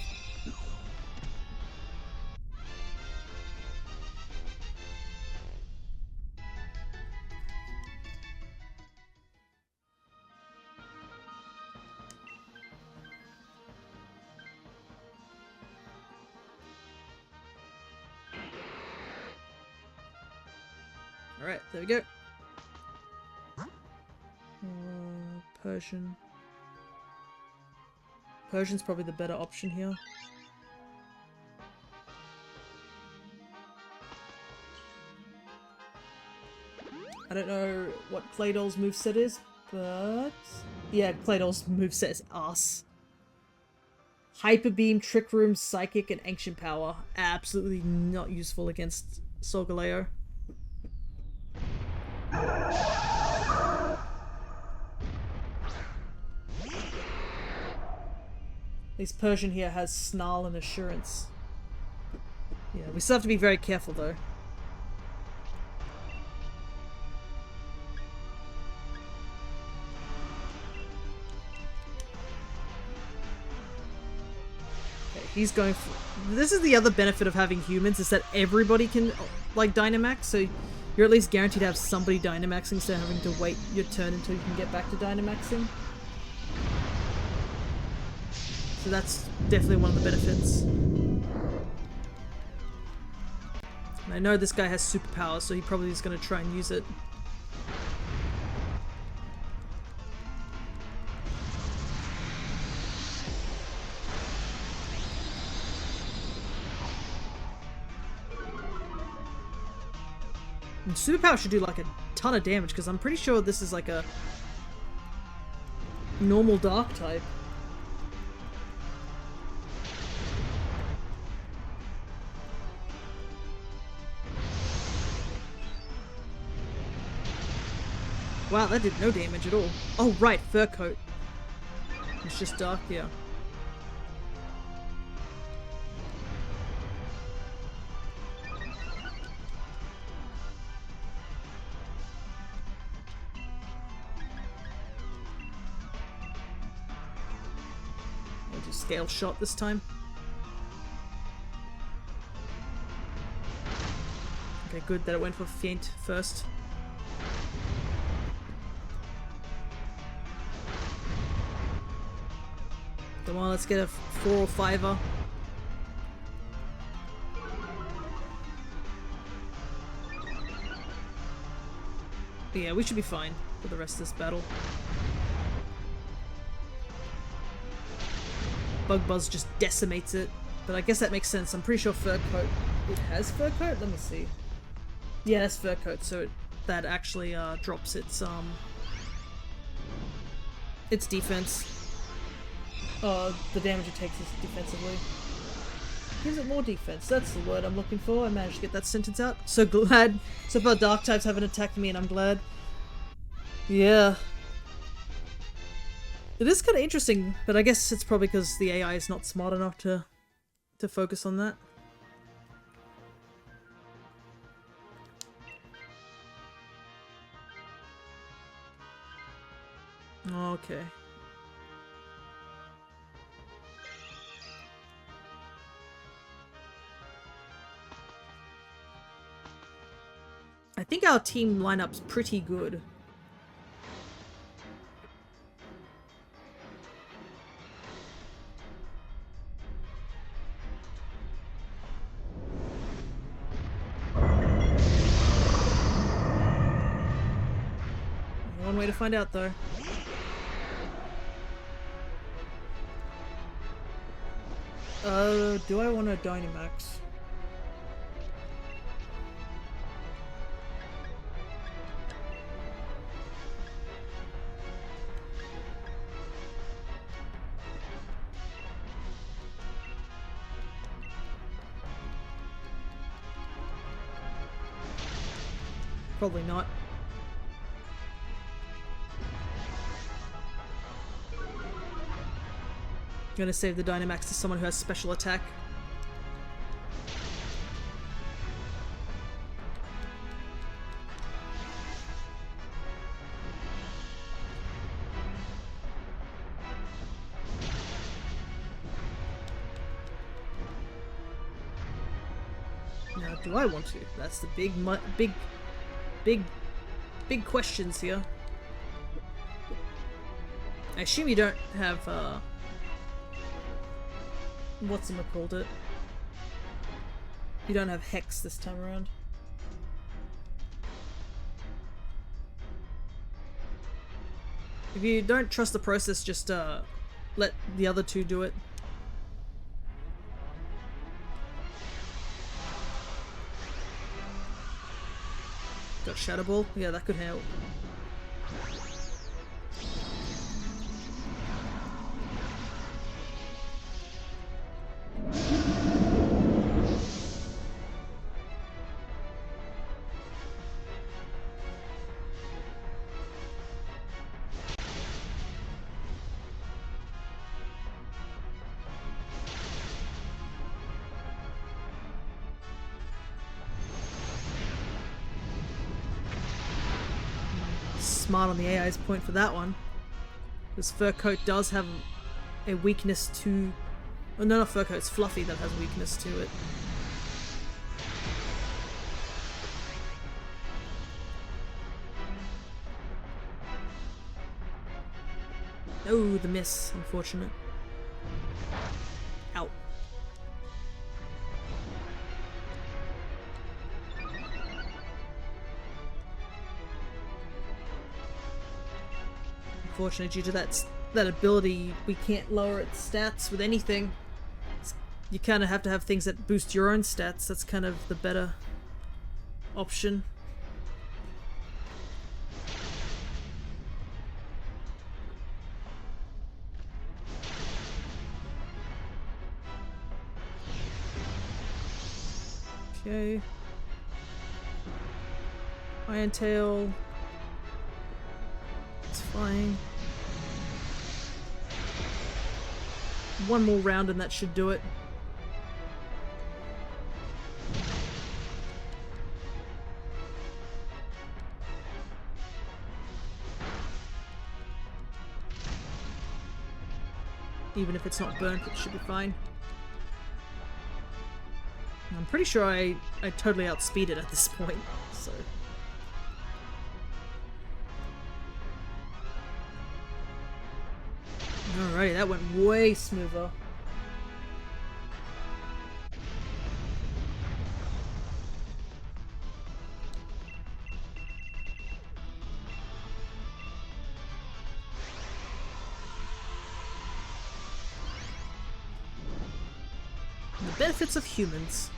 Alright, there we go. Persian. Persian's probably the better option here. I don't know what Claydol's moveset is, but... yeah, Claydol's moveset is ass. Hyper Beam, Trick Room, Psychic, and Ancient Power. Absolutely not useful against Solgaleo. At least Persian here has Snarl and Assurance. Yeah, we still have to be very careful though. He's going for... this is the other benefit of having humans, is that everybody can, like, Dynamax, so you're at least guaranteed to have somebody Dynamaxing instead of having to wait your turn until you can get back to Dynamaxing. So that's definitely one of the benefits. And I know this guy has superpowers, so he probably is going to try and use it. And superpower should do like a ton of damage, because I'm pretty sure this is like a normal dark type. Wow, that did no damage at all. Oh right, Fur Coat. It's just dark, yeah. Scale shot this time. Okay, good that it went for Feint first. Come on, let's get a 4 or 5er. Yeah, we should be fine for the rest of this battle. Bug Buzz just decimates it, but I guess that makes sense. I'm pretty sure Fur Coat... it has Fur Coat? Let me see. Yeah, that's Fur Coat, so that actually drops its defense. The damage it takes is defensively. Gives it more defense. That's the word I'm looking for. I managed to get that sentence out. So glad. So far dark types haven't attacked me and I'm glad. Yeah. It is kind of interesting, but I guess it's probably because the AI is not smart enough to focus on that. Okay. I think our team lineup's pretty good. One way to find out, though. Do I want a Dynamax? Probably not. I'm gonna save the Dynamax to someone who has special attack. Now, do I want to? That's the big questions here. I assume you don't have, what's it called it? You don't have Hex this time around. If you don't trust the process, just let the other two do it. Got Shadow Ball? Yeah, that could help. Smart on the AI's point for that one. This Fur Coat does have a weakness to... Oh, no, not Fur Coat, it's Fluffy that has a weakness to it. Oh, the miss. Unfortunate. Out. Unfortunately, due to that ability, we can't lower its stats with anything. You kind of have to have things that boost your own stats. That's kind of the better option. Okay. Iron Tail. It's fine. One more round and that should do it. Even if it's not burnt, it should be fine. I'm pretty sure I totally outspeed it at this point, so... Alrighty, that went way smoother. The benefits of humans.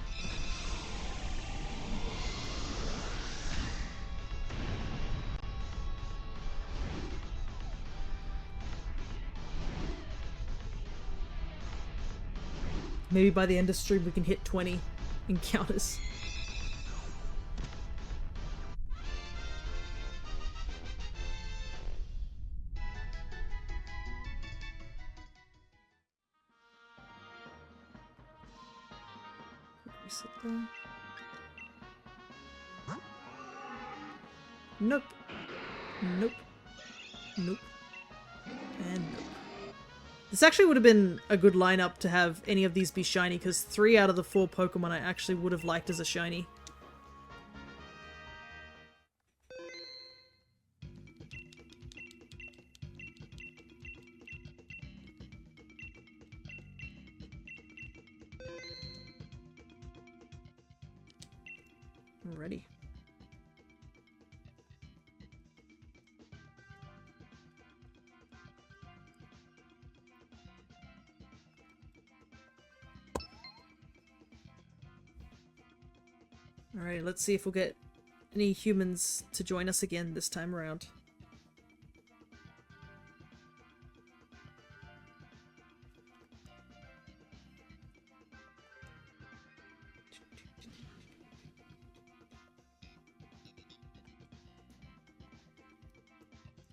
Maybe by the end of stream we can hit 20 encounters. Reset there. Nope. Nope. Nope. And nope. This actually would have been a good lineup to have any of these be shiny, because 3 out of the 4 Pokemon I actually would have liked as a shiny. Alrighty. Alright, let's see if we'll get any humans to join us again this time around.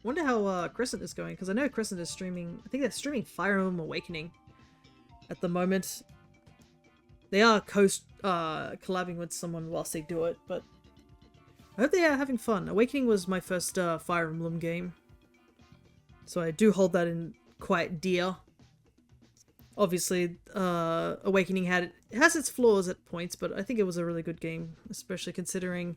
Wonder how Crescent is going, because I know Crescent is streaming... I think they're streaming Fire Emblem Awakening at the moment. They are collabing with someone whilst they do it, but I hope they are having fun. Awakening was my first Fire Emblem game, so I do hold that in quite dear. Obviously, Awakening has its flaws at points, but I think it was a really good game, especially considering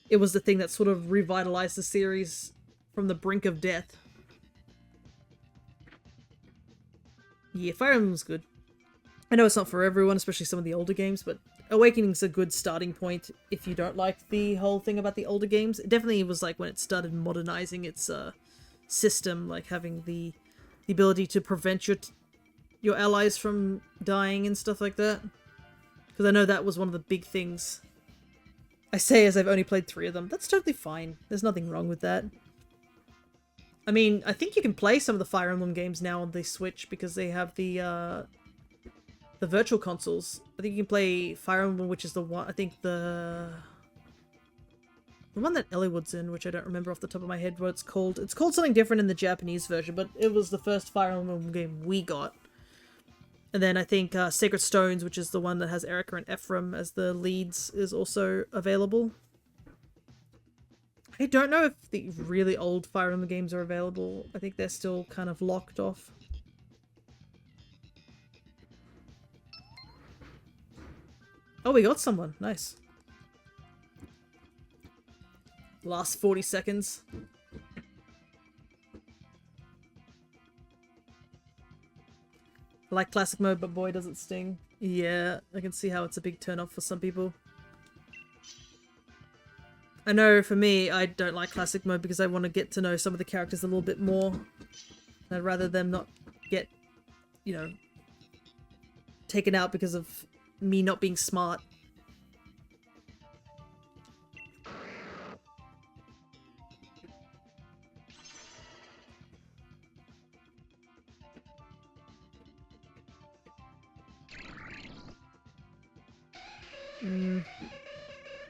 it was the thing that sort of revitalized the series from the brink of death. Yeah, Fire Emblem's good. I know it's not for everyone, especially some of the older games, but Awakening's a good starting point if you don't like the whole thing about the older games. It definitely was like when it started modernizing its system, like having the ability to prevent your allies from dying and stuff like that. Because I know that was one of the big things. I say as I've only played 3 of them. That's totally fine. There's nothing wrong with that. I mean, I think you can play some of the Fire Emblem games now on the Switch because they have the virtual consoles. I think you can play Fire Emblem, which is the one, I think the one that Elliewood's in, which I don't remember off the top of my head what it's called. It's called something different in the Japanese version, but it was the first Fire Emblem game we got. And then I think Sacred Stones, which is the one that has Erica and Ephraim as the leads, is also available. I don't know if the really old Fire Emblem games are available. I think they're still kind of locked off. Oh, we got someone. Nice. Last 40 seconds. I like classic mode, but boy does it sting. Yeah, I can see how it's a big turn off for some people. I know for me, I don't like classic mode because I want to get to know some of the characters a little bit more. I'd rather them not get, you know, taken out because of me not being smart.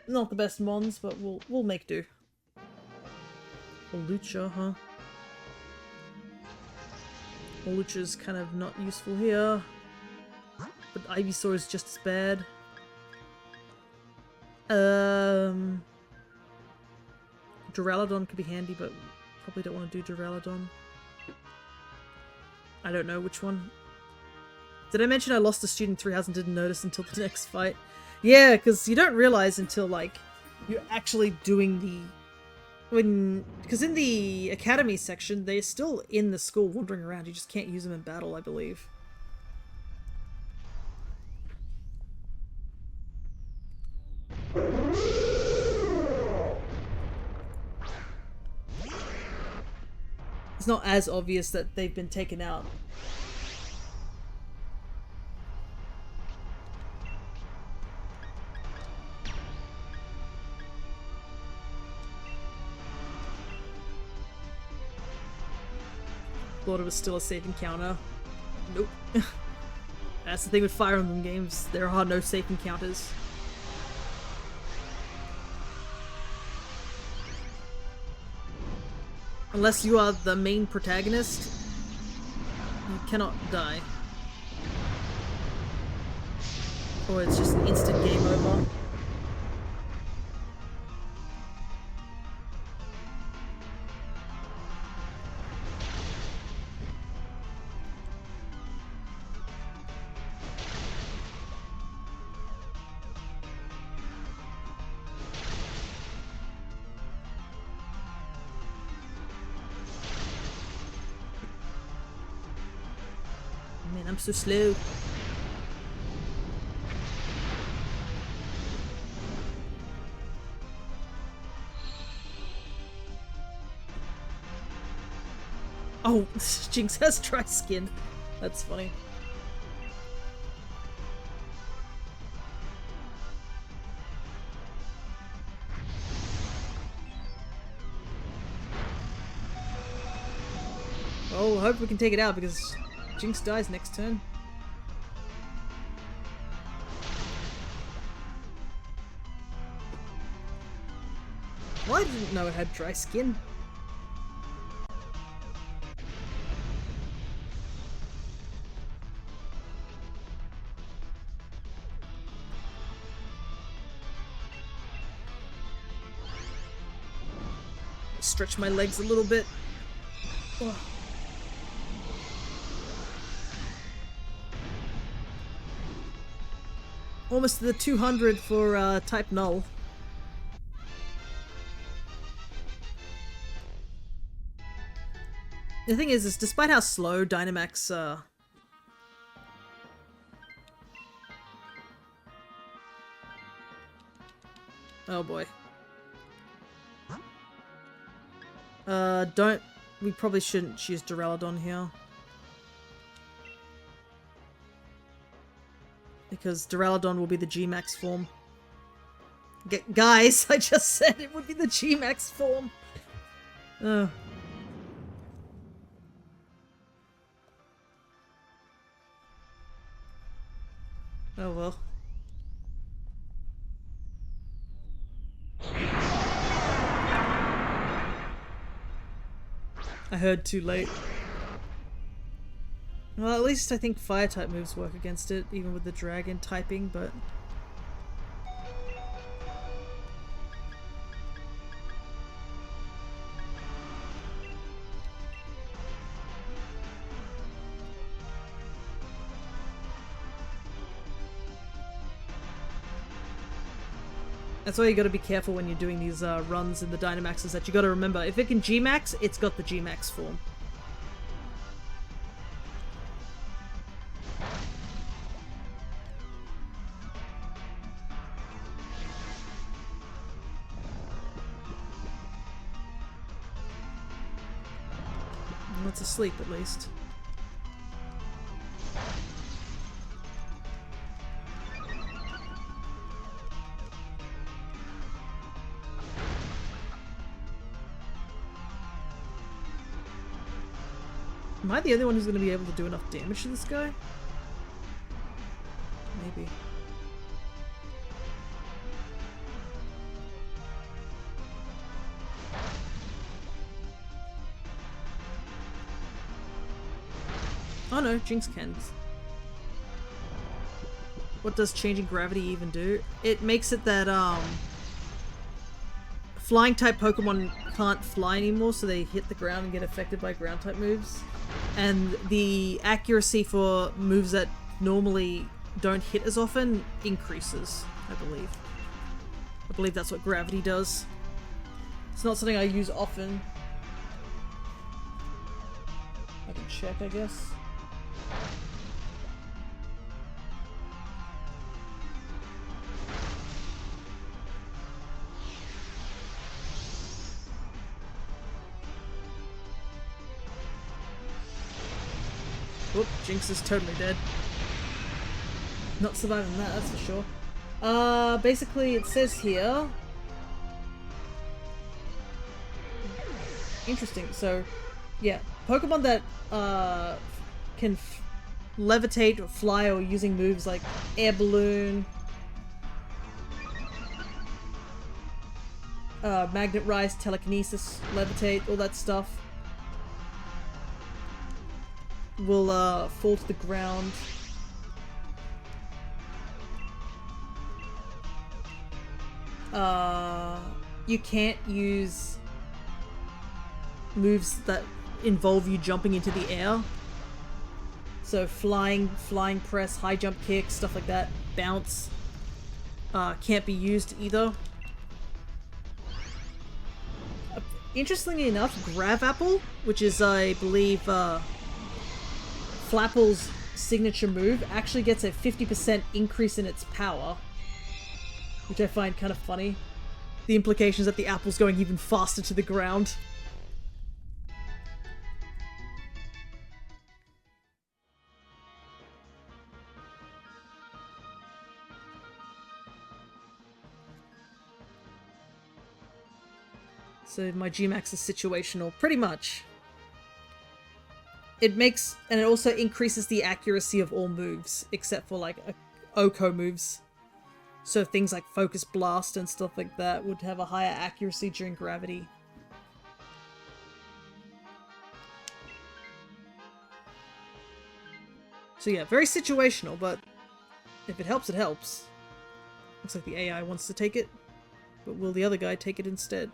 Not the best mons, but we'll make do. Lucha, huh? Lucha's kind of not useful here. But Ivysaur is just as bad. Duraludon could be handy, but probably don't want to do Duraludon. I don't know which one. Did I mention I lost a student 3 hours and didn't notice until the next fight? Yeah, because you don't realize until, like, you're actually doing the... Because in the academy section, they're still in the school wandering around. You just can't use them in battle, I believe. It's not as obvious that they've been taken out. Thought it was still a safe encounter. Nope. That's the thing with Fire Emblem games. There are no safe encounters. Unless you are the main protagonist, you cannot die. Or it's just an instant game over. Man, I'm so slow. Oh, Jinx has dry skin. That's funny. Oh, I hope we can take it out because Jinx dies next turn. Well, I didn't know it had dry skin. Stretch my legs a little bit. Ugh. Almost to the 200 for type Null. The thing is despite how slow Dynamax oh boy. Don't we probably shouldn't choose Duraludon here. Because Duraludon will be the G-Max form. Guys, I just said it would be the G-Max form. Oh well. I heard too late. Well, at least I think fire-type moves work against it, even with the dragon typing, but... That's why you gotta be careful when you're doing these runs in the Dynamax, is that you gotta remember, if it can G-Max, it's got the G-Max form. Well, it's asleep, at least. Am I the only one who's going to be able to do enough damage to this guy? Maybe. Oh no, Jinx can. What does changing gravity even do? It makes it that, flying type Pokemon can't fly anymore, so they hit the ground and get affected by ground type moves. And the accuracy for moves that normally don't hit as often increases, I believe. I believe that's what gravity does. It's not something I use often. I can check, I guess. Whoop, Jinx is totally dead. Not surviving that, that's for sure. Basically it says here... Interesting, so, yeah. Pokemon that, can levitate or fly or using moves like Air Balloon, Magnet Rise, Telekinesis, Levitate, all that stuff, will fall to the ground. You can't use moves that involve you jumping into the air. So flying press, high jump kick, stuff like that, bounce, can't be used either. Interestingly enough, Grav Apple, which is, I believe, Flapple's signature move, actually gets a 50% increase in its power, which I find kind of funny. The implications that the apple's going even faster to the ground. So my G-Max is situational, pretty much. It makes, and it also increases the accuracy of all moves, except for like Oko moves. So things like Focus Blast and stuff like that would have a higher accuracy during gravity. So yeah, very situational, but if it helps, it helps. Looks like the AI wants to take it, but will the other guy take it instead?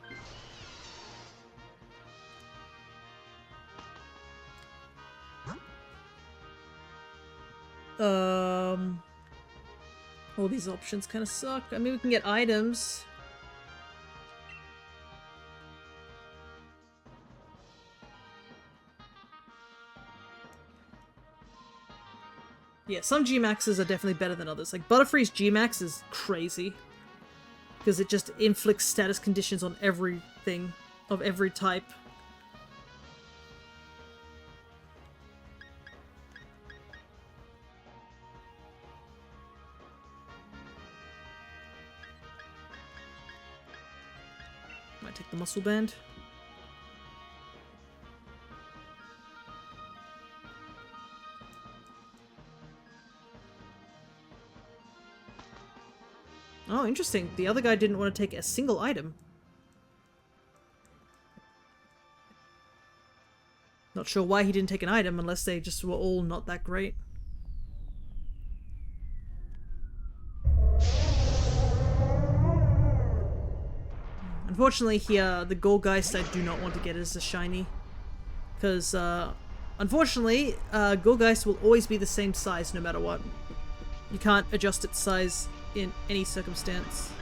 All these options kind of suck. I mean, we can get items. Yeah, some G-Maxes are definitely better than others. Like, Butterfree's G-Max is crazy. Because it just inflicts status conditions on everything of every type. Might take the muscle band. Oh, interesting. The other guy didn't want to take a single item. Not sure why he didn't take an item unless they just were all not that great. Unfortunately here, the Golgeist I do not want to get as a shiny. Because, unfortunately, Golgeist will always be the same size no matter what. You can't adjust its size in any circumstance.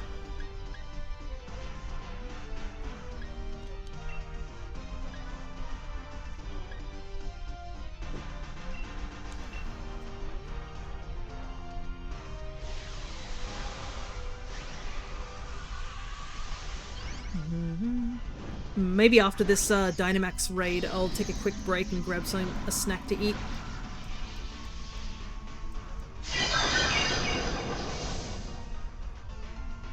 Maybe after this Dynamax raid, I'll take a quick break and grab a snack to eat.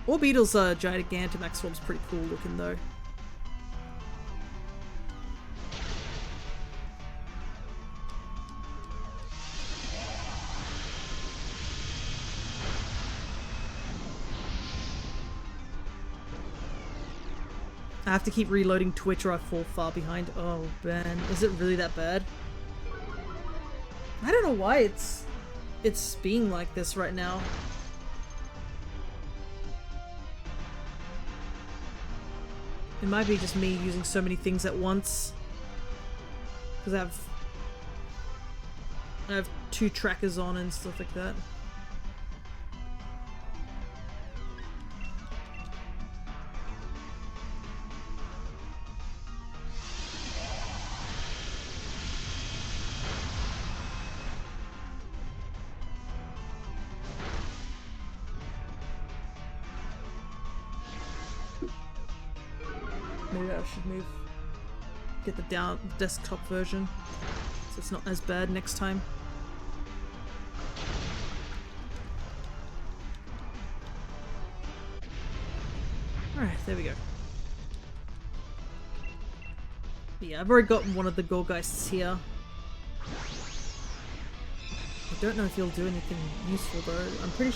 Orbeetle's Gigantamax form's pretty cool looking though. I have to keep reloading Twitch or I fall far behind. Oh man, is it really that bad? I don't know why it's being like this right now. It might be just me using so many things at once. Because I have 2 trackers on and stuff like that. Maybe I should get the desktop version, so it's not as bad next time. Alright, there we go. Yeah, I've already got one of the Golgeists here. I don't know if he'll do anything useful though. I'm pretty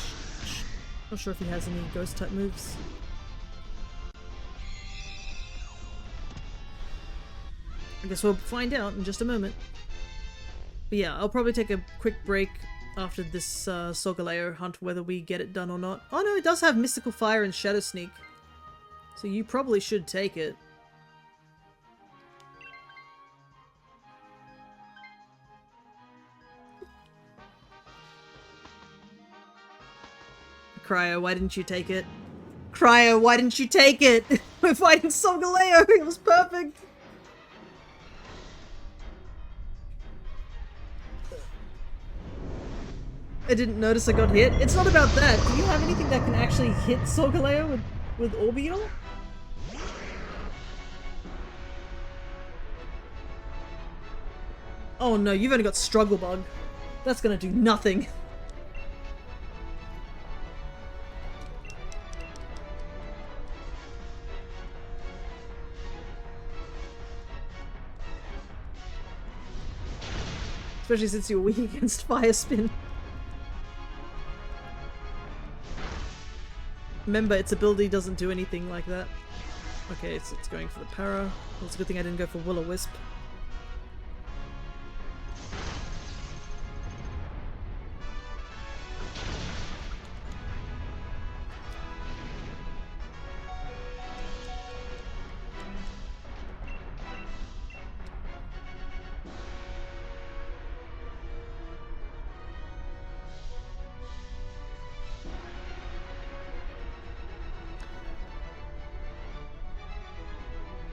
not sure if he has any ghost type moves. I guess we'll find out in just a moment. But yeah, I'll probably take a quick break after this Solgaleo hunt, whether we get it done or not. Oh no, it does have Mystical Fire and Shadow Sneak. So you probably should take it. Cryo, why didn't you take it? Cryo, why didn't you take it? We're fighting Solgaleo! It was perfect! I didn't notice I got hit. It's not about that. Do you have anything that can actually hit Solgaleo with Orbeetle? Oh no, you've only got Struggle Bug. That's gonna do nothing. Especially since you're weak against Fire Spin. Remember, its ability doesn't do anything like that. Okay, so it's going for the para. Well, it's a good thing I didn't go for Will-O-Wisp.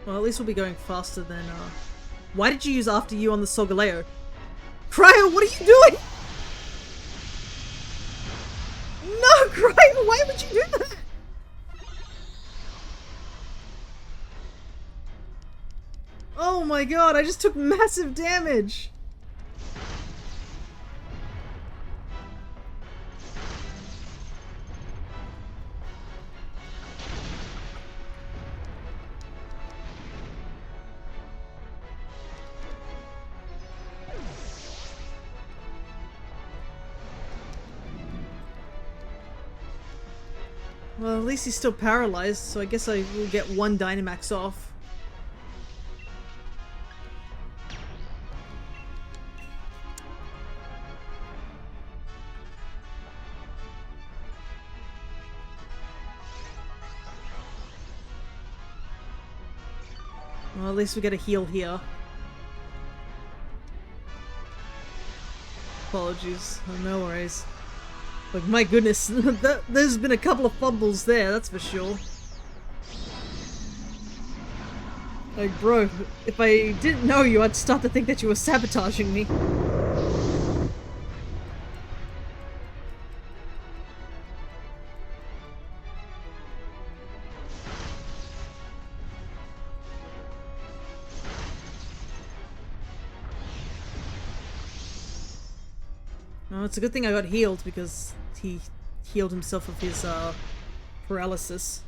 Well, at least we'll be going faster than, Why did you use After You on the Solgaleo? Cryo, what are you doing? No, Cryo, why would you do that? Oh my god, I just took massive damage! Well, at least he's still paralyzed, so I guess I will get one Dynamax off. Well, at least we get a heal here. Apologies. Oh, no worries. Like, my goodness, there's been a couple of fumbles there, that's for sure. Like, bro, if I didn't know you, I'd start to think that you were sabotaging me. Oh, it's a good thing I got healed because he healed himself of his paralysis.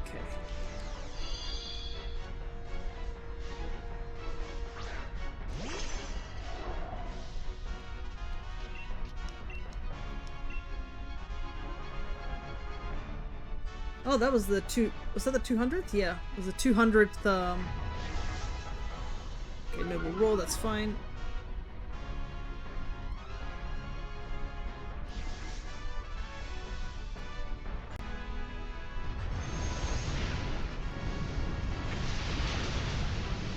Okay. Oh, that was the was that the 200th? Yeah, it was the 200th, Okay, noble roll, that's fine.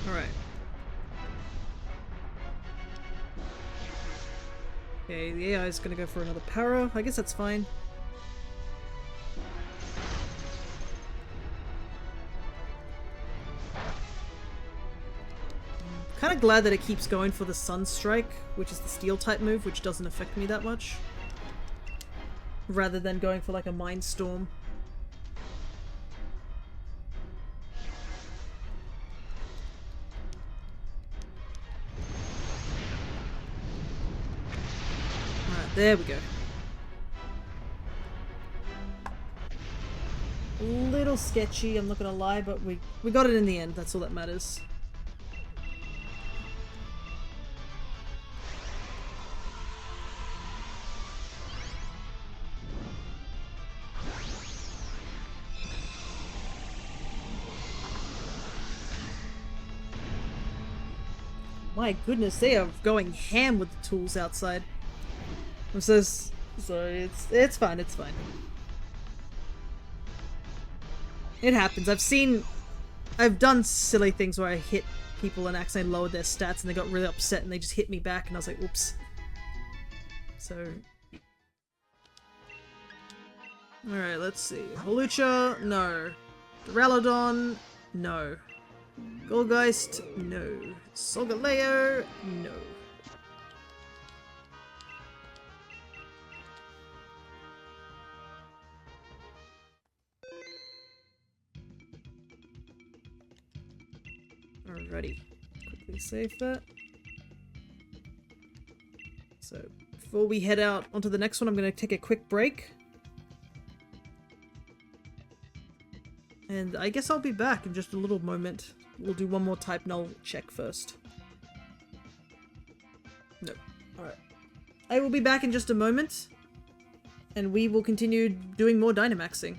Alright. Okay, the AI is gonna go for another para. I guess that's fine. Kind of glad that it keeps going for the Sun Strike, which is the Steel type move, which doesn't affect me that much. Rather than going for like a Mind Storm. Alright, there we go. A little sketchy, I'm not gonna lie, but we got it in the end, that's all that matters. My goodness, they are going ham with the tools outside. I'm so sorry, it's fine, it's fine. It happens. I've done silly things where I hit people and accidentally lowered their stats and they got really upset and they just hit me back and I was like, oops. So... Alright, let's see. Holucha, no. Duraludon, no. Golgeist, no. Solgaleo, no. Alrighty. Quickly save that. So, before we head out onto the next one, I'm going to take a quick break. And I guess I'll be back in just a little moment. We'll do one more type null check first. No. Alright. I will be back in just a moment. And we will continue doing more Dynamaxing.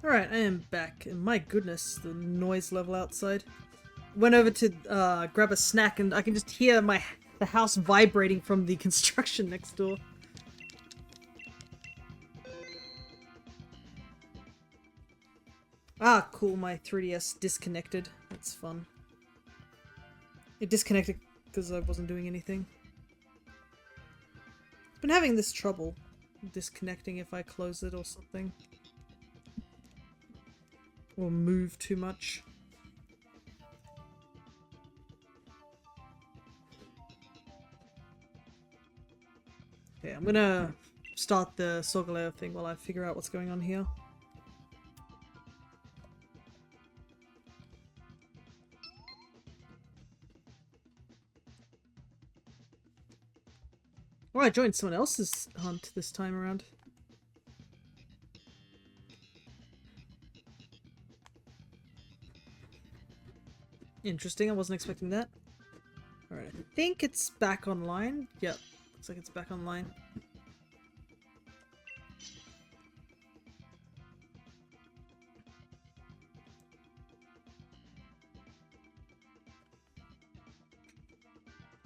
Alright, I am back, and my goodness, the noise level outside. Went over to grab a snack, and I can just hear the house vibrating from the construction next door. Ah, cool, my 3DS disconnected. That's fun. It disconnected because I wasn't doing anything. Been having this trouble disconnecting if I close it or something. Or move too much. Okay, I'm gonna start the Solgaleo thing while I figure out what's going on here. Oh, I joined someone else's hunt this time around. Interesting, I wasn't expecting that. Alright, I think it's back online. Yep, looks like it's back online.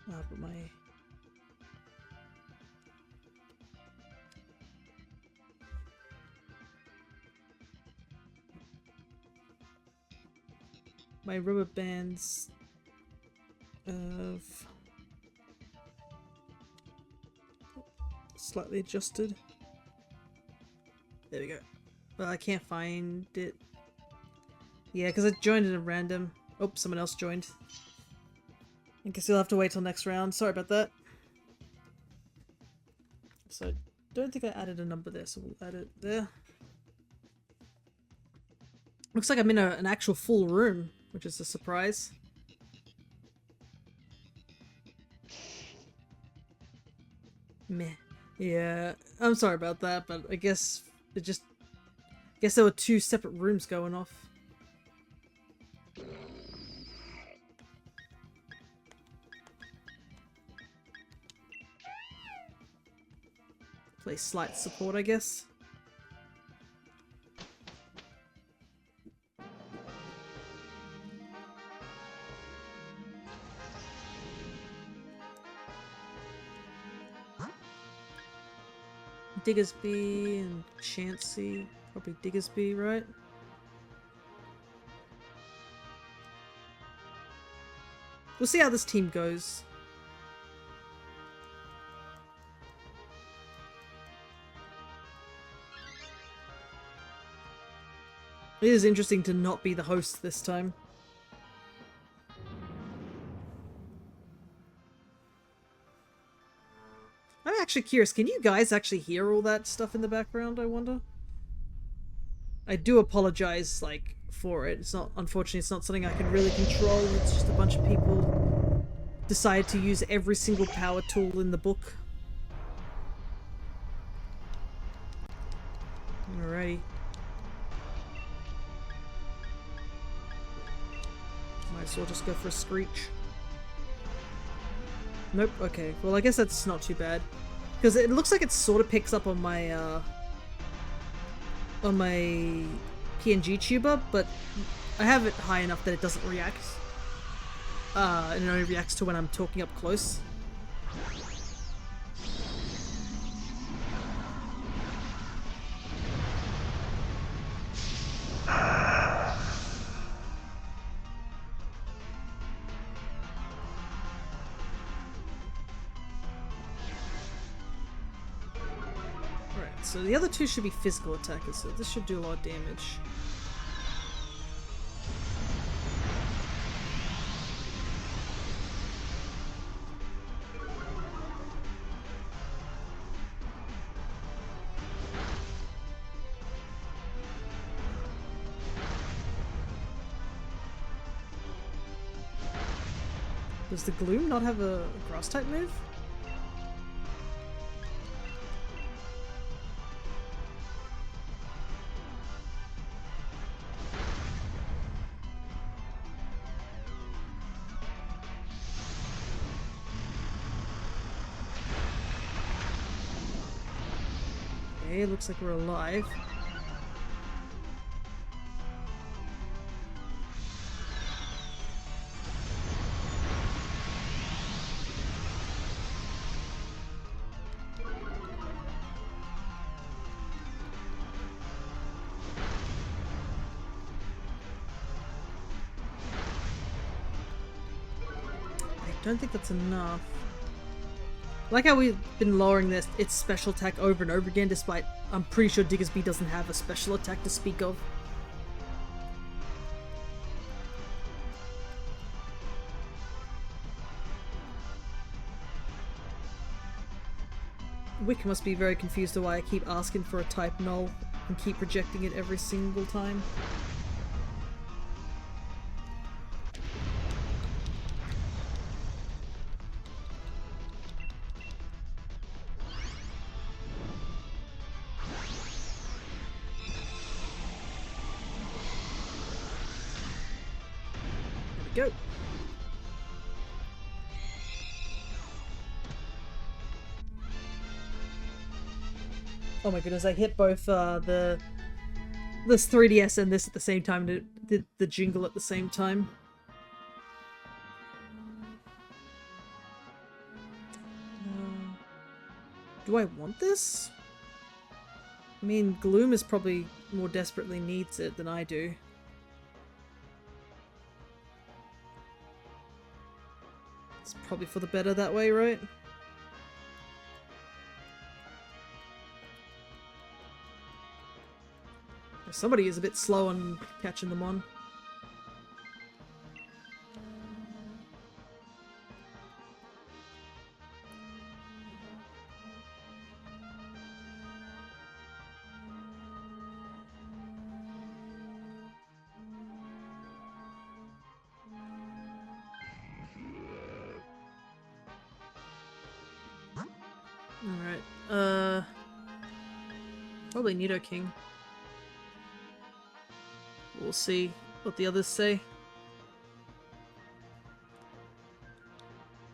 Ah, but my rubber bands of slightly adjusted. There we go. Well, I can't find it. Yeah, because I joined it at random. Oh, someone else joined. I guess you'll have to wait till next round. Sorry about that. So, I don't think I added a number there, so we'll add it there. Looks like I'm in an actual full room, which is a surprise. Meh. Yeah, I'm sorry about that, but I guess it just... I guess there were two separate rooms going off. Play slight support, I guess. Diggersby and Chansey. Probably Diggersby, right? We'll see how this team goes. It is interesting to not be the host this time. I'm actually curious, can you guys actually hear all that stuff in the background, I wonder? I do apologize, like, for it. It's not, unfortunately, it's not something I can really control. It's just a bunch of people decide to use every single power tool in the book. Alrighty. Might as well just go for a screech. Nope, okay. Well, I guess that's not too bad. Because it looks like it sort of picks up on my PNG tuber, but I have it high enough that it doesn't react. And it only reacts to when I'm talking up close. So the other two should be physical attackers, so this should do a lot of damage. Does the Gloom not have a grass type move? Okay, looks like we're alive. Don't think that's enough. I like how we've been lowering its special attack over and over again, despite I'm pretty sure Diggersby doesn't have a special attack to speak of. Wick must be very confused to why I keep asking for a type null and keep rejecting it every single time. There we go. Oh my goodness, I hit both this 3DS and this at the same time, and it did the jingle at the same time. Do I want this? I mean, Gloom is probably more desperately needs it than I do. It's probably for the better that way, right? Somebody is a bit slow on catching them on. Alright, probably Nidoking. We'll see what the others say.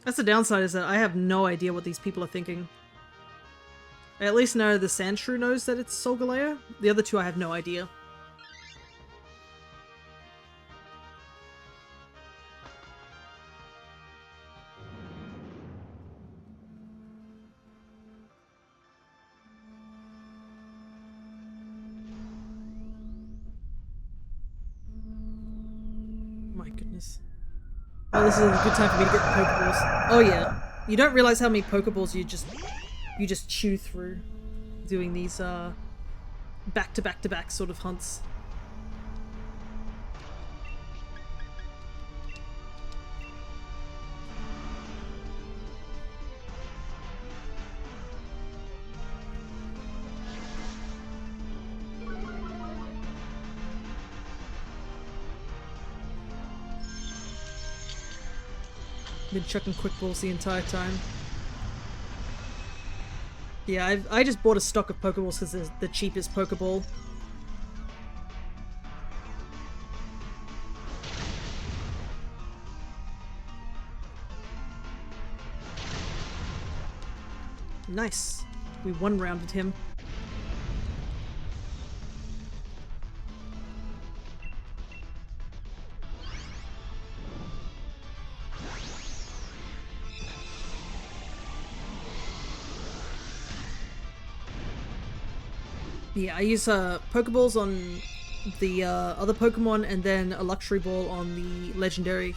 That's the downside, is that I have no idea what these people are thinking. I at least know the Sandshrew knows that it's Solgaleo. The other two I have no idea. My goodness. Oh, this is a good time for me to get the Pokeballs. Oh yeah. You don't realize how many Pokeballs you just chew through doing these back-to-back-to-back sort of hunts. Been chucking quick balls the entire time. Yeah, I just bought a stock of Pokeballs because they're the cheapest Pokeball. Nice. We one-rounded him. Yeah, I use Pokeballs on the other Pokemon and then a Luxury Ball on the Legendary.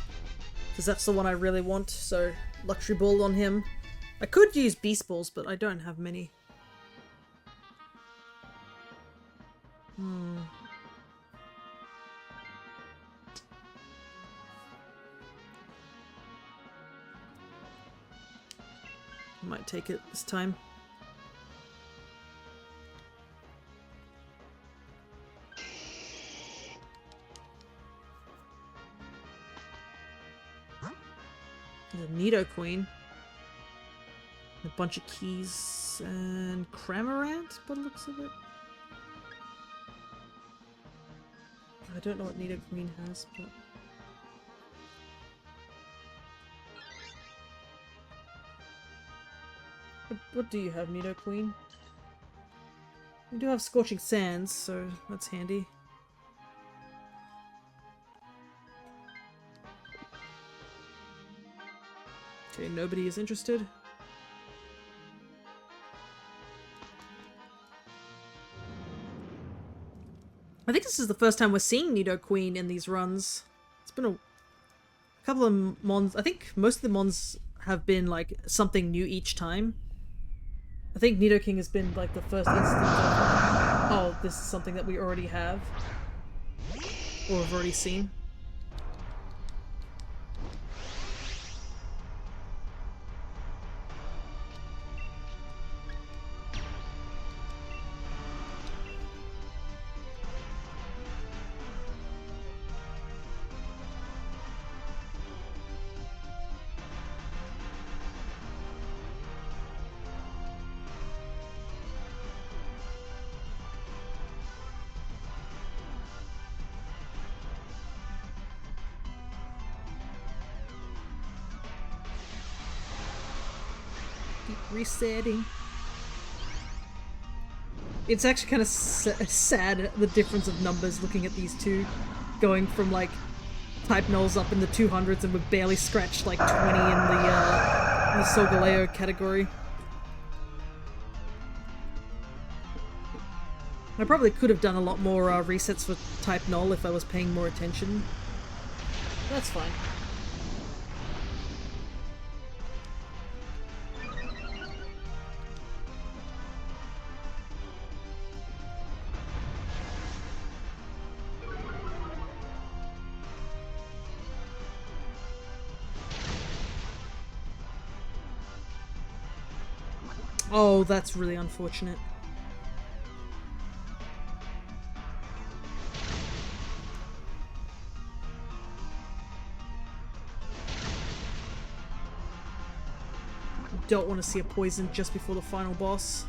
Because that's the one I really want, so Luxury Ball on him. I could use Beast Balls, but I don't have many. I might take it this time. There's a Nidoqueen. A bunch of keys and Cramorant, by the looks of it. I don't know what Nidoqueen has, but... What do you have, Nidoqueen? You do have Scorching Sands, so that's handy. Okay, nobody is interested. I think this is the first time we're seeing Nidoqueen in these runs. It's been a couple of mons. I think most of the mons have been like something new each time. I think Nidoking has been like the first instance of, oh, this is something that we already have or have already seen. Resetting. It's actually kind of sad, the difference of numbers looking at these two, going from like type nulls up in the 200s and we've barely scratched like 20 in the Solgaleo category. I probably could have done a lot more resets for type null if I was paying more attention. That's fine. Oh, that's really unfortunate. Don't want to see a poison just before the final boss.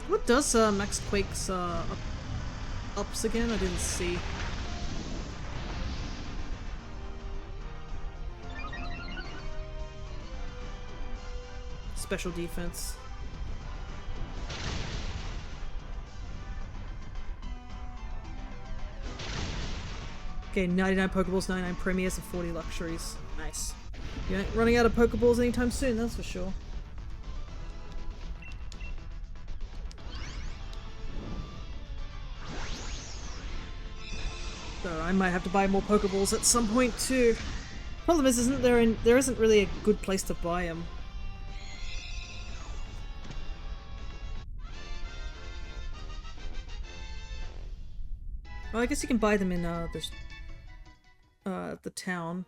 What does Max Quake's ups again? I didn't see. Special defense. Okay, 99 Pokeballs, 99 Premiers, and 40 Luxuries. Nice. You ain't running out of Pokeballs anytime soon, that's for sure. So I might have to buy more Pokeballs at some point too. Problem is, there isn't really a good place to buy them. Well, I guess you can buy them in the town.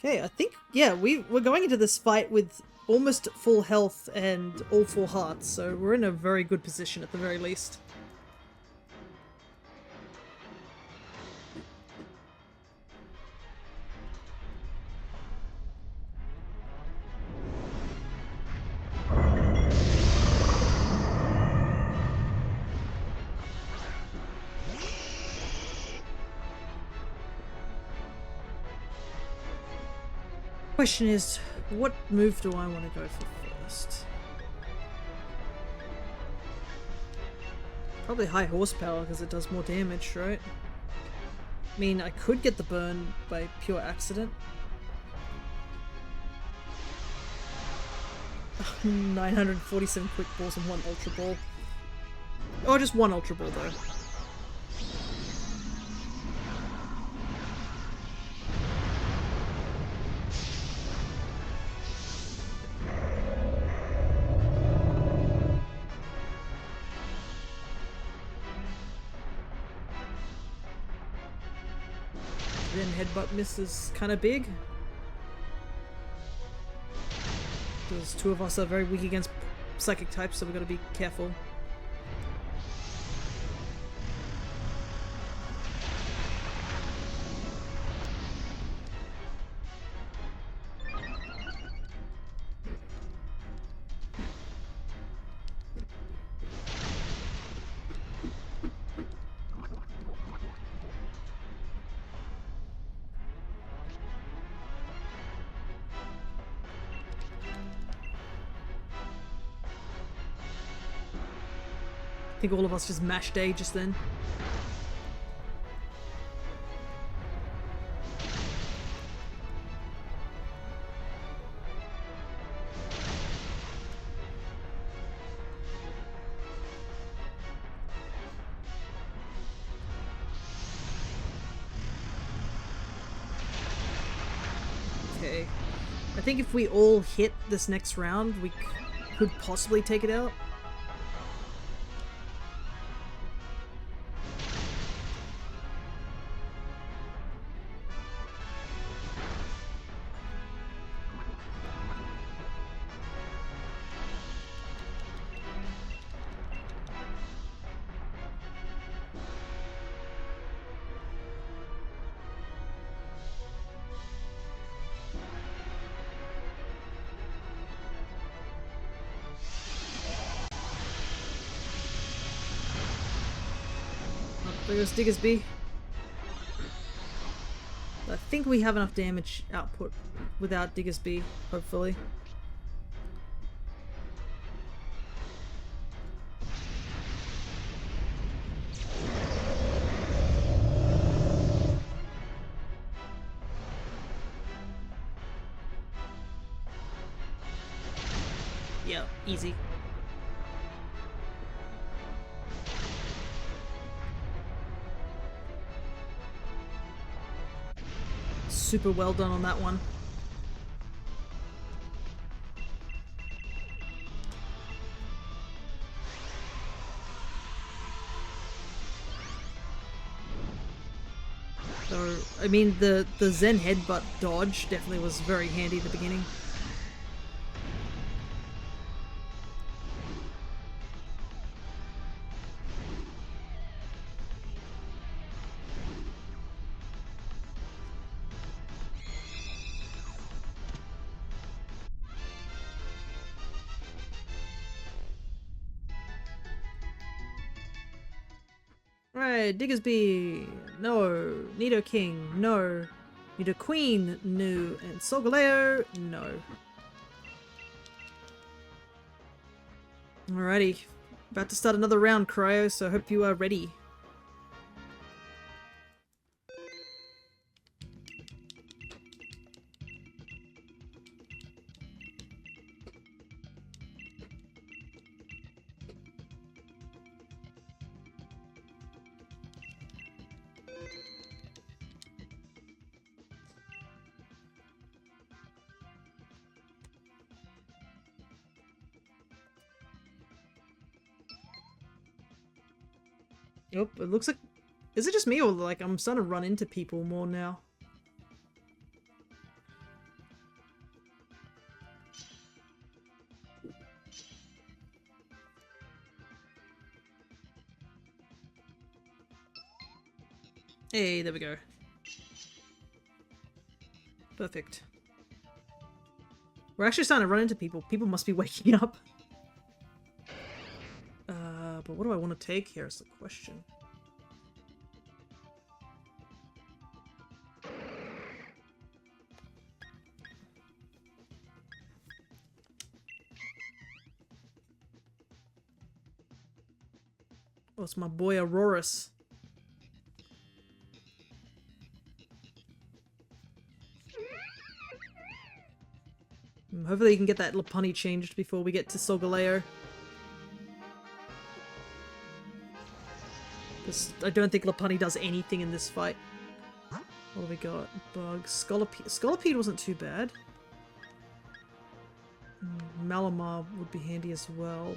Okay, I think, yeah, we're going into this fight with almost full health and all 4 hearts, so we're in a very good position at the very least. Question is, what move do I want to go for first? Probably high horsepower because it does more damage, right? I mean, I could get the burn by pure accident. 947 quick balls and 1 ultra ball. Or just 1 ultra ball though. Then headbutt miss is kind of big. Because 2 of us are very weak against psychic types, so we've got to be careful. think all of us just mashed A just then. Okay. I think if we all hit this next round, we could possibly take it out. There goes Diggersby. I think we have enough damage output without Diggersby, hopefully. Yeah, easy. Super well done on that one. So, I mean, the Zen headbutt dodge definitely was very handy at the beginning. Right, Diggersby, no. Nido King, no. Nido Queen, no. And Solgaleo, no. Alrighty, about to start another round, Cryo, so I hope you are ready. Yep, it looks like... Is it just me or like I'm starting to run into people more now? Hey, there we go. Perfect. We're actually starting to run into people. People must be waking up. But what do I want to take here is the question. Oh, it's my boy Aurorus. Hopefully you can get that Lopunny changed before we get to Solgaleo. Because I don't think Lopunny does anything in this fight. What have we got? Bug. Scolipede. Scolipede wasn't too bad. Malamar would be handy as well.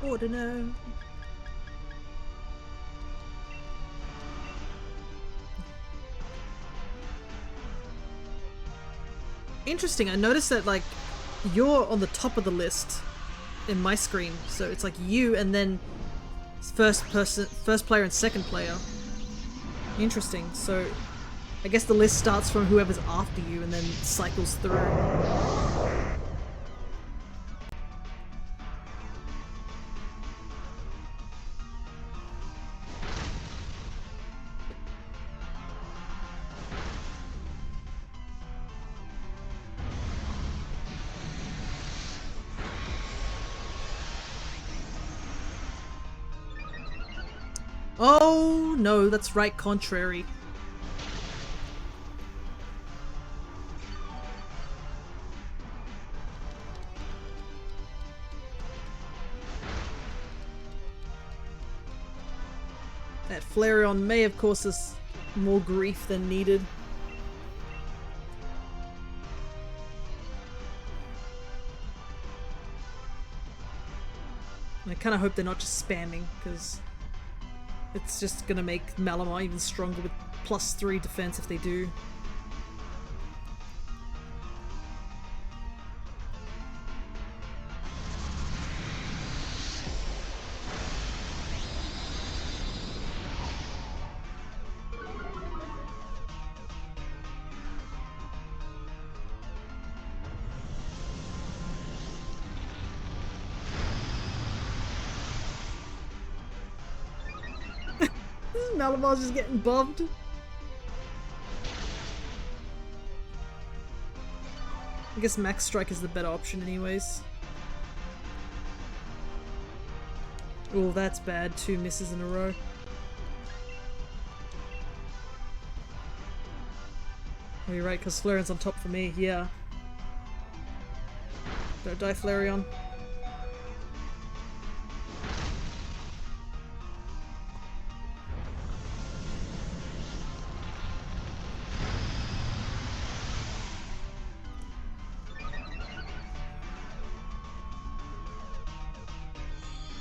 Ordinary. Interesting, I noticed that like you're on the top of the list in my screen. So it's like you and then first player and second player. Interesting. So I guess the list starts from whoever's after you and then cycles through. Oh no, that's right, contrary. That Flareon may have caused us more grief than needed. I kind of hope they're not just spamming, because it's just gonna make Malamar even stronger with +3 defense if they do. Malamar's just getting bumped. I guess Max Strike is the better option anyways. Oh, that's bad. 2 misses in a row. Oh, you're right, because Flareon's on top for me. Yeah. Don't die, Flareon.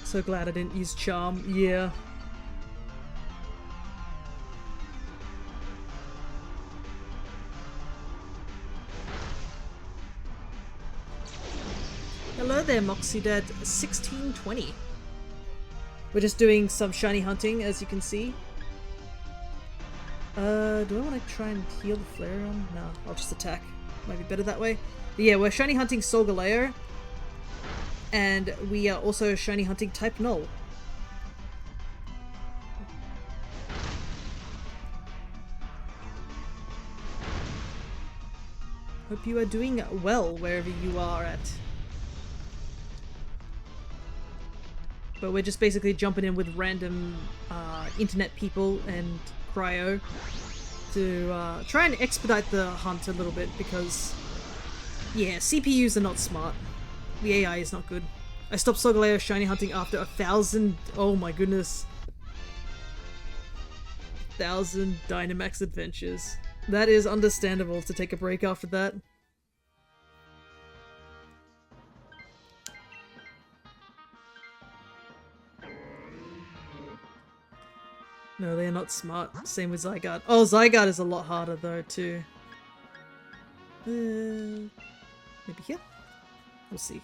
So glad I didn't use Charm. Yeah. Hello there, Moxie Dad 1620. We're just doing some shiny hunting, as you can see. Do I want to try and heal the Flareon? No, I'll just attack. Might be better that way. But yeah, we're shiny hunting Solgaleo. And we are also shiny hunting type Null. Hope you are doing well wherever you are at. But we're just basically jumping in with random internet people and Cryo to try and expedite the hunt a little bit because, yeah, CPUs are not smart. The AI is not good. I stopped Solgaleo shiny hunting after 1,000. Oh my goodness. 1,000 Dynamax adventures. That is understandable to take a break after that. No, they are not smart. Same with Zygarde. Oh, Zygarde is a lot harder though too. Maybe here? We'll see.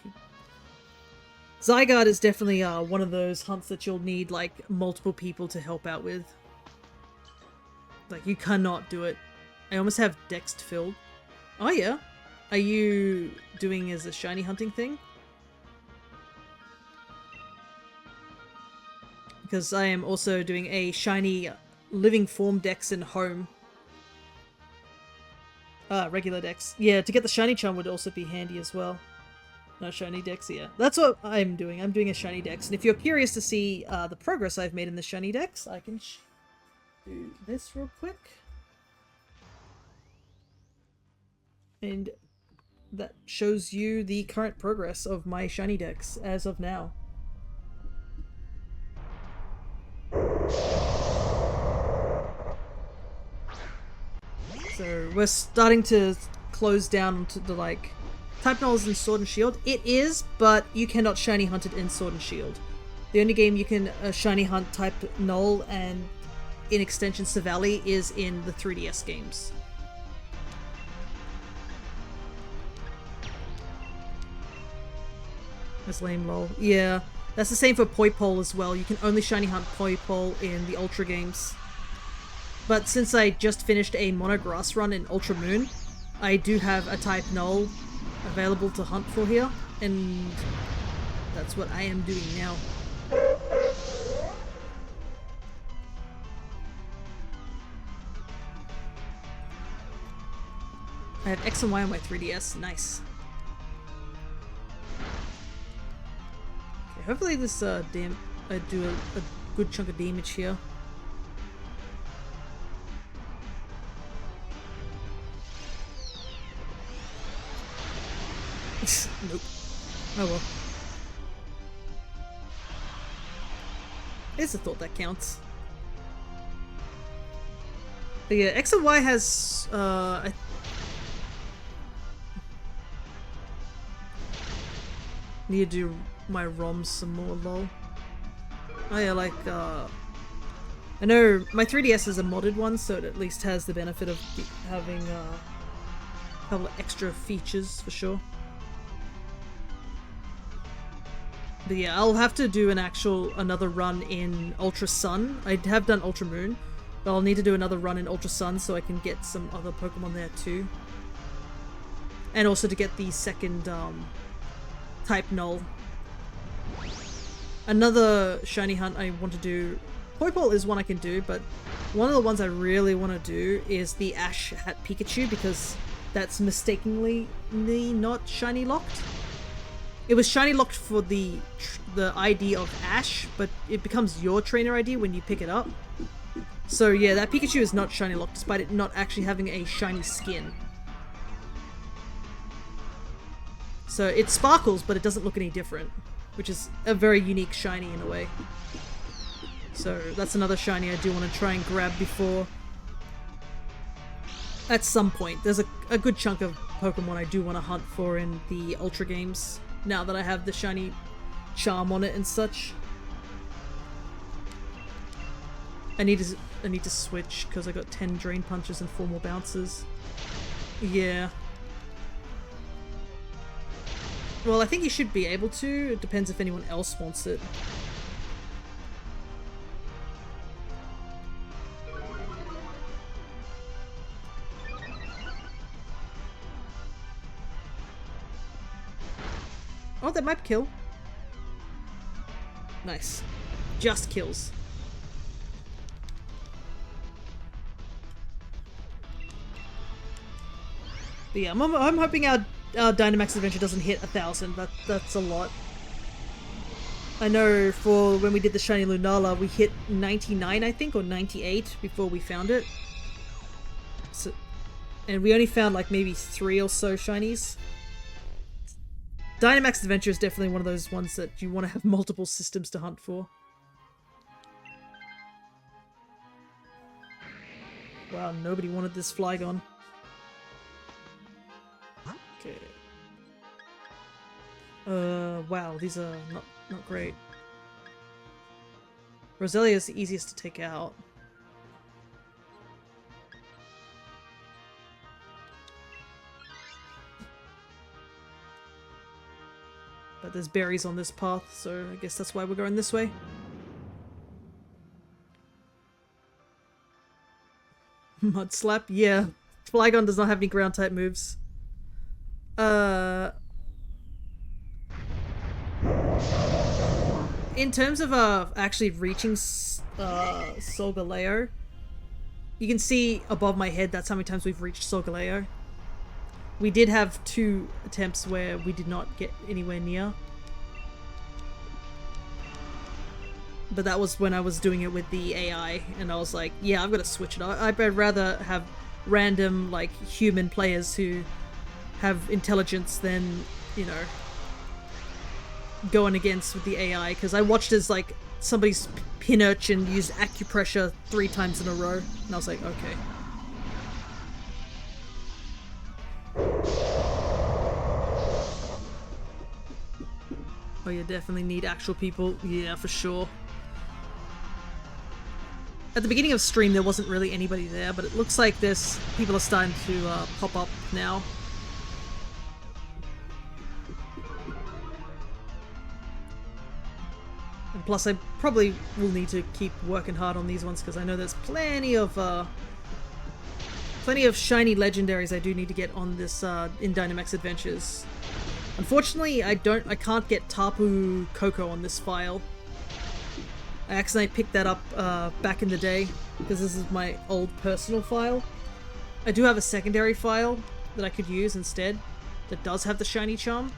Zygarde is definitely one of those hunts that you'll need like multiple people to help out with. Like you cannot do it. I almost have Dex filled. Oh yeah? Are you doing as a shiny hunting thing? Because I am also doing a shiny living form Dex in home. Regular Dex. Yeah, to get the shiny charm would also be handy as well. No, shiny Dex, yeah. That's what I'm doing. I'm doing a shiny Dex. And if you're curious to see the progress I've made in the shiny Dex, I can do this real quick. And that shows you the current progress of my shiny Dex as of now. So we're starting to close down to the like type Null is in Sword and Shield. It is, but you cannot shiny hunt it in Sword and Shield. The only game you can shiny hunt type Null and in extension Savali is in the 3DS games. That's lame, lol. Yeah, that's the same for Poipole as well. You can only shiny hunt Poipole in the Ultra games. But since I just finished a Mono Grass run in Ultra Moon, I do have a type Null available to hunt for here, and that's what I am doing now. I have X and Y on my 3DS. Nice. Okay, hopefully this I do a good chunk of damage here. Nope. Oh well. It's a thought that counts. But yeah, X and Y has I need to do my ROMs some more, lol. Oh yeah, like I know my 3DS is a modded one, so it at least has the benefit of having a couple of extra features for sure. But yeah, I'll have to do another run in Ultra Sun. I have done Ultra Moon, but I'll need to do another run in Ultra Sun so I can get some other Pokemon there too. And also to get the second type Null. Another shiny hunt I want to do, Poipole is one I can do, but one of the ones I really want to do is the Ash Hat Pikachu, because that's mistakenly not shiny locked. It was shiny locked for the ID of Ash, but it becomes your trainer ID when you pick it up. So yeah, that Pikachu is not shiny locked, despite it not actually having a shiny skin. So it sparkles, but it doesn't look any different, which is a very unique shiny in a way. So that's another shiny I do want to try and grab before... At some point. There's a good chunk of Pokemon I do want to hunt for in the Ultra games, now that I have the shiny charm on it and such. I need to switch because I got 10 Drain Punches and 4 more bounces. Yeah. Well, I think you should be able to. It depends if anyone else wants it. Oh, that might kill. Nice. Just kills. But yeah, I'm hoping our Dynamax adventure doesn't hit 1,000. That's a lot. I know for when we did the Shiny Lunala, we hit 99, I think, or 98 before we found it. So, and we only found like maybe 3 or so shinies. Dynamax Adventure is definitely one of those ones that you want to have multiple systems to hunt for. Wow, nobody wanted this Flygon. Okay. Wow, these are not great. Roselia is the easiest to take out. But there's berries on this path, so I guess that's why we're going this way. Mud Slap? Yeah. Flygon does not have any ground type moves. In terms of actually reaching Solgaleo, you can see above my head that's how many times we've reached Solgaleo. We did have 2 attempts where we did not get anywhere near. But that was when I was doing it with the AI, and I was like, yeah, I've got to switch it up. I'd rather have random, like, human players who have intelligence than, you know, going against with the AI, because I watched as, like, somebody's pin urchin used acupressure 3 times in a row, and I was like, okay. Oh, you definitely need actual people. Yeah, for sure. At the beginning of stream, there wasn't really anybody there, but it looks like there's people are starting to pop up now. plus I probably will need to keep working hard on these ones because I know there's plenty of shiny legendaries I do need to get on this in Dynamax Adventures. Unfortunately, I can't get Tapu Koko on this file. I accidentally picked that up back in the day because this is my old personal file. I do have a secondary file that I could use instead that does have the shiny charm.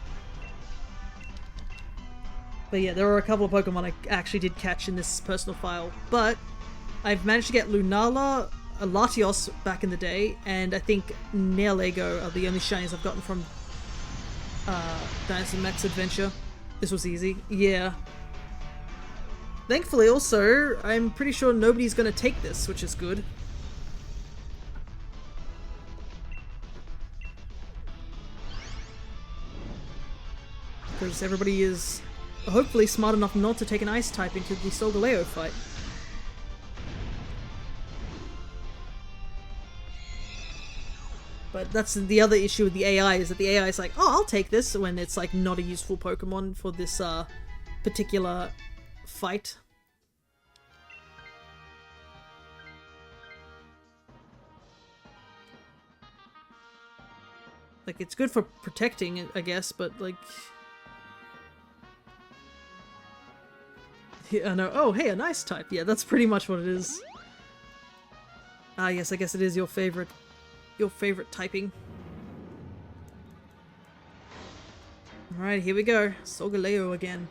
But yeah, there are a couple of Pokemon I actually did catch in this personal file. But I've managed to get Lunala, Latios back in the day, and I think Neolego are the only shinies I've gotten from Dynamax Adventure. This was easy. Yeah. Thankfully also, I'm pretty sure nobody's gonna take this, which is good. Because everybody is hopefully smart enough not to take an ice type into the Solgaleo fight. But that's the other issue with the AI, is that the AI is like, oh, I'll take this, when it's like not a useful Pokemon for this particular fight. Like, it's good for protecting, I guess, but like... Yeah, I know. Oh, hey, a nice type. Yeah, that's pretty much what it is. Ah, yes, I guess it is your favorite typing. Alright, here we go. Solgaleo again.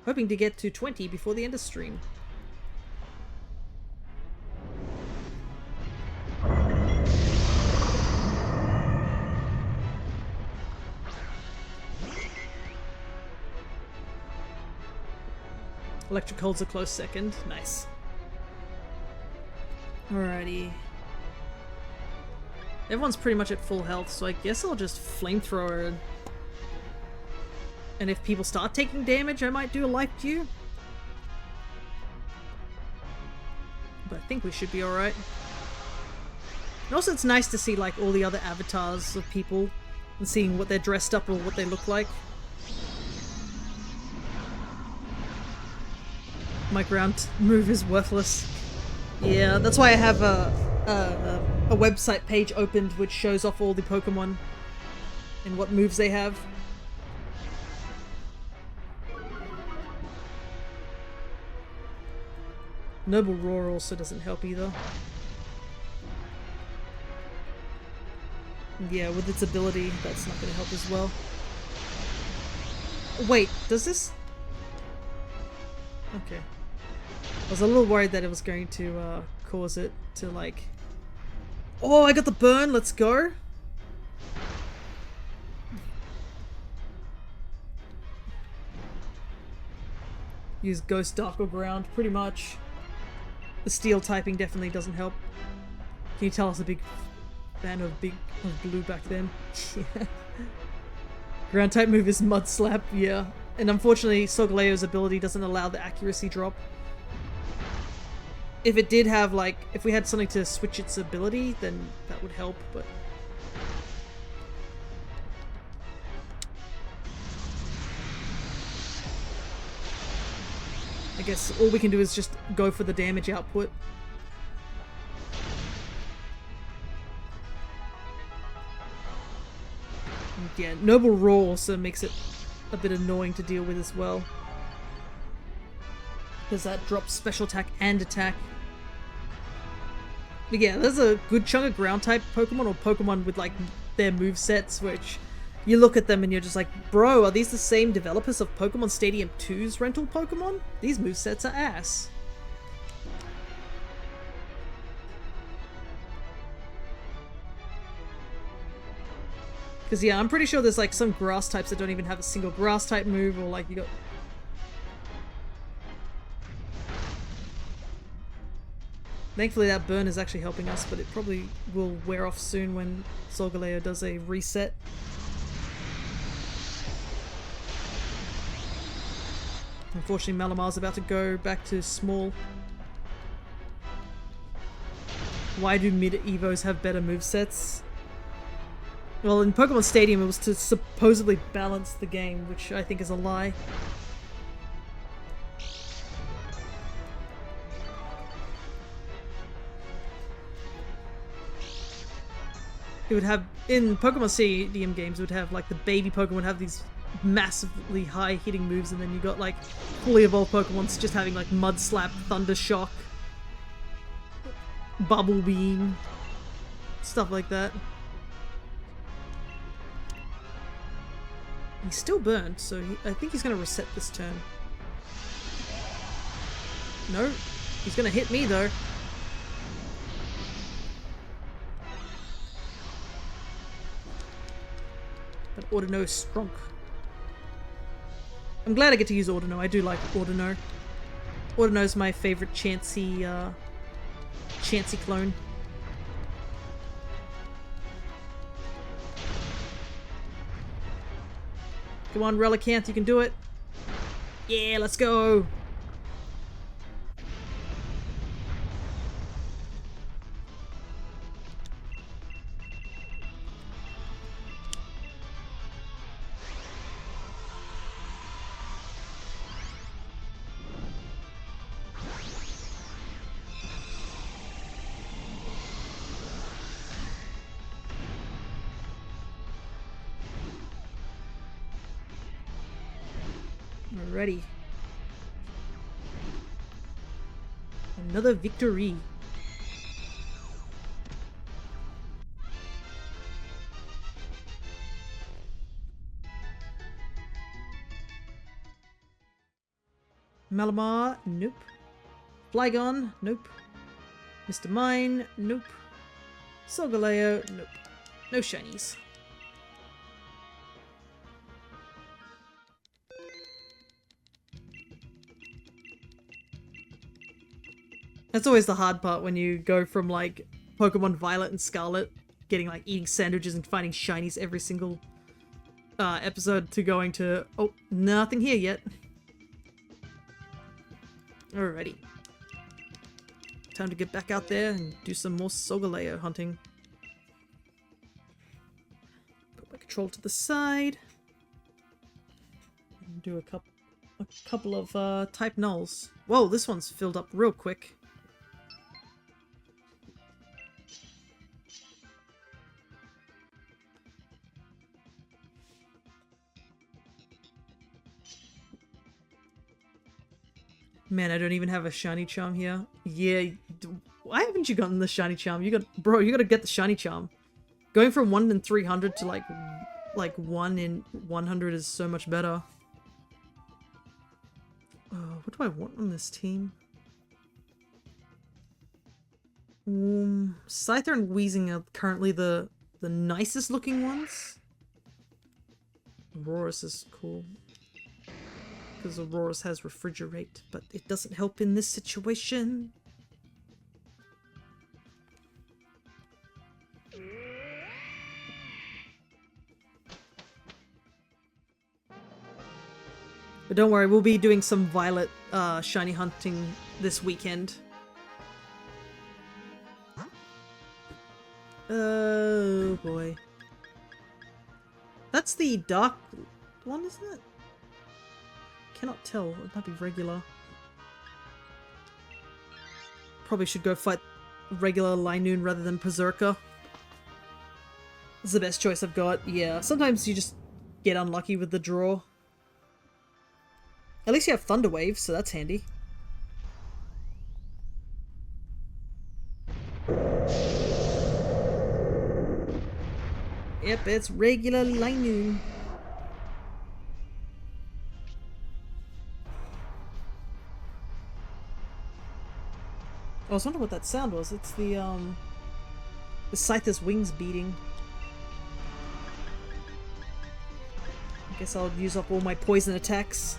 Hoping to get to 20 before the end of stream. Electric holds a close second. Nice. Alrighty. Everyone's pretty much at full health, so I guess I'll just flamethrower. And if people start taking damage, I might do a life Dew. But I think we should be alright. And also it's nice to see like all the other avatars of people and seeing what they're dressed up or what they look like. My ground move is worthless. Yeah, that's why I have a website page opened which shows off all the Pokemon and what moves they have. Noble Roar also doesn't help either. Yeah, with its ability, that's not going to help as well. Wait, does this... Okay. I was a little worried that it was going to cause it to like... Oh, I got the burn, let's go! Use Ghost, Dark, or Ground, pretty much. The Steel typing definitely doesn't help. Can you tell I was a big fan of blue back then? Yeah. Ground type move is Mud Slap, yeah. And unfortunately, Solgaleo's ability doesn't allow the accuracy drop. If it did have, like, if we had something to switch its ability, then that would help, but... I guess all we can do is just go for the damage output. And yeah, Noble Roar also makes it a bit annoying to deal with as well. Because that drops special attack and attack. But yeah, there's a good chunk of ground type Pokemon, or Pokemon with like their movesets, which you look at them and you're just like, bro, are these the same developers of Pokemon Stadium 2's rental Pokemon? These movesets are ass. Because yeah, I'm pretty sure there's like some grass types that don't even have a single grass type move, or like you got... Thankfully that burn is actually helping us, but it probably will wear off soon when Solgaleo does a reset. Unfortunately, Malamar's about to go back to small. Why do mid-evos have better movesets? Well, in Pokemon Stadium it was to supposedly balance the game, which I think is a lie. it would have, in Pokemon Stadium games, it would have like the baby Pokemon would have these massively high hitting moves, and then you got like fully evolved Pokemons just having like Mud Slap, Thunder Shock, Bubble Beam, stuff like that. He's still burned, so I think he's going to reset this turn. No, he's going to hit me though. But Ordino is strong. I'm glad I get to use Ordino. I do like Ordino. Ordino's my favorite Chansey clone. Come on, Relicanth, you can do it. Yeah, let's go. Alrighty. Another victory. Malamar, nope. Flygon, nope. Mr. Mine, nope. Solgaleo, nope. No shinies. That's always the hard part when you go from like Pokemon Violet and Scarlet, getting like eating sandwiches and finding shinies every single episode, to going to, oh, nothing here yet. Alrighty. Time to get back out there and do some more Solgaleo hunting. Put my control to the side. And do a couple of type nulls. Whoa, this one's filled up real quick. Man, I don't even have a shiny charm here. Yeah, why haven't you gotten the shiny charm? You gotta get the shiny charm. Going from 1 in 300 to like 1 in 100 is so much better. What do I want on this team? Scyther and Weezing are currently the nicest looking ones. Aurorus is cool, because Aurorus has Refrigerate, but it doesn't help in this situation. But don't worry, we'll be doing some Violet shiny hunting this weekend. Oh boy. That's the dark one, isn't it? Cannot tell. It might be regular. Probably should go fight regular Linoon rather than Berserker. It's the best choice I've got. Yeah, sometimes you just get unlucky with the draw. At least you have Thunder Wave, so that's handy. Yep, it's regular Linoon. I was wondering what that sound was. It's the Scyther's wings beating. I guess I'll use up all my poison attacks,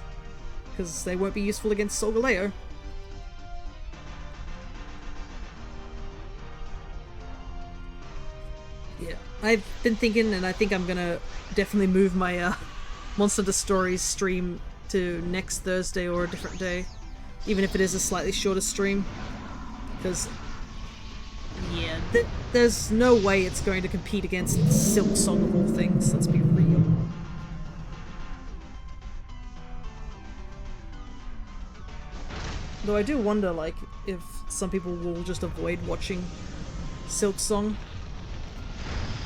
because they won't be useful against Solgaleo. Yeah, I've been thinking, and I think I'm gonna definitely move my Monster Hunter Stories stream to next Thursday or a different day, even if it is a slightly shorter stream. Because, yeah, there's no way it's going to compete against Silk Song of all things, let's be real. Though I do wonder, like, if some people will just avoid watching Silk Song.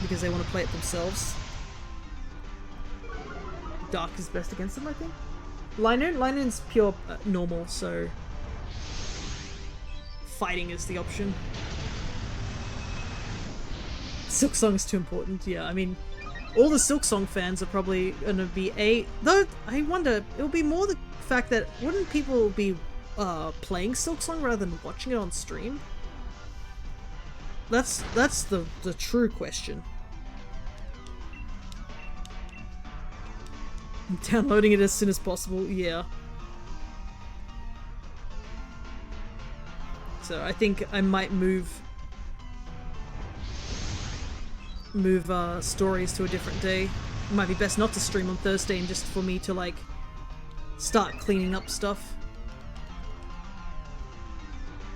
because they want to play it themselves. Dark is best against them, I think. Linoon's pure normal, so fighting is the option. Silksong is too important, yeah. I mean, all the Silksong fans are probably gonna be though I wonder, it'll be more the fact that wouldn't people be playing Silksong rather than watching it on stream? That's the true question. I'm downloading it as soon as possible, yeah. So I think I might move stories to a different day. It might be best not to stream on Thursday and just for me to like start cleaning up stuff.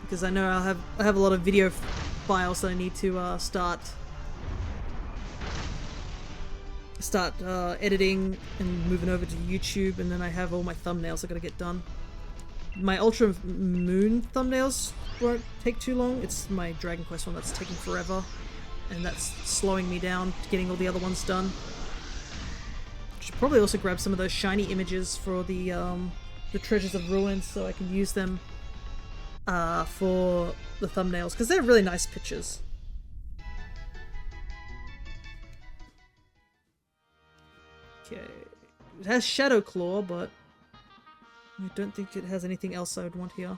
Because I know I have a lot of video files that I need to start editing and moving over to YouTube, and then I have all my thumbnails I gotta get done. My Ultra Moon thumbnails won't take too long. It's my Dragon Quest one that's taking forever, and that's slowing me down getting all the other ones done. Should probably also grab some of those shiny images for the Treasures of Ruins so I can use them for the thumbnails, because they're really nice pictures. Okay, it has Shadow Claw, but I don't think it has anything else I would want here.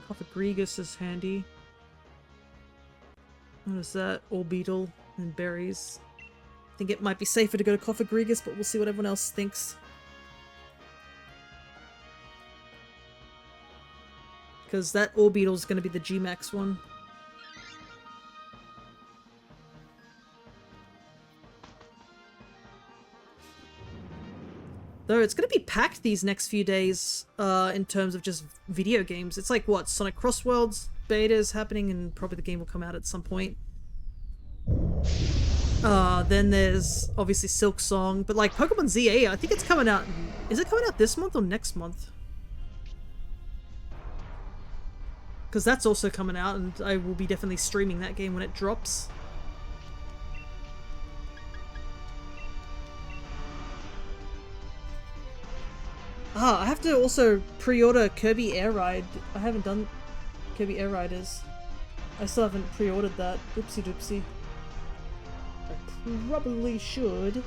Cophagrigus is handy. What is that? Orbeetle and berries. I think it might be safer to go to Cophagrigus, but we'll see what everyone else thinks. Because that Orbeetle is going to be the G-Max one. Though it's going to be packed these next few days in terms of just video games. It's like, what, Sonic Crossworlds beta is happening, and probably the game will come out at some point. Then there's obviously Silksong, but like Pokemon ZA, I think it's coming out... Is it coming out this month or next month? Because that's also coming out, and I will be definitely streaming that game when it drops. I have to also pre-order Kirby Air Ride. I haven't done Kirby Air Riders. I still haven't pre-ordered that. Oopsie doopsie. I probably should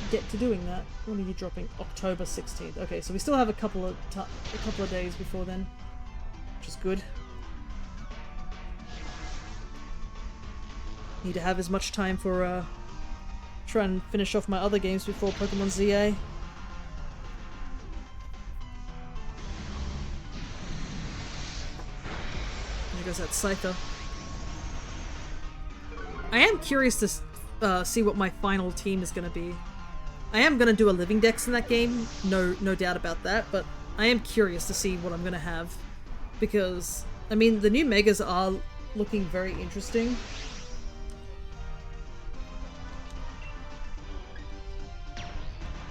get to doing that. When are you dropping? October 16th. Okay, so we still have a couple of days before then, which is good. Need to have as much time for try and finish off my other games before Pokemon ZA. There goes that Scyther. I am curious to see what my final team is going to be. I am going to do a living dex in that game, no doubt about that, but I am curious to see what I'm going to have. Because, I mean, the new Megas are looking very interesting.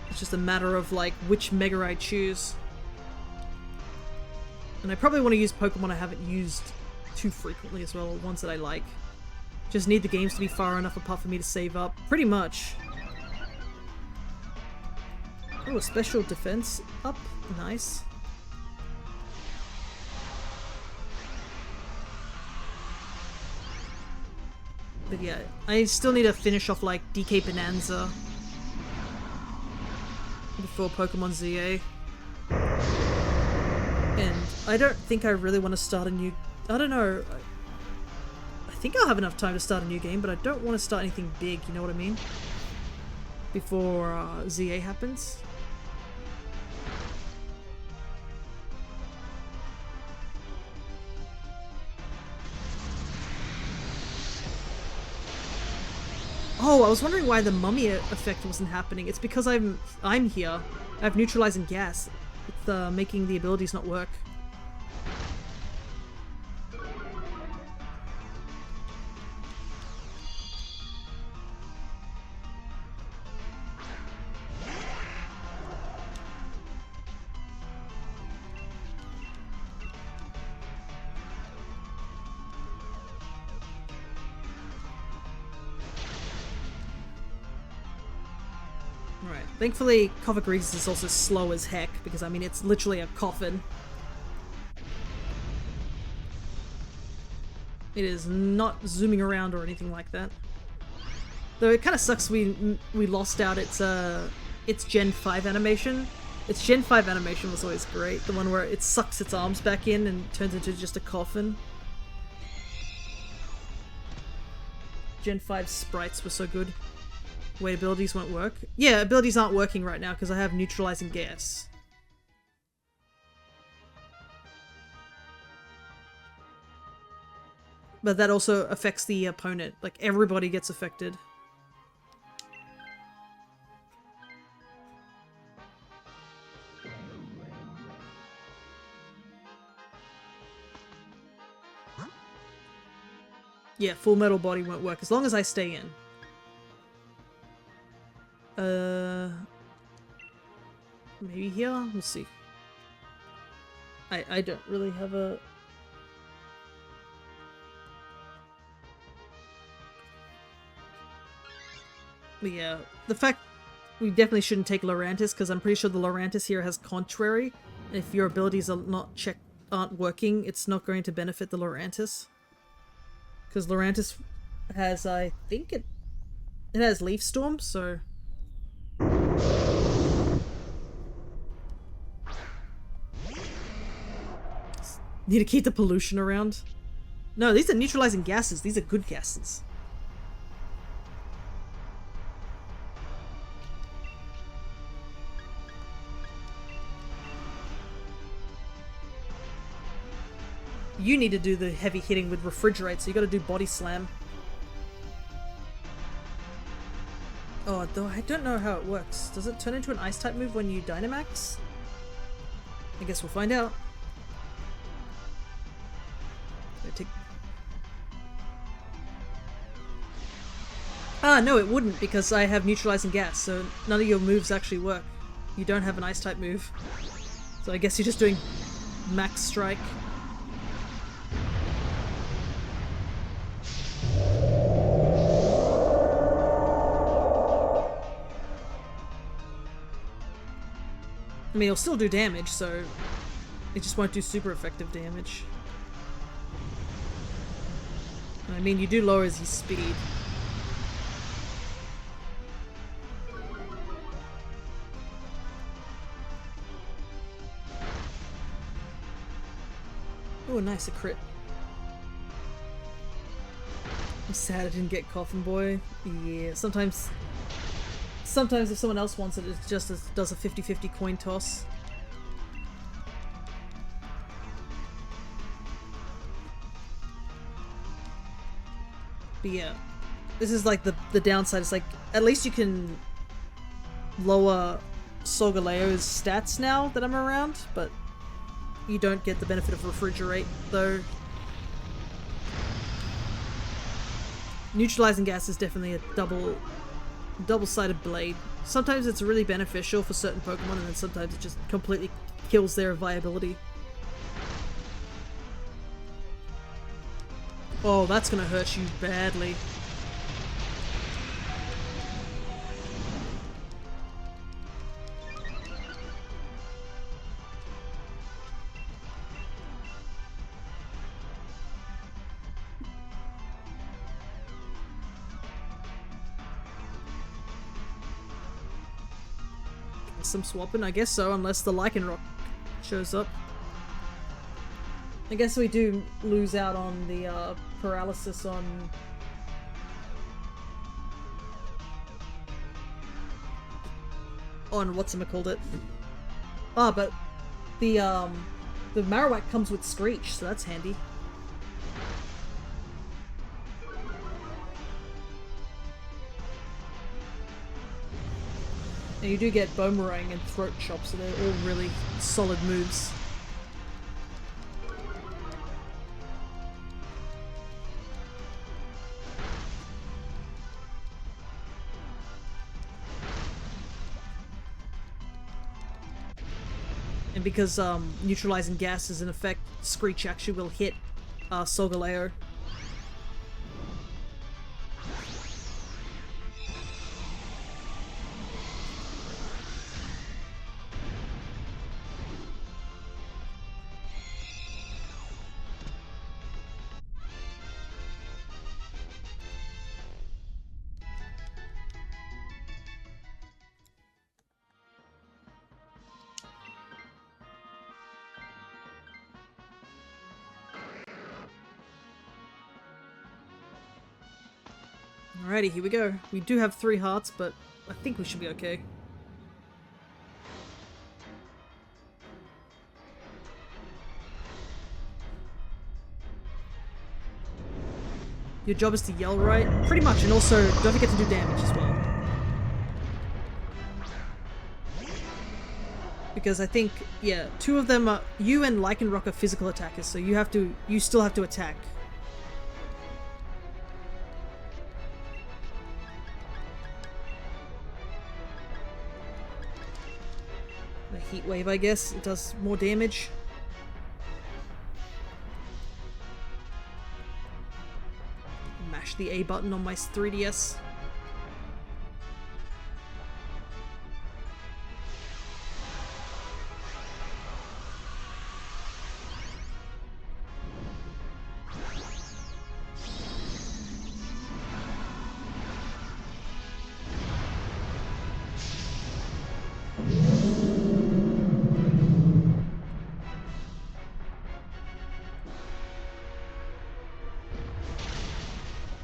It's just a matter of, like, which Mega I choose. And I probably want to use Pokemon I haven't used too frequently as well, ones that I like. Just need the games to be far enough apart for me to save up. Pretty much. Oh, a special defense up. Nice. But yeah, I still need to finish off like DK Bonanza before Pokemon ZA. And I don't think I really want to start a new... I don't know. I think I'll have enough time to start a new game, but I don't want to start anything big, you know what I mean? Before ZA happens. Oh, I was wondering why the mummy effect wasn't happening. It's because I'm here. I have neutralizing gas. It's making the abilities not work. Alright, thankfully Cover Grease is also slow as heck, because I mean it's literally a coffin. It is not zooming around or anything like that. Though it kind of sucks we lost out its Gen 5 animation. Its Gen 5 animation was always great, the one where it sucks its arms back in and turns into just a coffin. Gen 5 sprites were so good. Wait, abilities won't work? Yeah, abilities aren't working right now because I have neutralizing gas. But that also affects the opponent. Like, everybody gets affected. Yeah, full metal body won't work as long as I stay in. Maybe here? We'll see. I don't really have a... But yeah, the fact we definitely shouldn't take Lorantis because I'm pretty sure the Lorantis here has Contrary. If your abilities are aren't working, it's not going to benefit the Lorantis. Because Lorantis has, I think it has Leaf Storm, so... Need to keep the pollution around. No, these are neutralizing gases. These are good gases. You need to do the heavy hitting with Refrigerate, so you gotta do Body Slam. Oh, though I don't know how it works. Does it turn into an Ice-type move when you Dynamax? I guess we'll find out. Ah, no, it wouldn't, because I have Neutralizing Gas, so none of your moves actually work. You don't have an Ice-type move. So I guess you're just doing Max Strike. I mean, it'll still do damage, so it just won't do super effective damage. I mean, you do lower his speed. Oh, nice, a crit. I'm sad I didn't get Coffin Boy. Yeah, sometimes if someone else wants it, it just does a 50-50 coin toss. But yeah, this is like the downside. It's like, at least you can lower Solgaleo's stats now that I'm around, but you don't get the benefit of Refrigerate, though. Neutralizing Gas is definitely a double-sided blade. Sometimes it's really beneficial for certain Pokemon, and then sometimes it just completely kills their viability. Oh, that's gonna hurt you badly. Some swapping, I guess so, unless the Lycanroc shows up. I guess we do lose out on the paralysis on whatchamacallit. Ah, but the Marowak comes with Screech, so that's handy. And you do get Boomerang and Throat Chop, so they're all really solid moves. And because Neutralizing Gas is in effect, Screech actually will hit Solgaleo. Alrighty, here we go. We do have 3 hearts, but I think we should be okay. Your job is to yell, right? Pretty much, and also don't forget to do damage as well. Because I think, yeah, 2 of them are, you and Lycanroc are physical attackers, so you still have to attack. The Heat Wave, I guess, it does more damage. Mash the A button on my 3DS.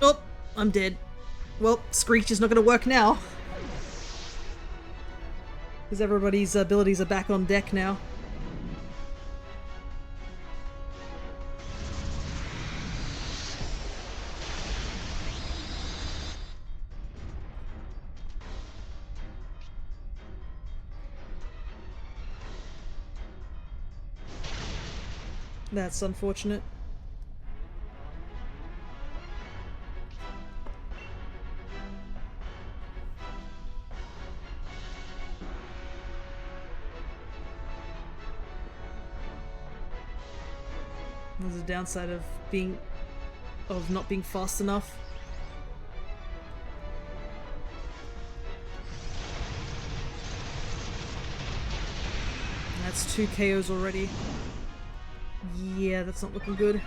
Oh, I'm dead. Well, Screech is not going to work now. Because everybody's abilities are back on deck now. That's unfortunate. There's a downside of not being fast enough. That's 2 KOs already. Yeah, that's not looking good.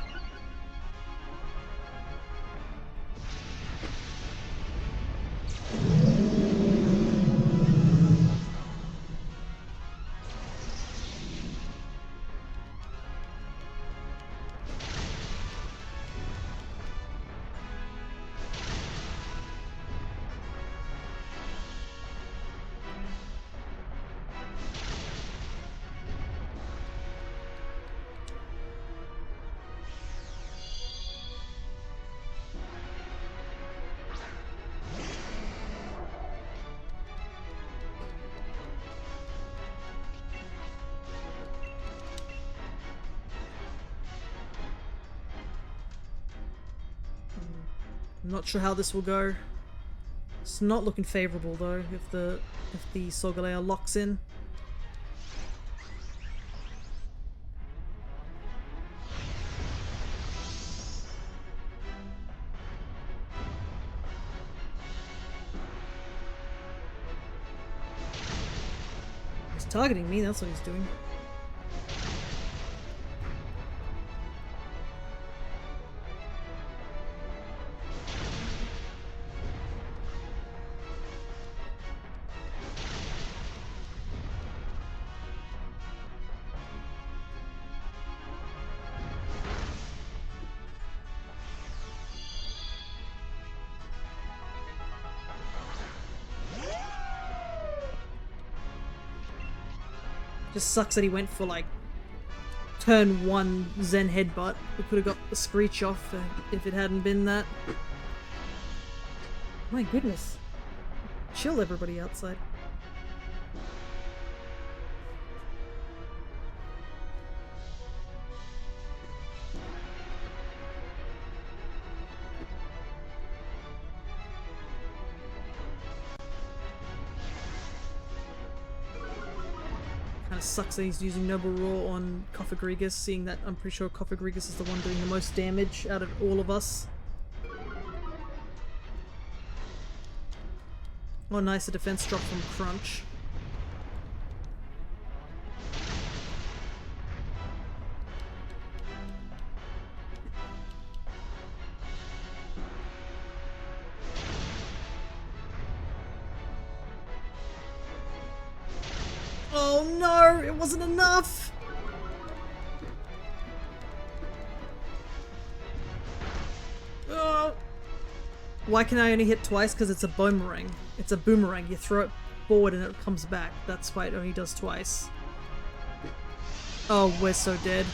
I'm not sure how this will go. It's not looking favourable though, if the Solgaleo locks in. He's targeting me, that's what he's doing. Just sucks that he went for like turn 1 Zen headbutt. We could have got the Screech off if it hadn't been that. My goodness. Chill everybody outside. Sucks that he's using Noble Roar on Cofagrigus, seeing that I'm pretty sure Cofagrigus is the one doing the most damage out of all of us. Oh nice, a defense drop from Crunch. Oh no, it wasn't enough! Oh. Why can I only hit twice? Because it's a boomerang. It's a boomerang. You throw it forward and it comes back. That's why it only does twice. Oh, we're so dead.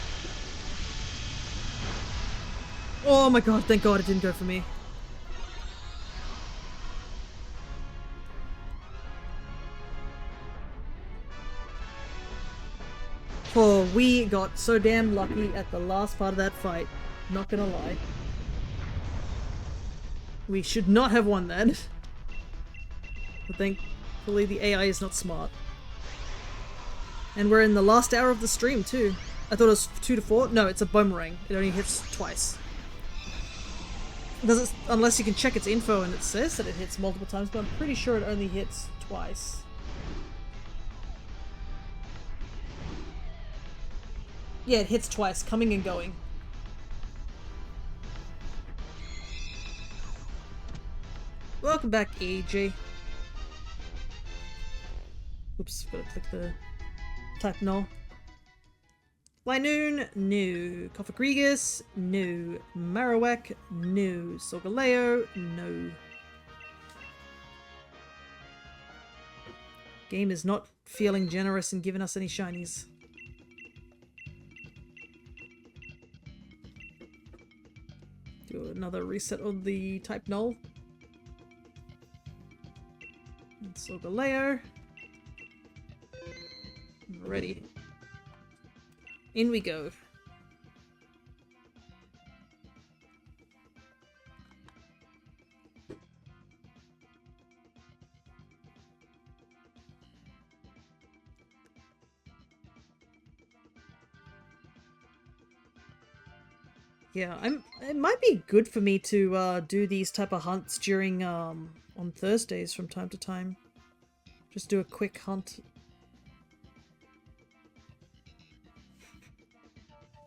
Oh my god, thank god it didn't go for me. Oh, we got so damn lucky at the last part of that fight. Not gonna lie. We should not have won that. But thankfully the AI is not smart. And we're in the last hour of the stream too. I thought it was 2 to 4. No, it's a boomerang. It only hits twice. Does it, unless you can check its info and it says that it hits multiple times, but I'm pretty sure it only hits twice. Yeah, it hits twice, coming and going. Welcome back, AJ. Oops, gotta click the type null. Lynoon, no. Kophagrigus, no. Marowak, no. Solgaleo, no. Game is not feeling generous and giving us any shinies. Do another reset of the type null. And Solgaleo. Ready. In we go. Yeah, it might be good for me to do these type of hunts during on Thursdays from time to time. Just do a quick hunt.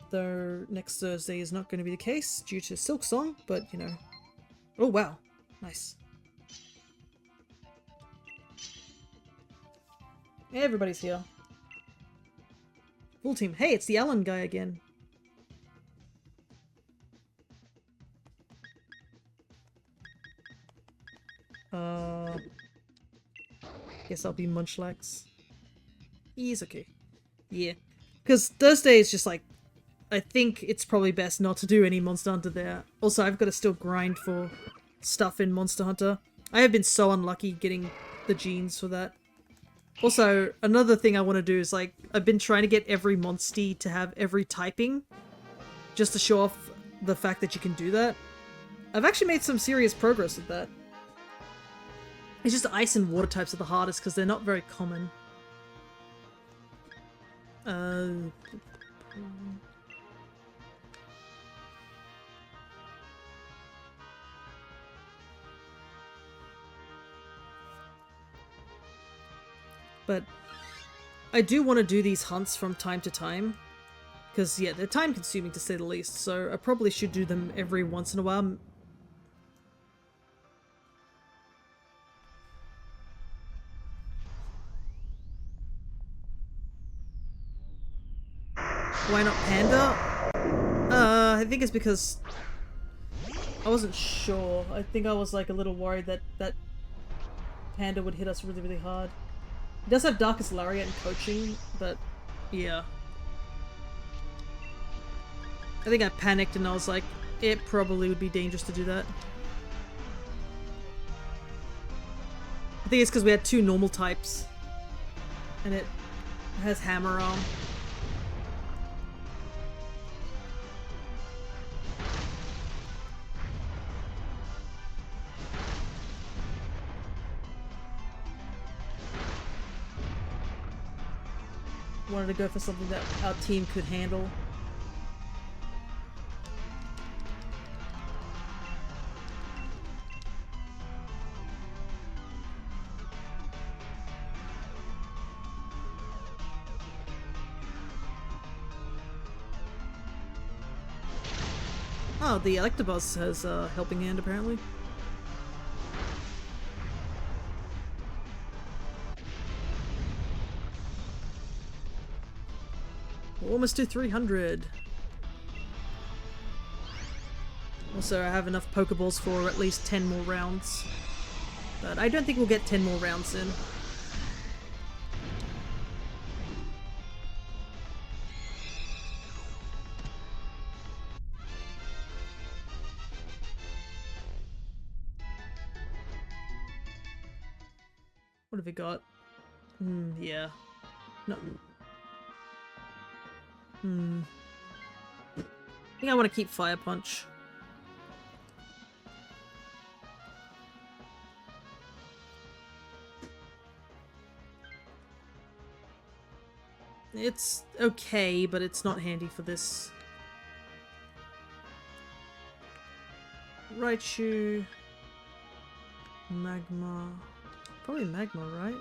Though next Thursday is not going to be the case due to Silk Song, but you know. Oh wow, nice. Everybody's here. Full team. Hey, it's the Alan guy again. Guess I'll be Munchlax. He's okay. Yeah. Because Thursday is just like, I think it's probably best not to do any Monster Hunter there. Also, I've got to still grind for stuff in Monster Hunter. I have been so unlucky getting the genes for that. Also, another thing I want to do is like, I've been trying to get every Monstie to have every typing, just to show off the fact that you can do that. I've actually made some serious progress with that. It's just ice and water types are the hardest because they're not very common. But I do want to do these hunts from time to time. Because, yeah, they're time consuming to say the least. So I probably should do them every once in a while. Why not Panda? I think it's because I wasn't sure. I think I was like a little worried that Panda would hit us really, really hard. He does have Darkest Lariat and Coaching, but yeah. I think I panicked and I was like, it probably would be dangerous to do that. I think it's because we had 2 normal types. And it has Hammer Arm. Wanted to go for something that our team could handle. Oh, the Electabuzz has a helping hand apparently. We're almost to 300. Also, I have enough Pokeballs for at least 10 more rounds. But I don't think we'll get 10 more rounds in. What have we got? Yeah. No. I think I want to keep Fire Punch. It's okay, but it's not handy for this. Raichu. Magma. Probably Magma, right?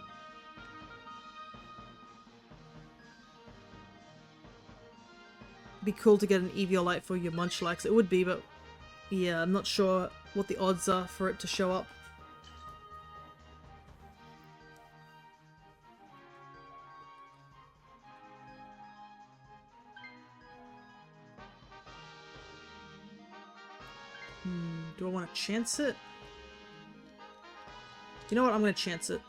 Be cool to get an Eviolite for your Munchlax. It would be, but yeah, I'm not sure what the odds are for it to show up. Do I want to chance it? You know what? I'm going to chance it.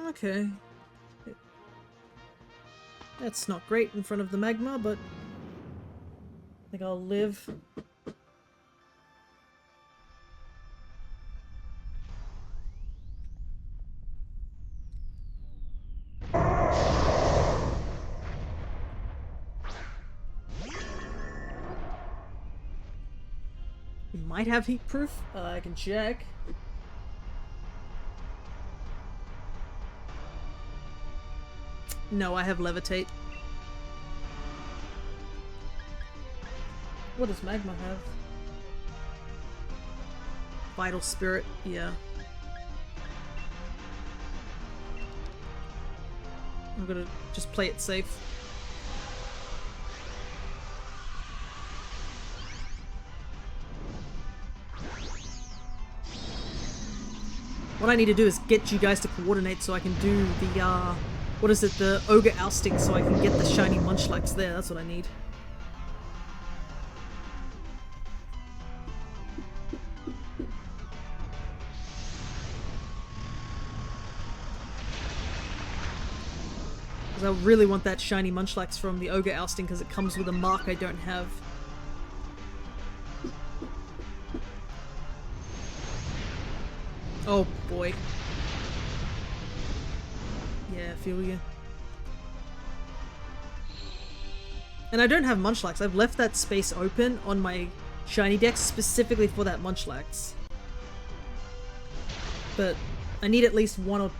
Okay. That's not great in front of the Magma, but I think I'll live. We might have heat proof. I can check. No, I have levitate. What does Magma have? Vital Spirit, yeah. I'm gonna just play it safe. What I need to do is get you guys to coordinate so I can do the, what is it, the Ogre Ousting, so I can get the shiny Munchlax there. That's what I need. Because I really want that shiny Munchlax from the Ogre Ousting because it comes with a mark I don't have. Oh boy. Yeah, I feel you. And I don't have Munchlax. I've left that space open on my shiny deck specifically for that Munchlax. But I need at least one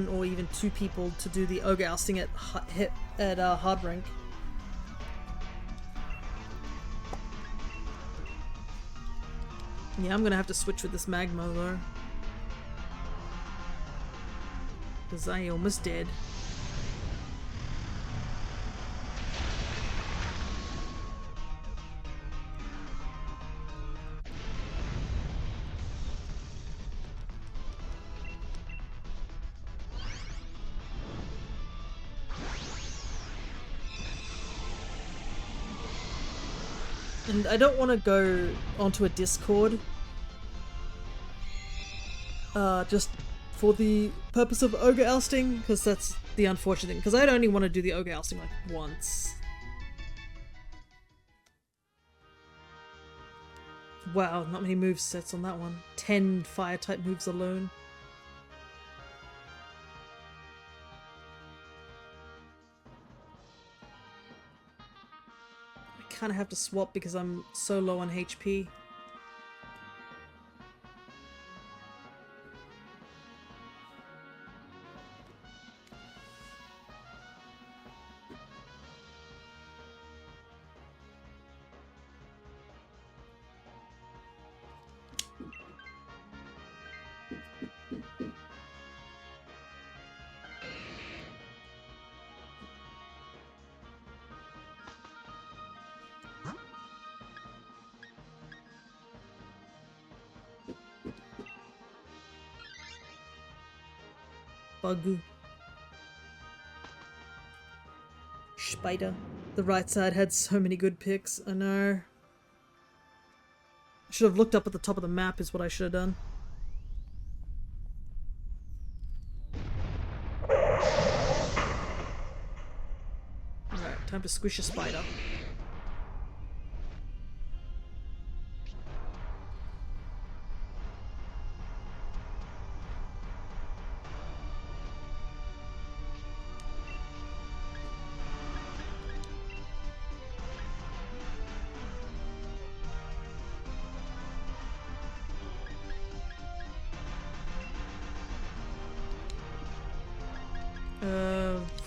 or even two people to do the Ogre Ousting at hard rank. Yeah, I'm gonna have to switch with this Magma though. Because I almost did. And I don't want to go onto a Discord just for the purpose of Ogre Ousting, because that's the unfortunate thing, because I'd only want to do the Ogre Ousting like once. Wow, not many move sets on that one. 10 fire type moves alone. I kind of have to swap because I'm so low on HP. Bug. spider. The right side had so many good picks. I know. I should have looked up at the top of the map is what I should have done. Alright, time to squish a spider.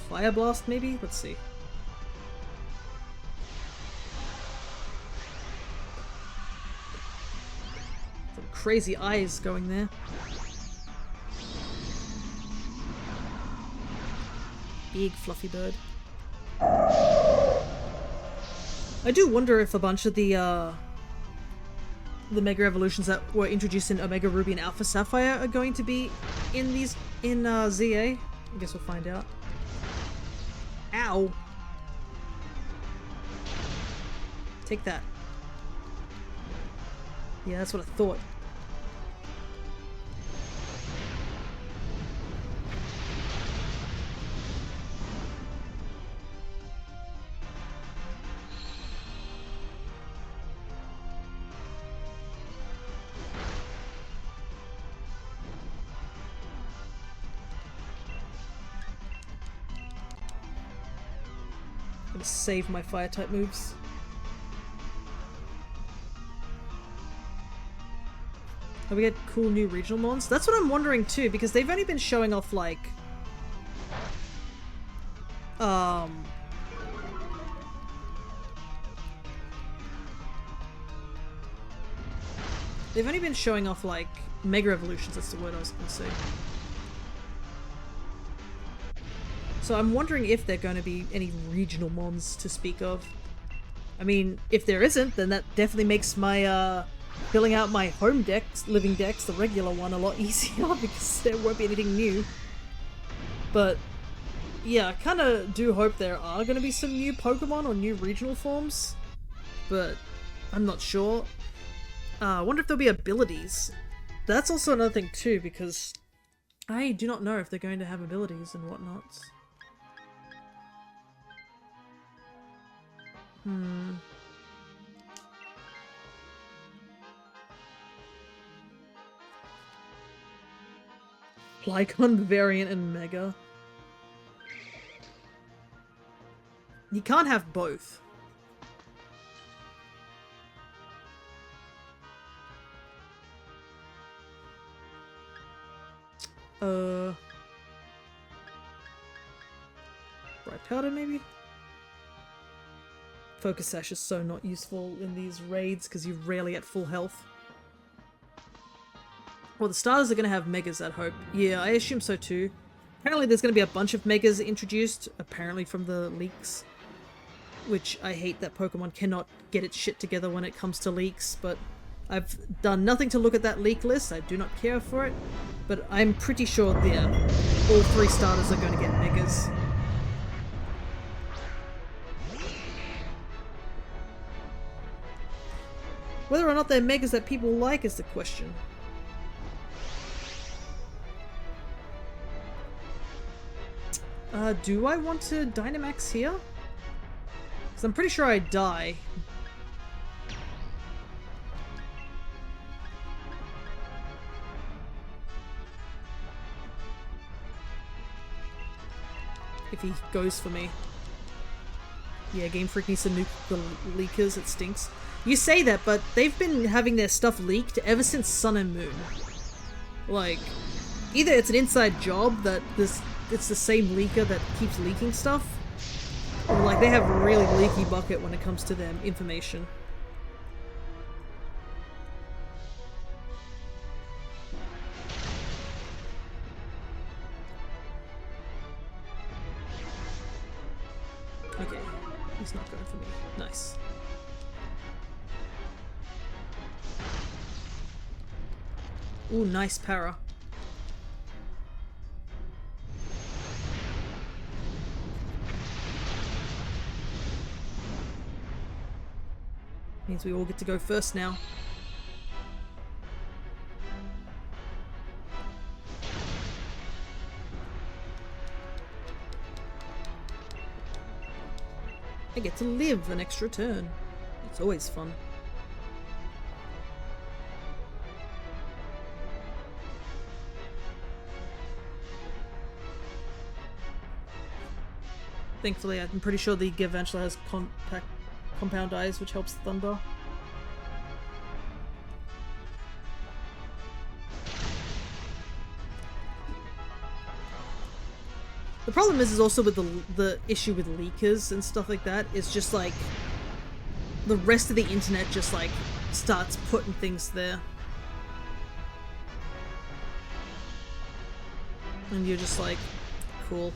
Fire blast maybe? Let's see. Some crazy eyes going there. Big fluffy bird. I do wonder if a bunch of the Mega Evolutions that were introduced in Omega Ruby and Alpha Sapphire are going to be in these in ZA. I guess we'll find out. Ow! Take that. Yeah, that's what I thought. Save my fire type moves. Oh, we get cool new regional mons? That's what I'm wondering too, because they've only been showing off like they've only been showing off like Mega Evolutions, that's the word I was gonna say. So I'm wondering if there are going to be any regional mons to speak of. I mean, if there isn't, then that definitely makes my filling out my home decks, living decks, the regular one, a lot easier because there won't be anything new. But yeah, I kind of do hope there are going to be some new Pokemon or new regional forms, but I'm not sure. I wonder if there'll be abilities. That's also another thing too, because I do not know if they're going to have abilities and whatnot. Lycon variant and Mega. You can't have both. Bright powder maybe? Focus Sash is so not useful in these raids because you're rarely at full health. Well, the starters are going to have Megas, I hope. Yeah, I assume so too. Apparently there's going to be a bunch of Megas introduced, apparently from the leaks. Which I hate that Pokemon cannot get its shit together when it comes to leaks, but I've done nothing to look at that leak list, I do not care for it. But I'm pretty sure, yeah, all 3 starters are going to get Megas. Whether or not they're Megas that people like is the question. Do I want to Dynamax here? Because I'm pretty sure I die. If he goes for me. Yeah, Game Freak needs to nuke the leakers, it stinks. You say that, but they've been having their stuff leaked ever since Sun and Moon. Like, either it's an inside job that it's the same leaker that keeps leaking stuff, or like they have a really leaky bucket when it comes to their information. Okay, he's not going for me. Nice. Ooh, nice para. Means we all get to go first now. I get to live an extra turn. It's always fun. Thankfully, I'm pretty sure the Gavantula has compound eyes, which helps Thunder. The problem is also with the issue with leakers and stuff like that, is just like the rest of the internet just like starts putting things there. And you're just like, cool.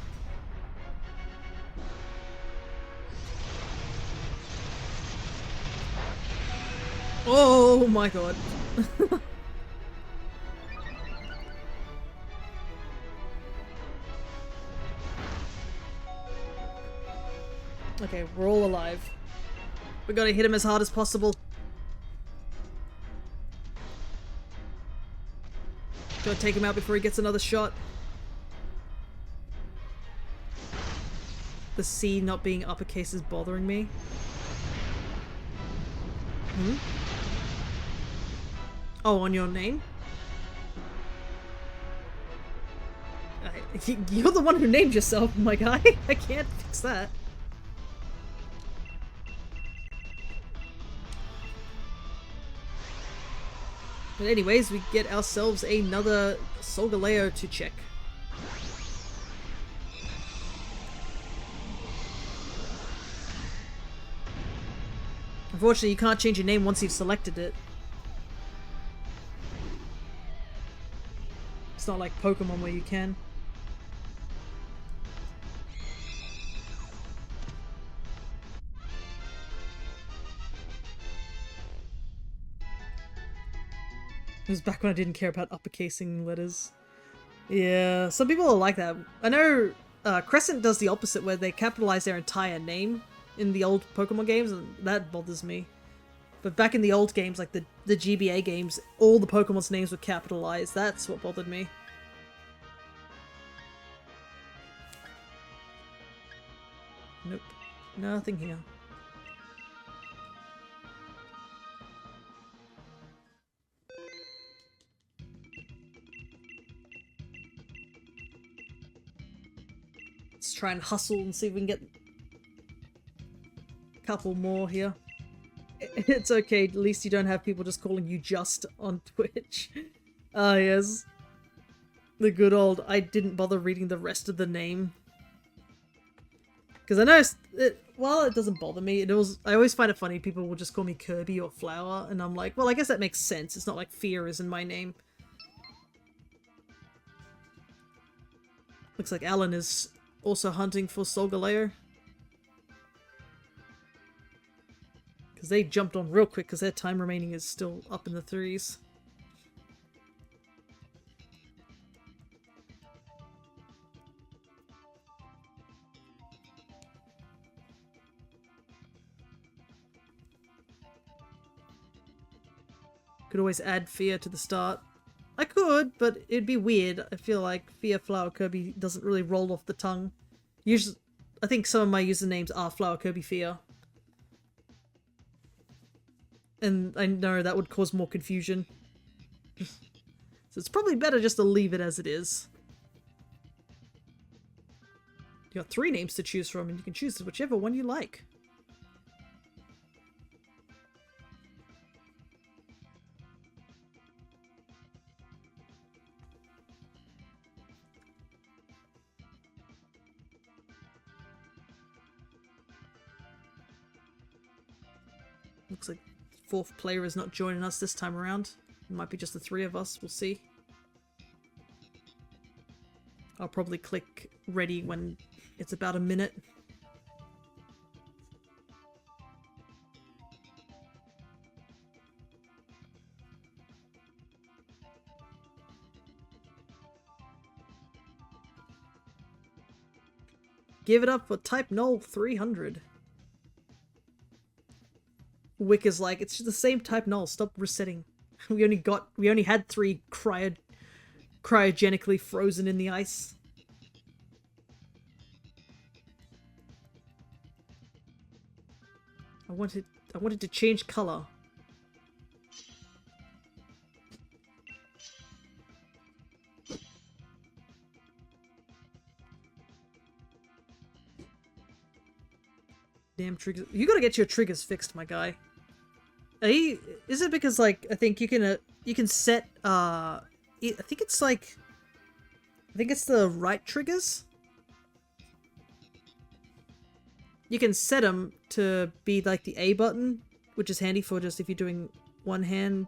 Oh my god. Okay, we're all alive. We gotta hit him as hard as possible. Gotta take him out before he gets another shot. The C not being uppercase is bothering me. Hmm? Oh, on your name? You're the one who named yourself, my guy. I can't fix that. But anyways, we get ourselves another Solgaleo to check. Unfortunately, you can't change your name once you've selected it. It's not like Pokemon where you can. It was back when I didn't care about uppercasing letters. Yeah, some people are like that. I know Crescent does the opposite, where they capitalize their entire name in the old Pokemon games, and that bothers me. But back in the old games, like the GBA games, all the Pokemon's names were capitalized. That's what bothered me. Nope. Nothing here. Let's try and hustle and see if we can get a couple more here. It's okay, at least you don't have people just calling you Just on Twitch. Ah, yes. The good old, I didn't bother reading the rest of the name. Because I know, while it doesn't bother me, I always find it funny people will just call me Kirby or Flower, and I'm like, well, I guess that makes sense. It's not like Fear is in my name. Looks like Alan is also hunting for Solgaleo. Because they jumped on real quick because their time remaining is still up in the 3s. Could always add Fear to the start. I could, but it'd be weird. I feel like Fear, Flower, Kirby doesn't really roll off the tongue. Usually, I think some of my usernames are Flower, Kirby, Fear. And I know that would cause more confusion. So it's probably better just to leave it as it is. You got 3 names to choose from, and you can choose whichever one you like. Looks like 4th player is not joining us this time around. It might be just the 3 of us, we'll see. I'll probably click ready when it's about a minute. Give it up for Type Null 300. Wick is like, it's just the same type null, stop resetting. We only had 3 cryogenically frozen in the ice. I wanted to change color. Damn triggers. You gotta get your triggers fixed, my guy. Is it because, like, I think you can set, I think it's like, I think it's the right triggers? You can set them to be like the A button, which is handy for just if you're doing one-hand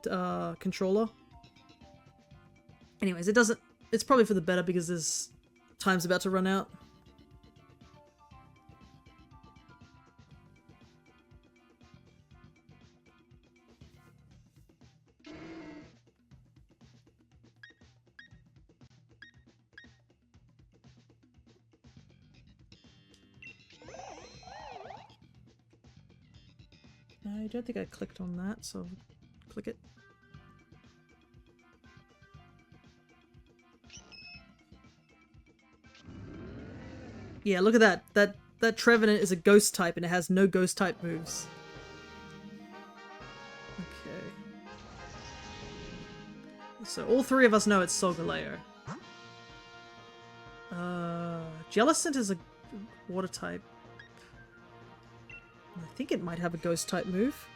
controller. Anyways, it's probably for the better because there's time's about to run out. I don't think I clicked on that, so I'll click it. Yeah, look at that. That Trevenant is a ghost type and it has no ghost type moves. Okay. So all 3 of us know it's Solgaleo. Jellicent is a water type. I think it might have a ghost type move.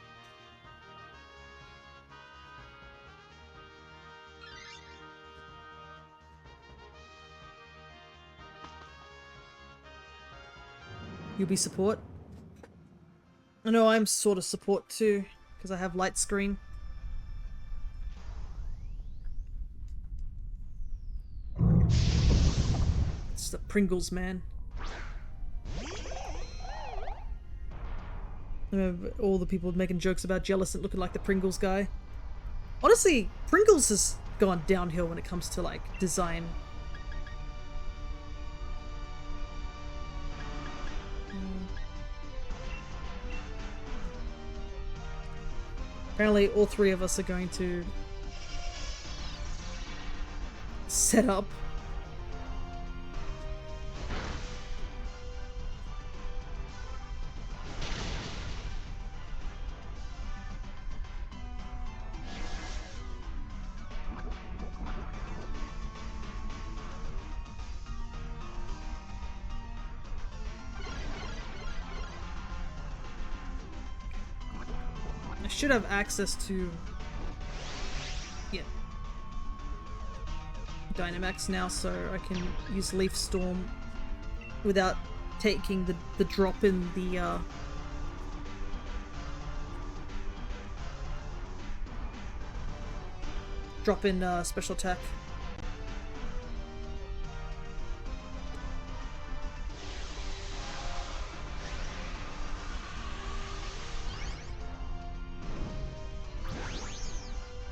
You'll be support? I know I'm sort of support too, because I have light screen. It's the Pringles man. I remember all the people making jokes about Jellicent looking like the Pringles guy. Honestly, Pringles has gone downhill when it comes to, like, design. Apparently all 3 of us are going to set up. Should have access to, yeah, Dynamax now, so I can use Leaf Storm without taking the drop in the special attack.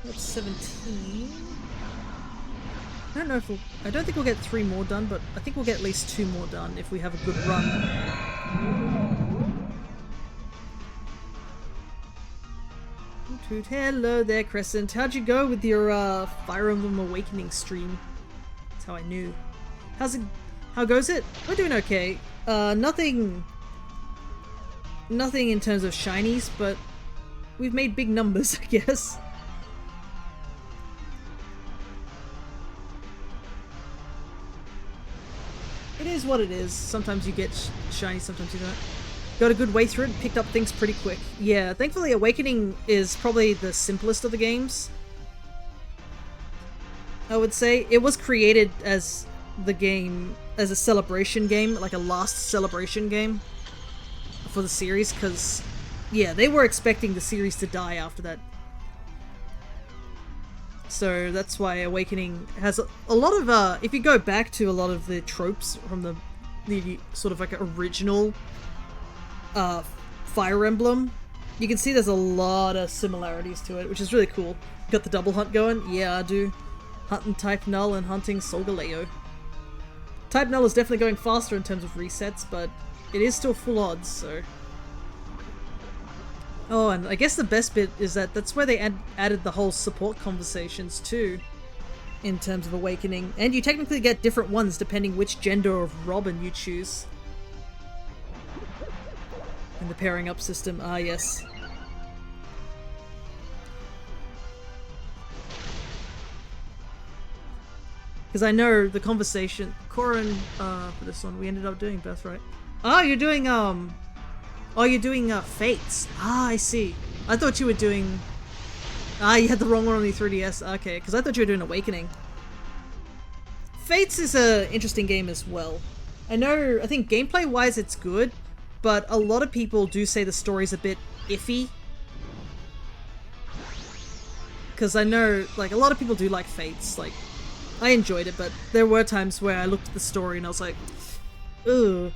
That's 17. I don't know if I don't think we'll get 3 more done, but I think we'll get at least 2 more done if we have a good run. Hello there, Crescent. How'd you go with your Fire Emblem Awakening stream? That's how I knew. How goes it? We're doing okay. Nothing in terms of shinies, but we've made big numbers, I guess. It is what it is. Sometimes you get shiny, sometimes you don't. Got a good way through it, picked up things pretty quick. Yeah, thankfully Awakening is probably the simplest of the games. I would say it was created as the game, as a celebration game, like a last celebration game for the series, because, yeah, they were expecting the series to die after that. So that's why Awakening has a lot of, if you go back to a lot of the tropes from the sort of like original Fire Emblem, you can see there's a lot of similarities to it, which is really cool. Got the double hunt going? Yeah, I do. Hunting Type Null and hunting Solgaleo. Type Null is definitely going faster in terms of resets, but it is still full odds, so... Oh, and I guess the best bit is that that's where they added the whole support conversations too, in terms of Awakening. And you technically get different ones depending which gender of Robin you choose. In the pairing up system, ah yes. Because I know the conversation, Corin, for this one, we ended up doing Birthright. Oh, you're doing, oh, you're doing, Fates. Ah, I see. I thought you were doing, you had the wrong one on the 3DS. Okay, because I thought you were doing Awakening. Fates is a interesting game as well. I think gameplay-wise it's good, but a lot of people do say the story's a bit iffy. Because I know, like, a lot of people do like Fates, like, I enjoyed it, but there were times where I looked at the story and I was like, ugh.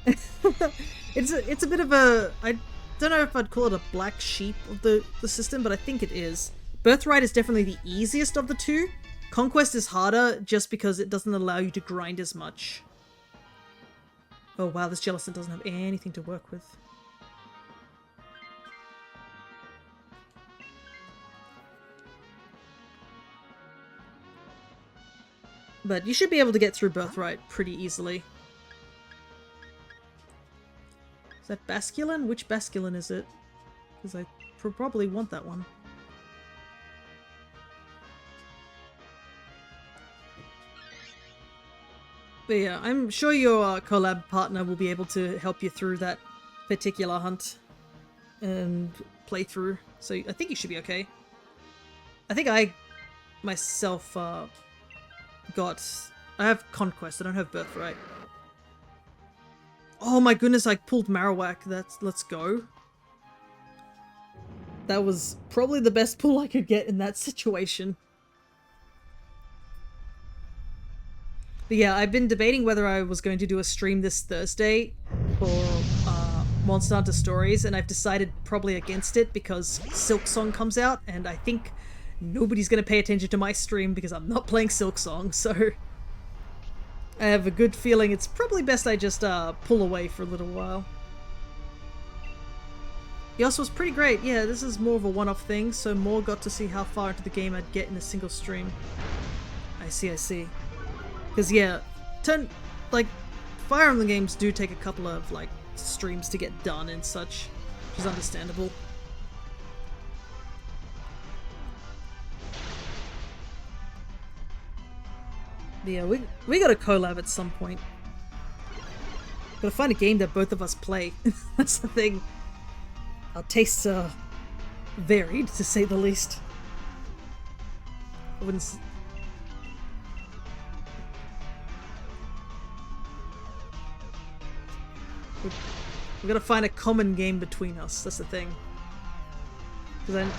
It's a bit of a, I don't know if I'd call it a black sheep of the system, but I think it is. Birthright is definitely the easiest of the two. Conquest is harder just because it doesn't allow you to grind as much. Oh wow, this Jellicent doesn't have anything to work with. But you should be able to get through Birthright pretty easily. Is that Basculin? Which Basculin is it? Because I probably want that one. But yeah, I'm sure your collab partner will be able to help you through that particular hunt and playthrough. So I think you should be okay. I think I myself I have Conquest, I don't have Birthright. Oh my goodness, I pulled Marowak. Let's go. That was probably the best pull I could get in that situation. But yeah, I've been debating whether I was going to do a stream this Thursday for Monster Hunter Stories, and I've decided probably against it because Silksong comes out, and I think nobody's going to pay attention to my stream because I'm not playing Silksong, so I have a good feeling it's probably best I just pull away for a little while. Yos was pretty great. Yeah, this is more of a one-off thing, so more got to see how far into the game I'd get in a single stream. I see. Because yeah, Fire Emblem games do take a couple of like streams to get done and such, which is understandable. Yeah, we gotta collab at some point. Gotta find a game that both of us play. That's the thing. Our tastes are varied, to say the least. I wouldn't. We gotta find a common game between us. That's the thing. Because I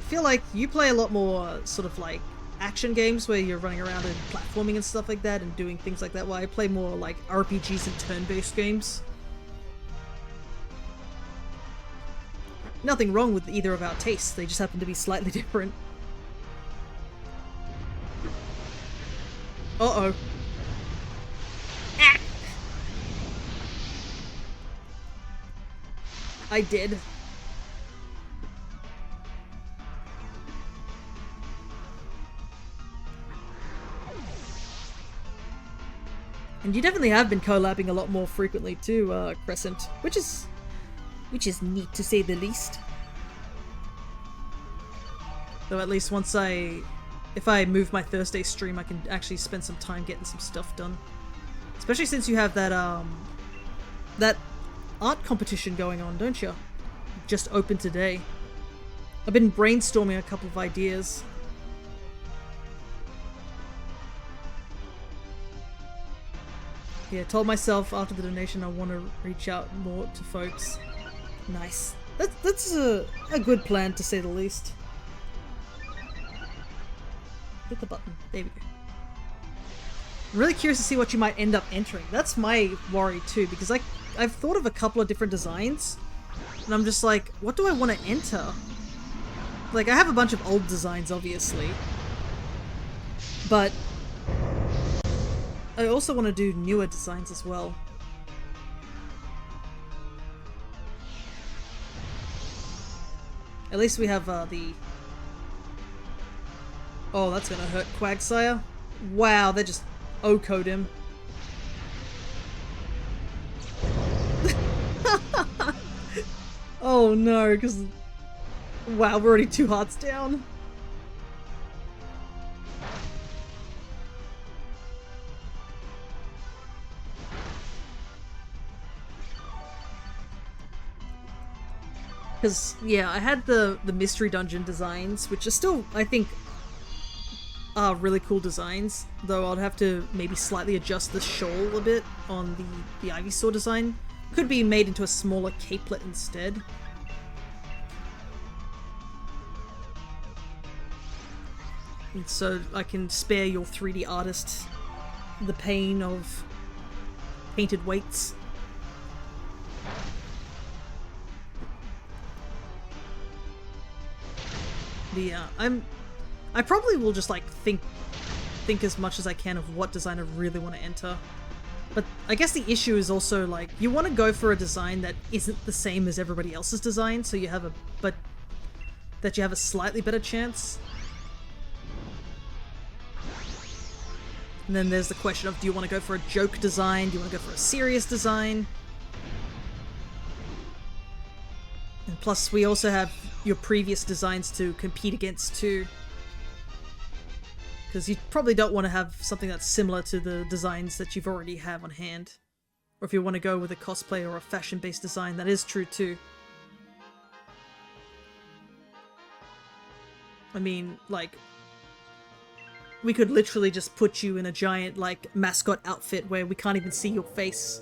feel like you play a lot more sort of like action games where you're running around and platforming and stuff like that and doing things like that, while I play more like RPGs and turn-based games. Nothing wrong with either of our tastes, they just happen to be slightly different. Uh-oh. Ah! I did. And you definitely have been collabing a lot more frequently too, Crescent, which is neat to say the least. Though at least if I move my Thursday stream, I can actually spend some time getting some stuff done. Especially since you have that that art competition going on, don't you? Just opened today. I've been brainstorming a couple of ideas. Yeah, told myself after the donation I want to reach out more to folks. Nice. That's a good plan, to say the least. Hit the button. There we go. I'm really curious to see what you might end up entering. That's my worry too, because I've thought of a couple of different designs, and I'm just like, what do I want to enter? Like, I have a bunch of old designs, obviously, but I also want to do newer designs as well. At least we have the... Oh, that's gonna hurt Quagsire. Wow, they just O-code him. Oh no, because... Wow, we're already 2 hearts down. Because, yeah, I had the mystery dungeon designs, which are still, I think, are really cool designs, though I'd have to maybe slightly adjust the shawl a bit on the Ivysaur design. Could be made into a smaller capelet instead. And so I can spare your 3D artist the pain of painted weights. Yeah, I probably will just like think as much as I can of what design I really want to enter. But I guess the issue is also like you want to go for a design that isn't the same as everybody else's design, so you have a slightly better chance. And then there's the question of, do you want to go for a joke design? Do you want to go for a serious design? And plus we also have your previous designs to compete against too. Because you probably don't want to have something that's similar to the designs that you've already have on hand. Or if you want to go with a cosplay or a fashion-based design, that is true too. I mean, like, we could literally just put you in a giant, like, mascot outfit where we can't even see your face.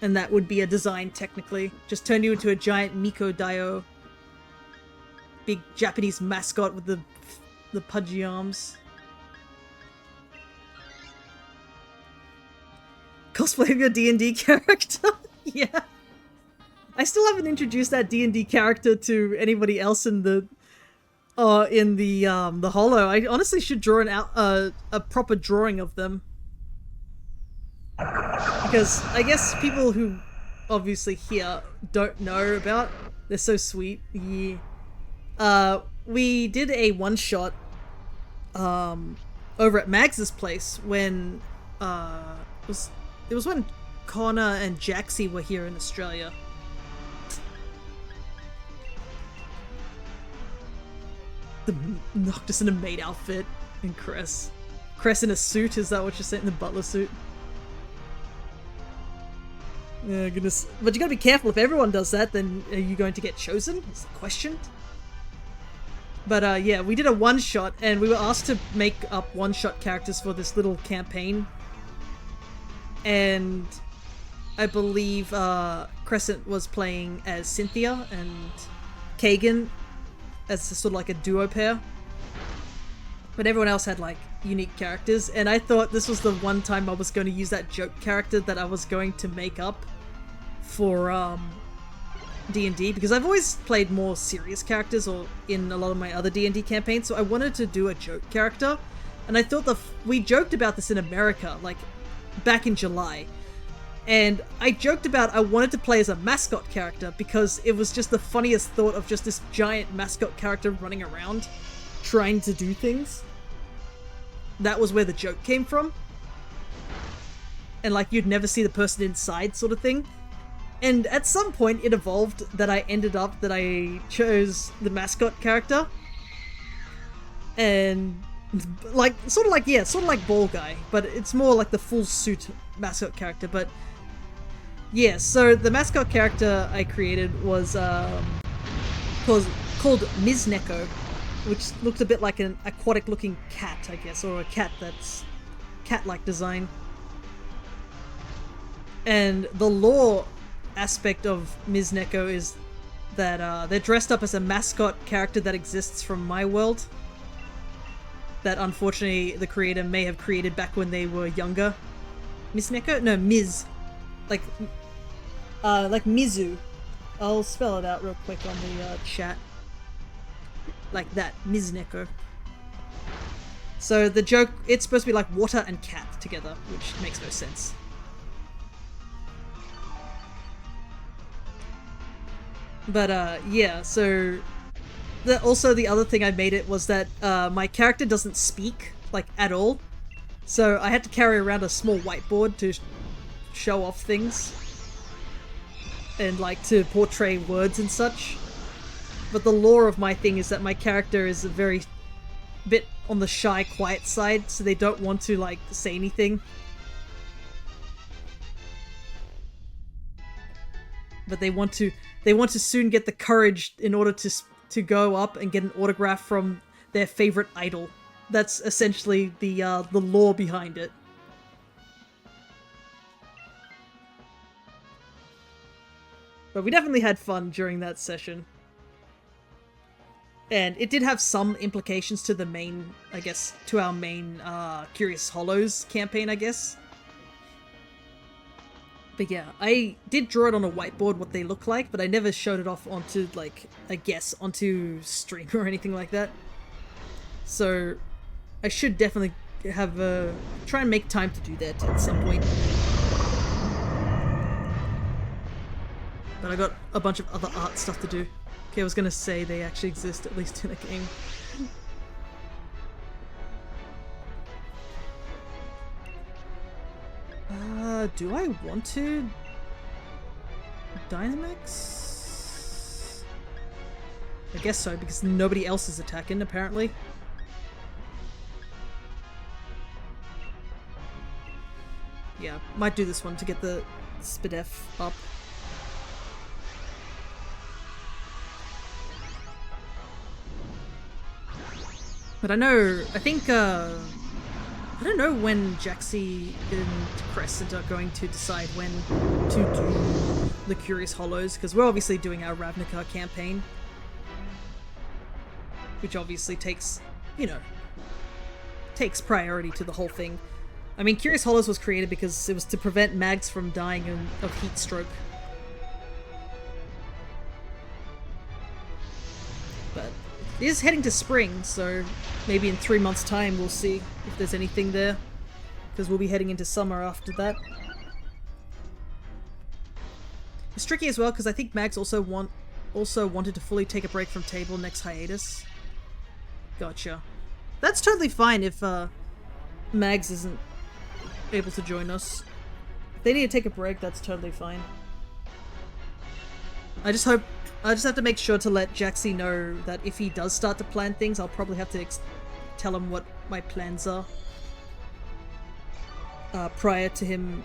And that would be a design, technically. Just turn you into a giant Miko Dio. Big Japanese mascot with the pudgy arms. Cosplaying your D&D character? Yeah. I still haven't introduced that D&D character to anybody else in the holo. I honestly should draw a proper drawing of them. Because I guess people who obviously here don't know about, they're so sweet. Yeah. We did a one-shot over at Mags's place when it was when Connor and Jaxie were here in Australia. The Noctis in a maid outfit and Cress in a suit, is that what you're saying? The butler suit? Yeah, goodness. But you gotta be careful, if everyone does that, then are you going to get chosen? Is the question. But yeah, we did a one-shot, and we were asked to make up one-shot characters for this little campaign. And I believe Crescent was playing as Cynthia, and Kagan as sort of like a duo pair. But everyone else had like unique characters, and I thought this was the one time I was going to use that joke character that I was going to make up for D&D, because I've always played more serious characters or in a lot of my other D&D campaigns, so I wanted to do a joke character. And I thought we joked about this in America, like back in July. And I joked about I wanted to play as a mascot character because it was just the funniest thought of just this giant mascot character running around trying to do things. That was where the joke came from. And like you'd never see the person inside sort of thing. And at some point it evolved that I chose the mascot character. And like sort of like Ball Guy, but it's more like the full suit mascot character. But yeah, so the mascot character I created was called Ms. Neko, which looked a bit like an aquatic looking cat, I guess, or a cat that's cat-like design. And the lore aspect of Ms. Neko is that they're dressed up as a mascot character that exists from my world, that unfortunately the creator may have created back when they were younger. Ms. Neko? No, Ms. Like Mizu. I'll spell it out real quick on the chat. Like that, Ms. Neko. So the joke, it's supposed to be like water and cat together, which makes no sense. But yeah, so also the other thing I made it was that my character doesn't speak, like, at all. So I had to carry around a small whiteboard to show off things. And, like, to portray words and such. But the lore of my thing is that my character is a very bit on the shy, quiet side, so they don't want to, like, say anything. But they want to soon get the courage in order to go up and get an autograph from their favorite idol. That's essentially the lore behind it. But we definitely had fun during that session. And it did have some implications to the main, I guess, to our main Curious Hollows campaign, I guess. But yeah, I did draw it on a whiteboard what they look like, but I never showed it off onto, like, I guess, onto stream or anything like that. So I should definitely have try and make time to do that at some point. But I got a bunch of other art stuff to do. Okay, I was gonna say they actually exist, at least in a game. Do I want to? Dynamax? I guess so, because nobody else is attacking, apparently. Yeah, might do this one to get the Spidef up. But I think, I don't know when Jaxie and Crescent are going to decide when to do the Curious Hollows, because we're obviously doing our Ravnica campaign. Which obviously takes, you know, takes priority to the whole thing. I mean, Curious Hollows was created because it was to prevent mags from dying of heat stroke. But it is heading to spring, so maybe in 3 months' time we'll see if there's anything there. Because we'll be heading into summer after that. It's tricky as well, because I think mags also wanted to fully take a break from table next hiatus. Gotcha. That's totally fine if Mags isn't able to join us. If they need to take a break, that's totally fine. I just have to make sure to let Jaxie know that if he does start to plan things, I'll probably have to tell him what my plans are. Prior to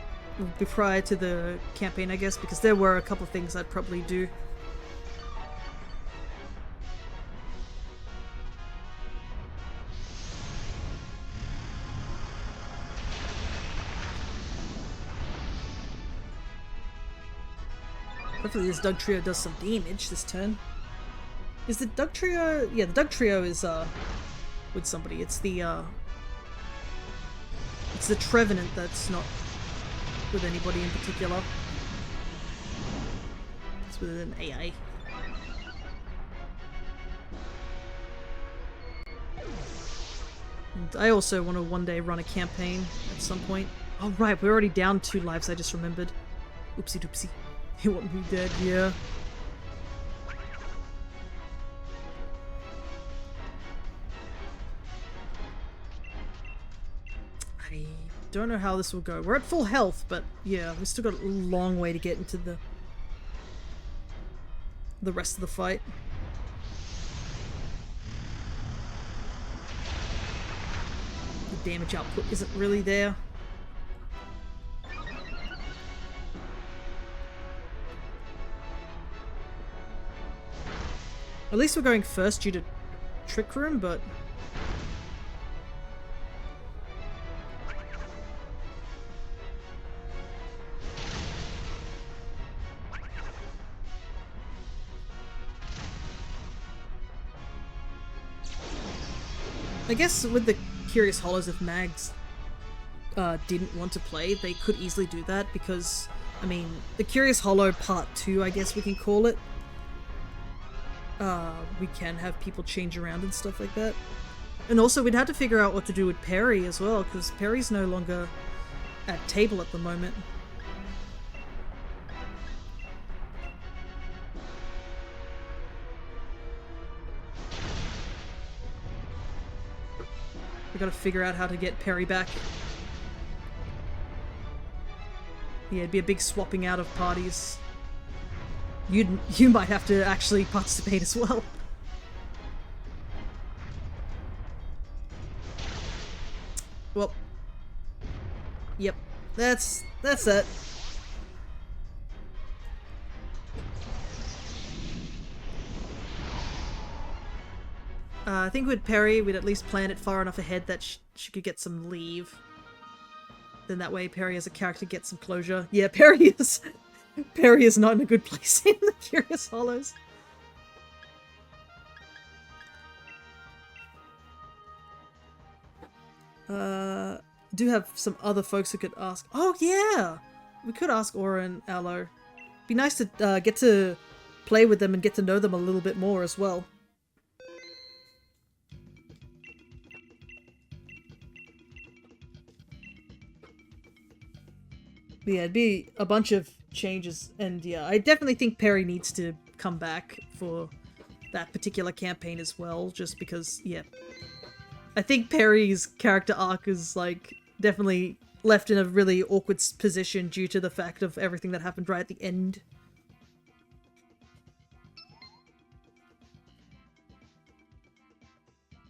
the campaign, I guess, because there were a couple of things I'd probably do. Hopefully this Dugtrio does some damage this turn. Is the Dugtrio... Yeah, the Dugtrio is, with somebody. It's the Trevenant that's not with anybody in particular. It's with an AI. And I also want to one day run a campaign at some point. Oh right, we're already down 2 lives, I just remembered. Oopsie doopsie. He won't be dead, yeah. I don't know how this will go. We're at full health, but yeah, we've still got a long way to get into the rest of the fight. The damage output isn't really there. At least we're going first due to Trick Room, but... I guess with the Curious Hollows, if Mags didn't want to play, they could easily do that because, I mean, the Curious Hollow Part 2, I guess we can call it. We can have people change around and stuff like that. And also we'd have to figure out what to do with Perry as well, because Perry's no longer at table at the moment. We gotta figure out how to get Perry back. Yeah, it'd be a big swapping out of parties. You might have to actually participate as well. Well, yep, that's it. I think with Perry, we'd at least plan it far enough ahead that she could get some leave. Then that way Perry as a character gets some closure. Yeah, Perry is not in a good place in the Curious Hollows. Do have some other folks who could ask. Oh yeah! We could ask Aura and Aloe. Be nice to get to play with them and get to know them a little bit more as well. Yeah, it'd be a bunch of changes, and yeah, I definitely think Perry needs to come back for that particular campaign as well, just because, yeah. I think Perry's character arc is, like, definitely left in a really awkward position due to the fact of everything that happened right at the end.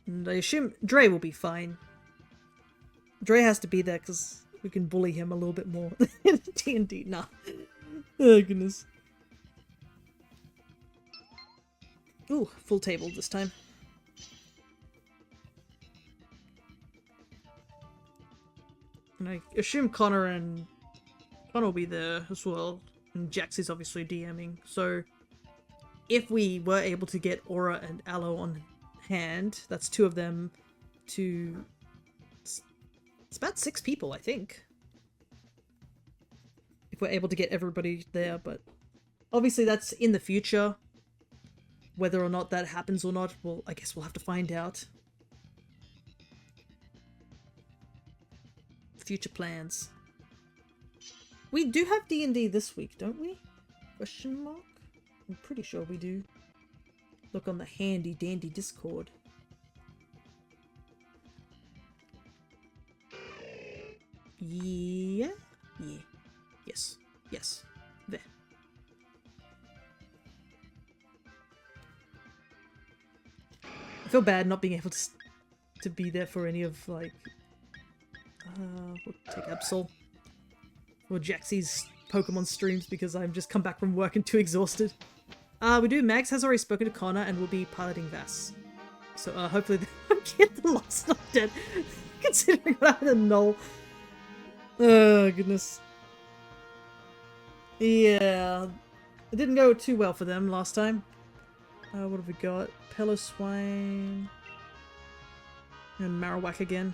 And I assume Dre will be fine. Dre has to be there because we can bully him a little bit more in D&D. Nah. Oh, goodness. Ooh, full table this time. And I assume Connor will be there as well. And Jax is obviously DMing. So if we were able to get Aura and Aloe on hand, that's two of them to... It's about 6 people, I think. If we're able to get everybody there, but obviously that's in the future. Whether or not that happens or not, well, I guess we'll have to find out. Future plans. We do have D&D this week, don't we? Question mark? I'm pretty sure we do. Look on the handy dandy Discord. Yeah? Yeah. Yes. Yes. There. I feel bad not being able to be there for any of, like... we'll take Absol. Or Jaxie's Pokemon streams because I've just come back from work and too exhausted. We do. Mags has already spoken to Connor and will be piloting Vass. So, hopefully they don't get the last not dead. Considering what happened to Null. Oh, goodness. Yeah. It didn't go too well for them last time. What have we got? Peloswine. And Marowak again.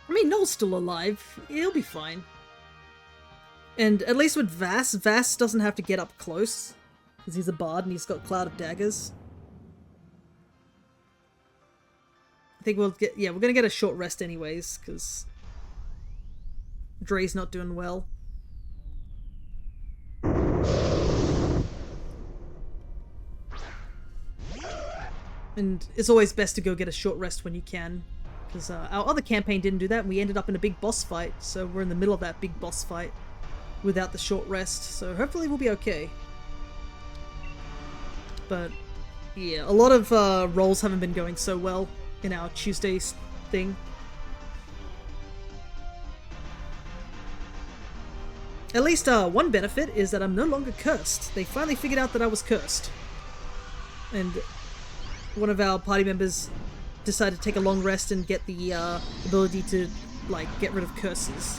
I mean, Null's still alive. He'll be fine. And at least with Vass, Vass doesn't have to get up close. Because he's a bard and he's got Cloud of Daggers. I think we'll get... Yeah, we're gonna get a short rest anyways, because... Dre's not doing well. And it's always best to go get a short rest when you can. Because our other campaign didn't do that, and we ended up in a big boss fight. So we're in the middle of that big boss fight without the short rest. So hopefully we'll be okay. But yeah, a lot of rolls haven't been going so well in our Tuesday thing. At least one benefit is that I'm no longer cursed. They finally figured out that I was cursed. And one of our party members decided to take a long rest and get the ability to, like, get rid of curses.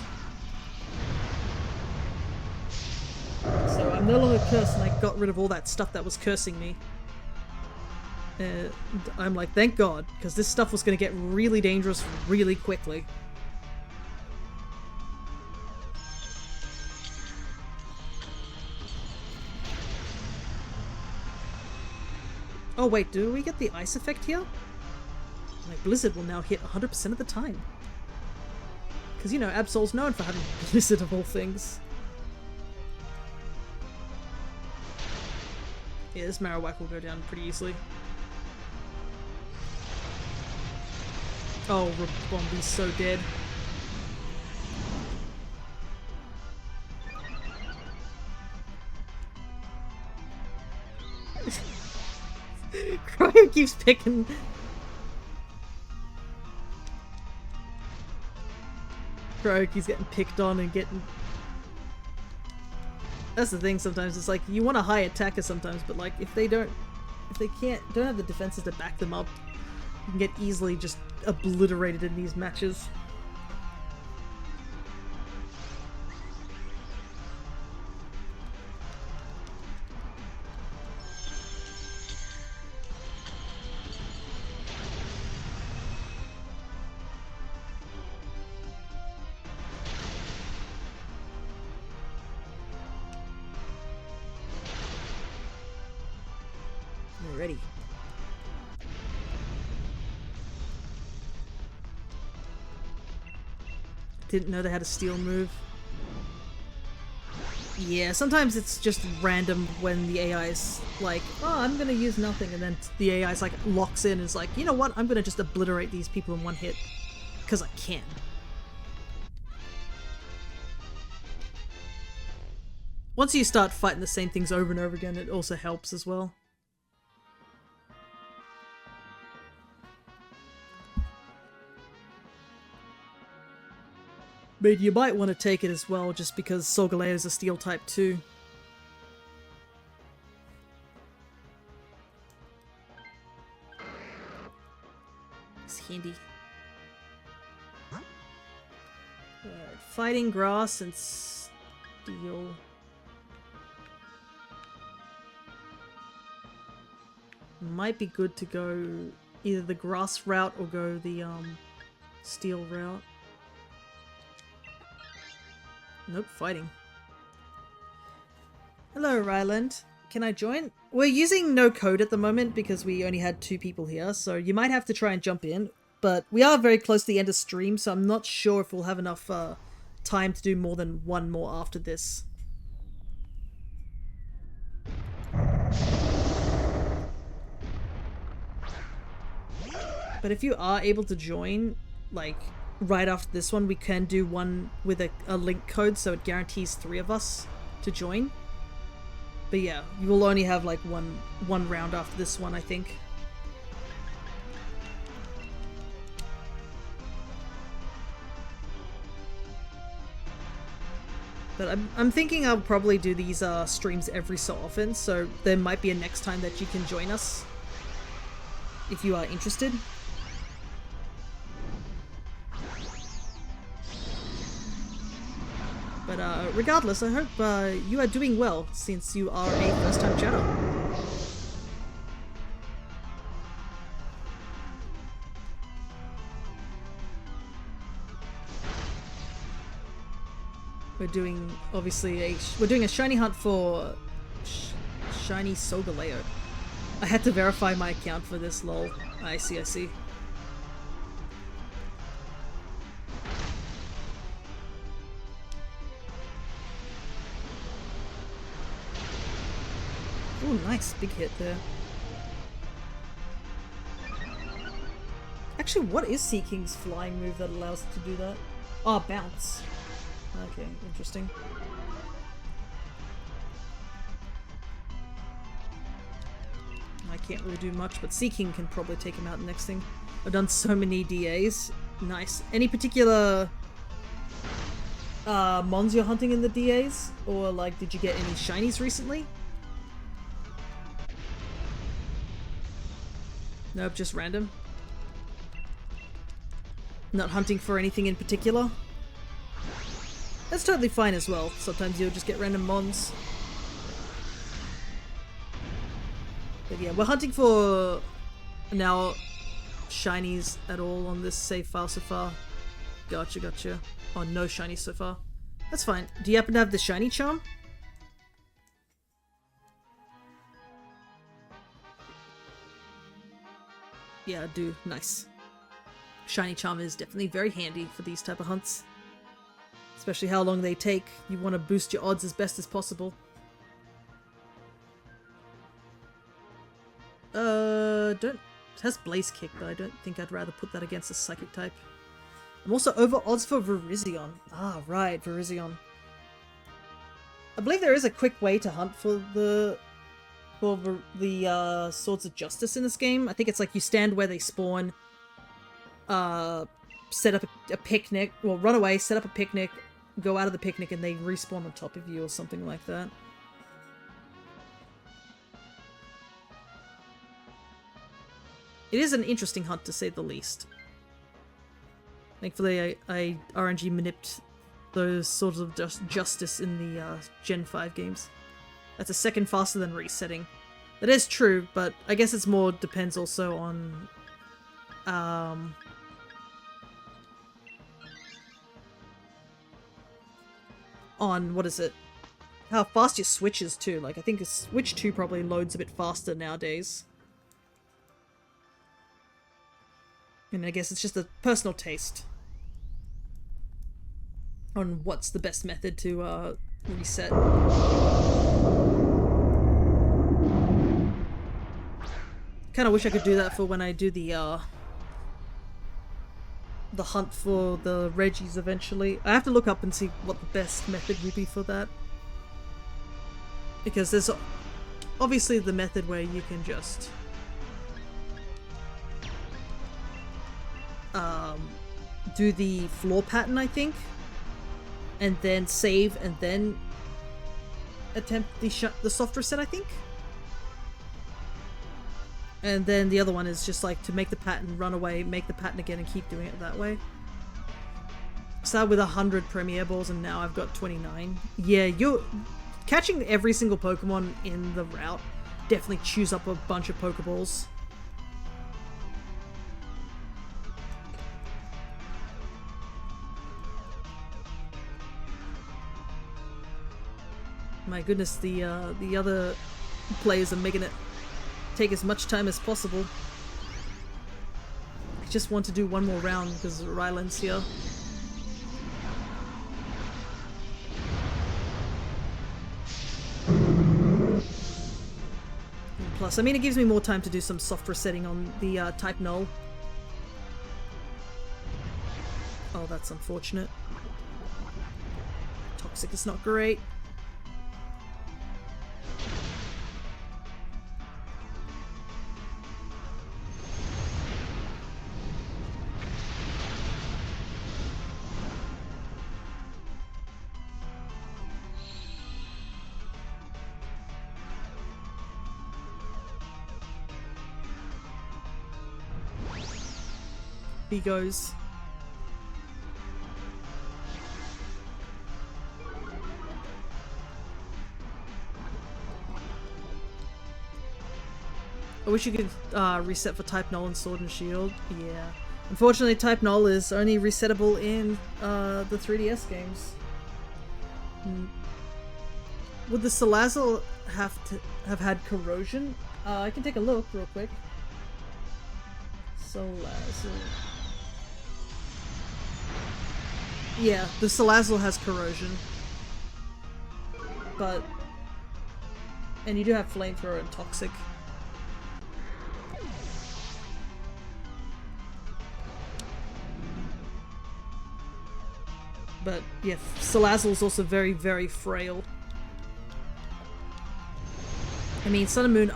So I'm no longer cursed and I got rid of all that stuff that was cursing me. I'm like, thank God, because this stuff was going to get really dangerous really quickly. Oh wait, do we get the ice effect here? Like, Blizzard will now hit 100% of the time. Because, you know, Absol's known for having Blizzard of all things. Yeah, this Marowak will go down pretty easily. Oh, Rabombi's so dead. Cryo keeps picking. Cryo keeps getting picked on and getting. That's the thing. Sometimes it's like you want a high attacker sometimes, but like if they don't have the defenses to back them up, you can get easily just obliterated in these matches. Already. Didn't know they had a steal move. Yeah, sometimes it's just random when the AI is like, oh, I'm gonna use nothing, and then the AI is like locks in and is like, you know what, I'm gonna just obliterate these people in one hit. Because I can. Once you start fighting the same things over and over again, it also helps as well. But you might want to take it as well, just because Solgaleo is a steel type too. It's handy. Right, fighting grass and steel. Might be good to go either the grass route or go the steel route. Nope, fighting. Hello, Ryland. Can I join? We're using no code at the moment because we only had 2 people here, so you might have to try and jump in. But we are very close to the end of stream, so I'm not sure if we'll have enough time to do more than one more after this. But if you are able to join, like, right after this one, we can do one with a link code, so it guarantees 3 of us to join. But yeah, you will only have like one round after this one, I think. But I'm thinking I'll probably do these streams every so often, so there might be a next time that you can join us if you are interested. But regardless, I hope you are doing well, since you are a first-time chatter. We're doing, obviously, we're doing a shiny hunt for shiny Solgaleo. I had to verify my account for this, lol. I see, I see. Oh, nice. Big hit there. Actually, what is Seeking's flying move that allows it to do that? Oh, bounce. Okay, interesting. I can't really do much, but Seeking can probably take him out the next thing. I've done so many DAs. Nice. Any particular mons you're hunting in the DAs? Or, like, did you get any shinies recently? Nope, just random. Not hunting for anything in particular. That's totally fine as well. Sometimes you'll just get random mons. But yeah, we're hunting for now shinies at all on this save file so far. Gotcha, gotcha. Oh, no shinies so far. That's fine. Do you happen to have the shiny charm? Yeah, I do. Nice. Shiny charm is definitely very handy for these type of hunts. Especially how long they take. You want to boost your odds as best as possible. don't... It has Blaze Kick, but I don't think I'd rather put that against a Psychic type. I'm also over odds for Virizion. Ah, right, Virizion. I believe there is a quick way to hunt for the Swords of Justice in this game. I think it's like you stand where they spawn, set up a picnic, well, run away, set up a picnic, go out of the picnic, and they respawn on top of you or something like that. It is an interesting hunt, to say the least. Thankfully, I RNG manipped those Swords of Justice in the Gen 5 games. That's a second faster than resetting. That is true, but I guess it's more depends also on what is it? How fast your Switch is too. Like I think a Switch 2 probably loads a bit faster nowadays. And I guess it's just a personal taste on what's the best method to reset. Kind of wish I could do that for when I do the hunt for the Reggies eventually. I have to look up and see what the best method would be for that. Because there's obviously the method where you can just do the floor pattern, I think, and then save and then attempt the soft reset, I think. And then the other one is just like to make the pattern, run away, make the pattern again, and keep doing it that way. Started with 100 Premier Balls and now I've got 29. Yeah, you're catching every single Pokemon in the route definitely chews up a bunch of Pokeballs. My goodness, the other players are making it take as much time as possible. I just want to do one more round because Ryland's here. And plus, I mean, it gives me more time to do some soft resetting on the type Null. Oh, that's unfortunate. Toxic is not great. He goes. I wish you could reset for type Null and Sword and Shield. Yeah. Unfortunately, type Null is only resettable in the 3DS games. Would the Salazzle have had corrosion? I can take a look real quick. Salazzle. Yeah, the Salazzle has corrosion. But... and you do have Flamethrower and Toxic. But, yeah, Salazzle is also very, very frail. I mean, Sun and Moon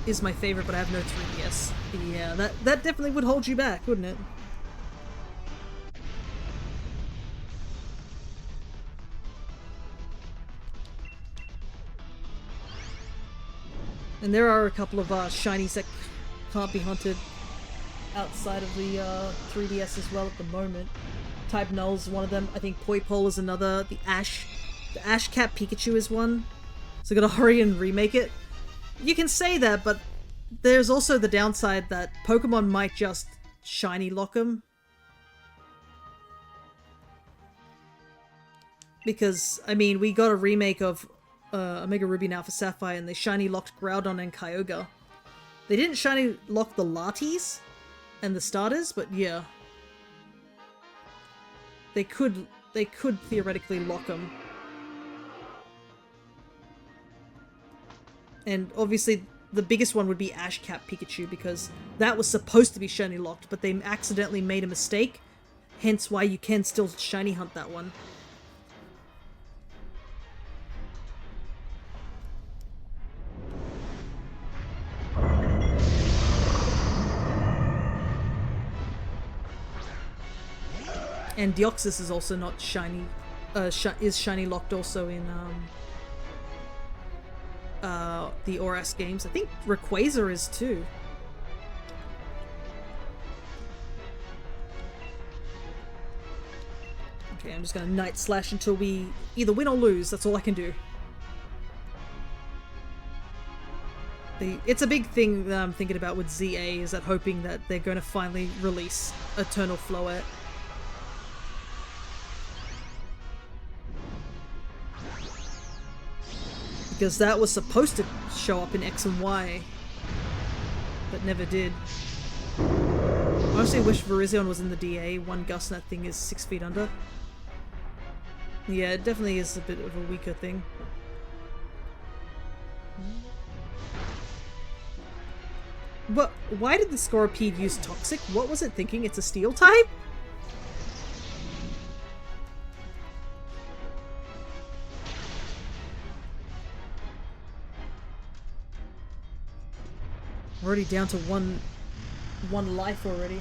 is my favorite, but I have no 3DS. Yeah, that definitely would hold you back, wouldn't it? And there are a couple of shinies that can't be hunted outside of the 3DS as well at the moment. Type Null's one of them. I think Poipole is another. The Ash Cat Pikachu is one. So gotta hurry and remake it. You can say that, but there's also the downside that Pokemon might just shiny lock them. Because, I mean, we got a remake of Omega Ruby now for Sapphire, and they shiny locked Groudon and Kyogre. They didn't shiny lock the Latis and the starters, but yeah. They could theoretically lock them. And obviously the biggest one would be Ash Cap Pikachu, because that was supposed to be shiny locked, but they accidentally made a mistake, hence why you can still shiny hunt that one. And Deoxys is also not shiny, is shiny locked also in the ORAS games. I think Rayquaza is too. Okay, I'm just gonna Night Slash until we either win or lose. That's all I can do. It's a big thing that I'm thinking about with ZA, is that hoping that they're going to finally release Eternal Floette. Because that was supposed to show up in X and Y, but never did. I honestly wish Virizion was in the DA. One gust and that thing is 6 feet under. Yeah, it definitely is a bit of a weaker thing. But why did the Scorpede use Toxic? What was it thinking? It's a Steel type? We're already down to one life already.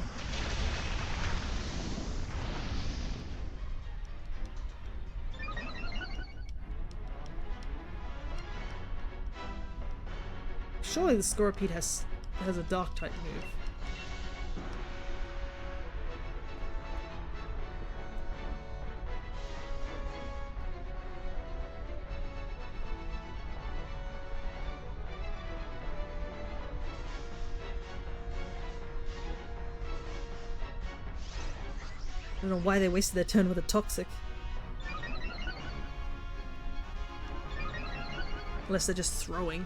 Surely the Scorpede has a Dark type move. I don't know why they wasted their turn with a Toxic. Unless they're just throwing.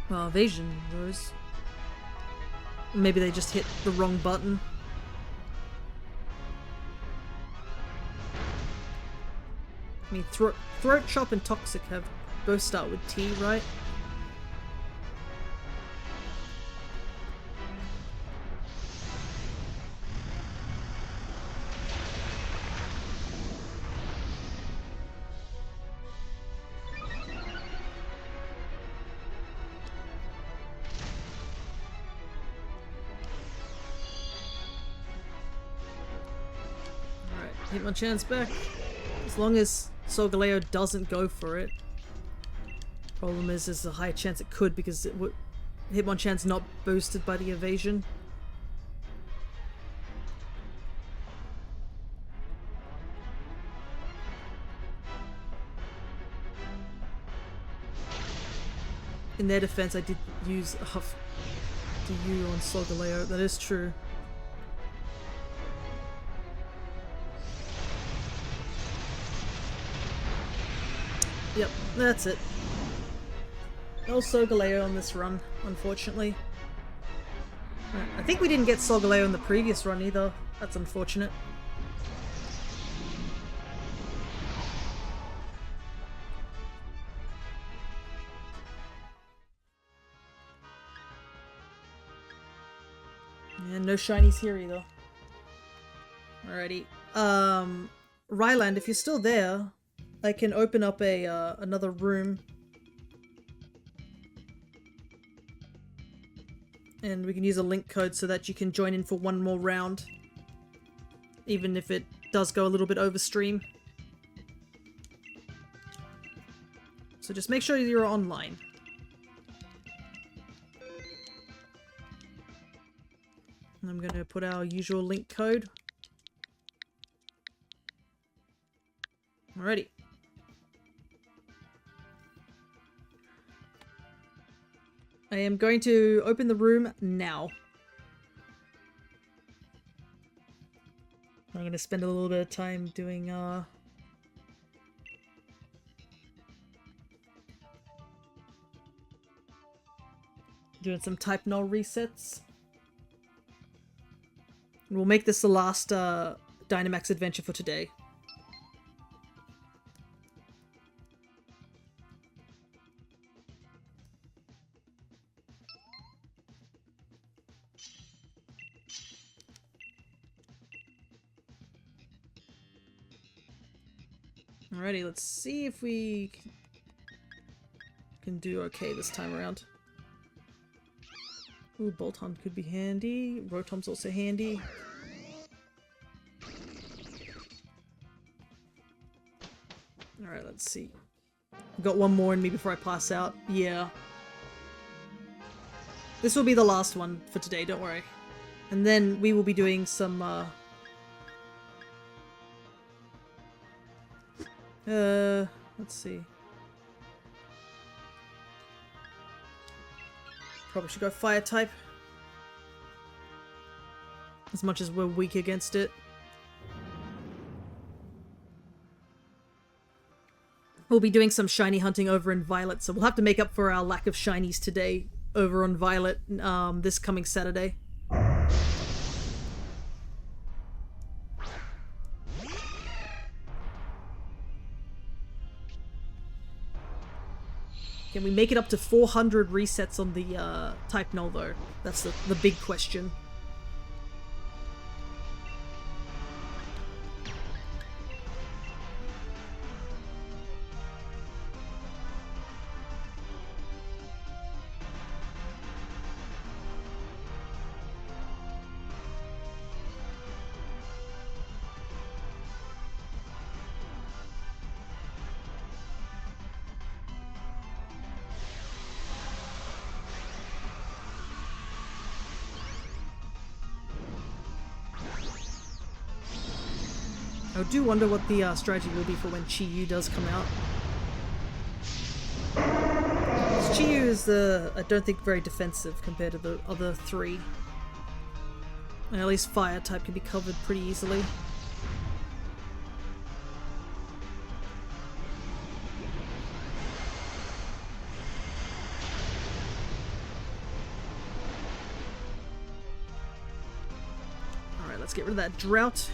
Well, Evasion goes. Maybe they just hit the wrong button. I mean, Throat Chop and Toxic have both start with T, right? Hitmonchan's back. As long as Solgaleo doesn't go for it. Problem is, there's a high chance it could, because Hitmonchan's not boosted by the evasion. In their defense, I did use a Huff to U on Solgaleo. That is true. Yep, that's it. No Solgaleo on this run, unfortunately. I think we didn't get Solgaleo in the previous run either. That's unfortunate. And no shinies here either. Alrighty. Ryland, if you're still there, I can open up another room. And we can use a link code so that you can join in for one more round. Even if it does go a little bit over stream. So just make sure you're online. And I'm going to put our usual link code. Alrighty. I am going to open the room now. I'm going to spend a little bit of time doing some type null resets. And we'll make this the last Dynamax adventure for today. Alrighty, let's see if we can do okay this time around. Ooh, Bolton could be handy. Rotom's also handy. Alright, let's see. I've got one more in me before I pass out. Yeah. This will be the last one for today, don't worry. And then we will be doing some, let's see. Probably should go fire type. As much as we're weak against it. We'll be doing some shiny hunting over in Violet, so we'll have to make up for our lack of shinies today over on Violet this coming Saturday. Can we make it up to 400 resets on the type null though? That's the big question. I do wonder what the strategy will be for when Chi-Yu does come out. Chi-Yu is, I don't think, very defensive compared to the other three. And at least fire type can be covered pretty easily. Alright, let's get rid of that drought.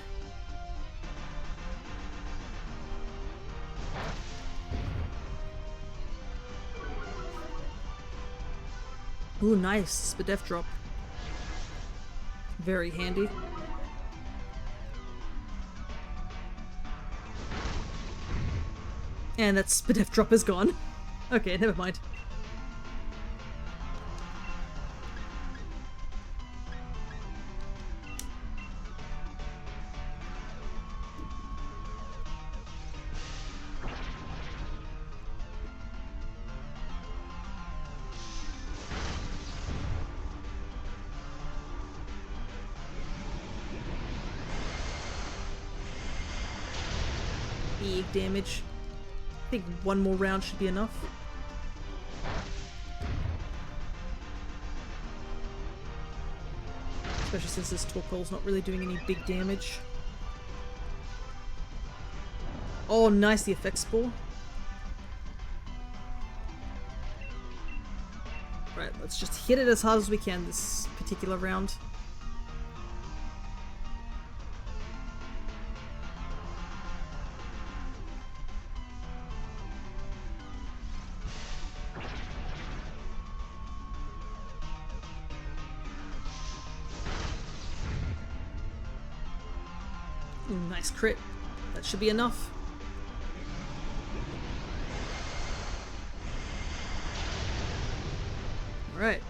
Ooh, nice. Spadef drop. Very handy. And that Spadef drop is gone. Okay, never mind. Big damage. I think one more round should be enough. Especially since this Torkoal's not really doing any big damage. Oh, nice, the effect spore. Right, let's just hit it as hard as we can this particular round. Ooh, nice crit. That should be enough. Alright.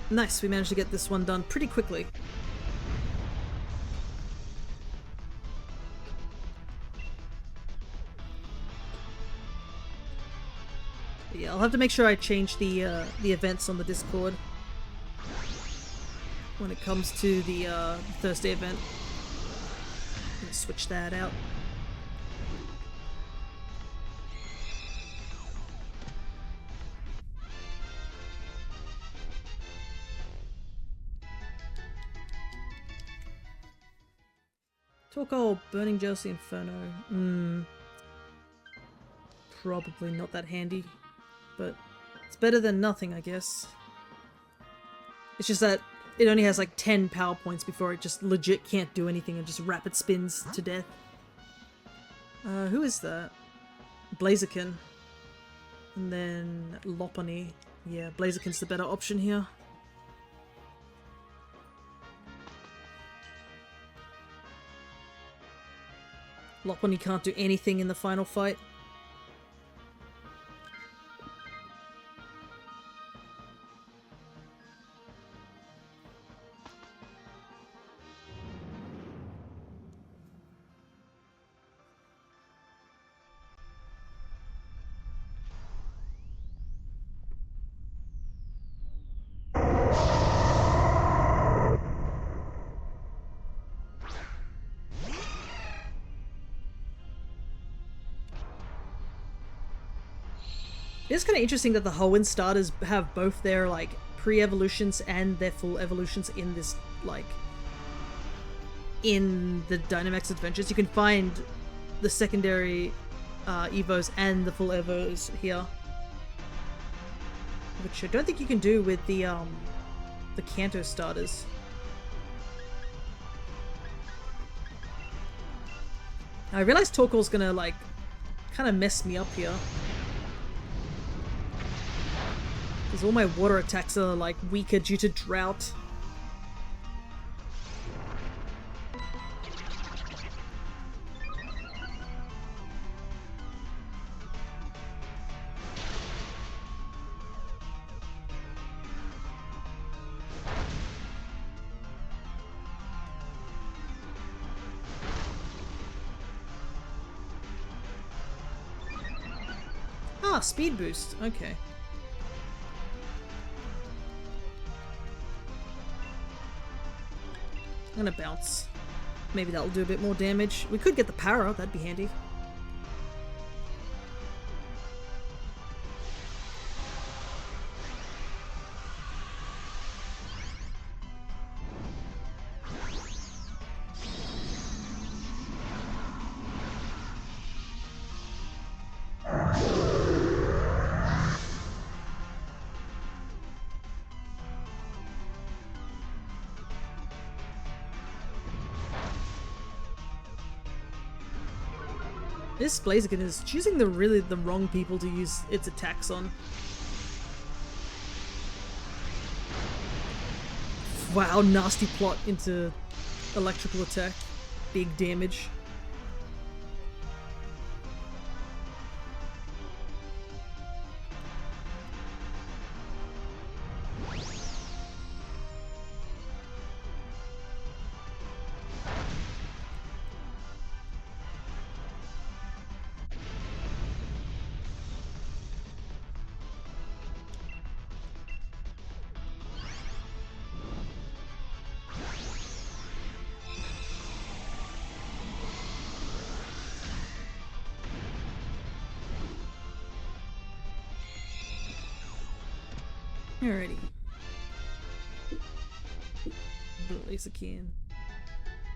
Nice, we managed to get this one done pretty quickly. But yeah, I'll have to make sure I change the events on the Discord when it comes to the Thursday event. I'm gonna switch that out. Torkoal, Burning Jealousy, Inferno. Probably not that handy, but it's better than nothing, I guess. It's just that it only has like 10 power points before it just legit can't do anything and just rapid spins to death. Who is that? Blaziken. And then Lopunny. Yeah, Blaziken's the better option here. Lopunny can't do anything in the final fight. It's kind of interesting that the Hoenn starters have both their, like, pre-evolutions and their full evolutions in this, like, in the Dynamax Adventures. You can find the secondary Evos and the full Evos here. Which I don't think you can do with the Kanto starters. I realize Torkoal's gonna, like, kind of mess me up here. Because all my water attacks are, like, weaker due to drought. Ah, speed boost. Okay. I'm gonna bounce. Maybe that'll do a bit more damage. We could get the para, that'd be handy. This Blaziken is choosing the wrong people to use its attacks on. Wow, nasty plot into electrical attack. Big damage. Alrighty. Blaziken.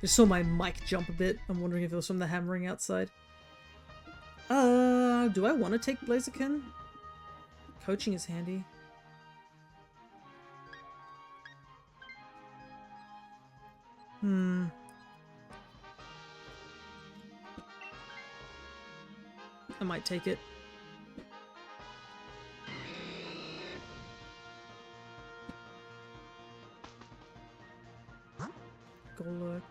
Just saw my mic jump a bit. I'm wondering if it was from the hammering outside. Do I want to take Blaziken? Coaching is handy. I might take it. Golurk.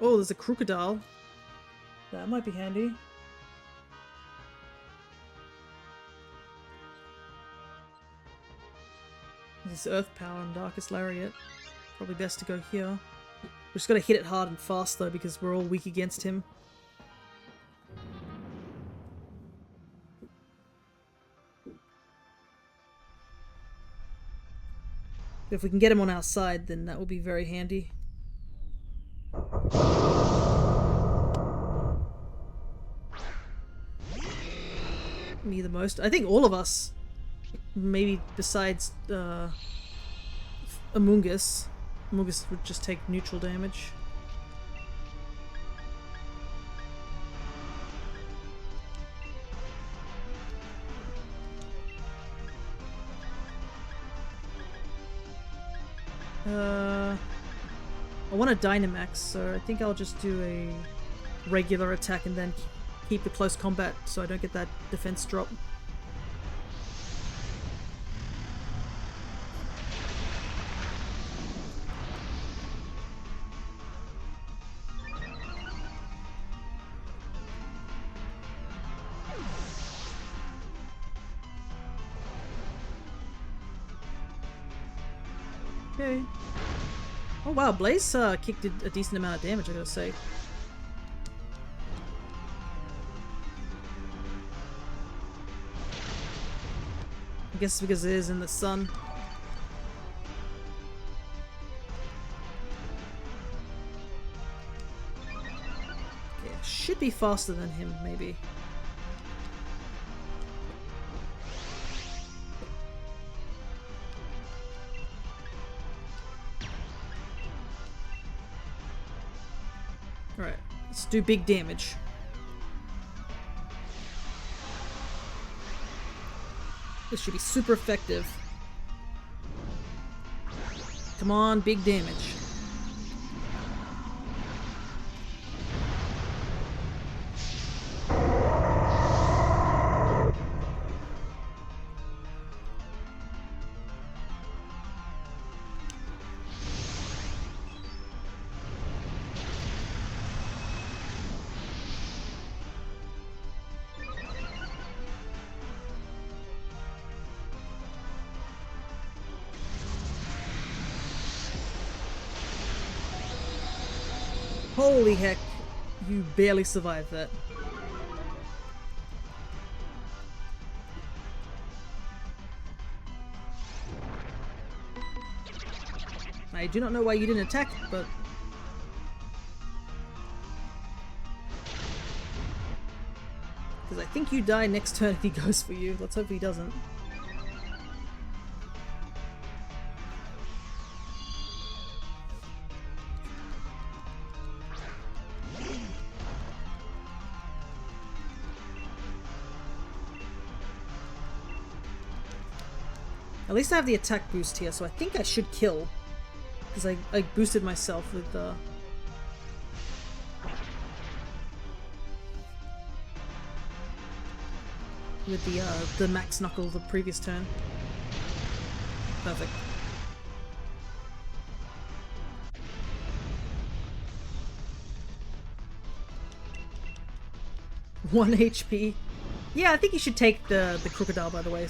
Oh, there's a crocodile. That might be handy. This is Earth Power and Darkest Lariat. Probably best to go here. We just gotta hit it hard and fast though, because we're all weak against him. If we can get him on our side, then that will be very handy. Me the most. I think all of us, maybe besides Amoonguss. Amoonguss would just take neutral damage. I want a Dynamax, so I think I'll just do a regular attack and then keep the close combat so I don't get that defense drop. Okay. Oh wow, Blaze kicked a decent amount of damage, I gotta say. I guess because it is in the sun. Okay, should be faster than him, maybe. Alright, let's do big damage. This should be super effective. Come on, big damage. Holy heck, you barely survived that. I do not know why you didn't attack, but... because I think you die next turn if he goes for you. Let's hope he doesn't. At least I have the attack boost here, so I think I should kill. Because I boosted myself with the max knuckle the previous turn. Perfect. One HP. Yeah, I think you should take the crocodile, by the way.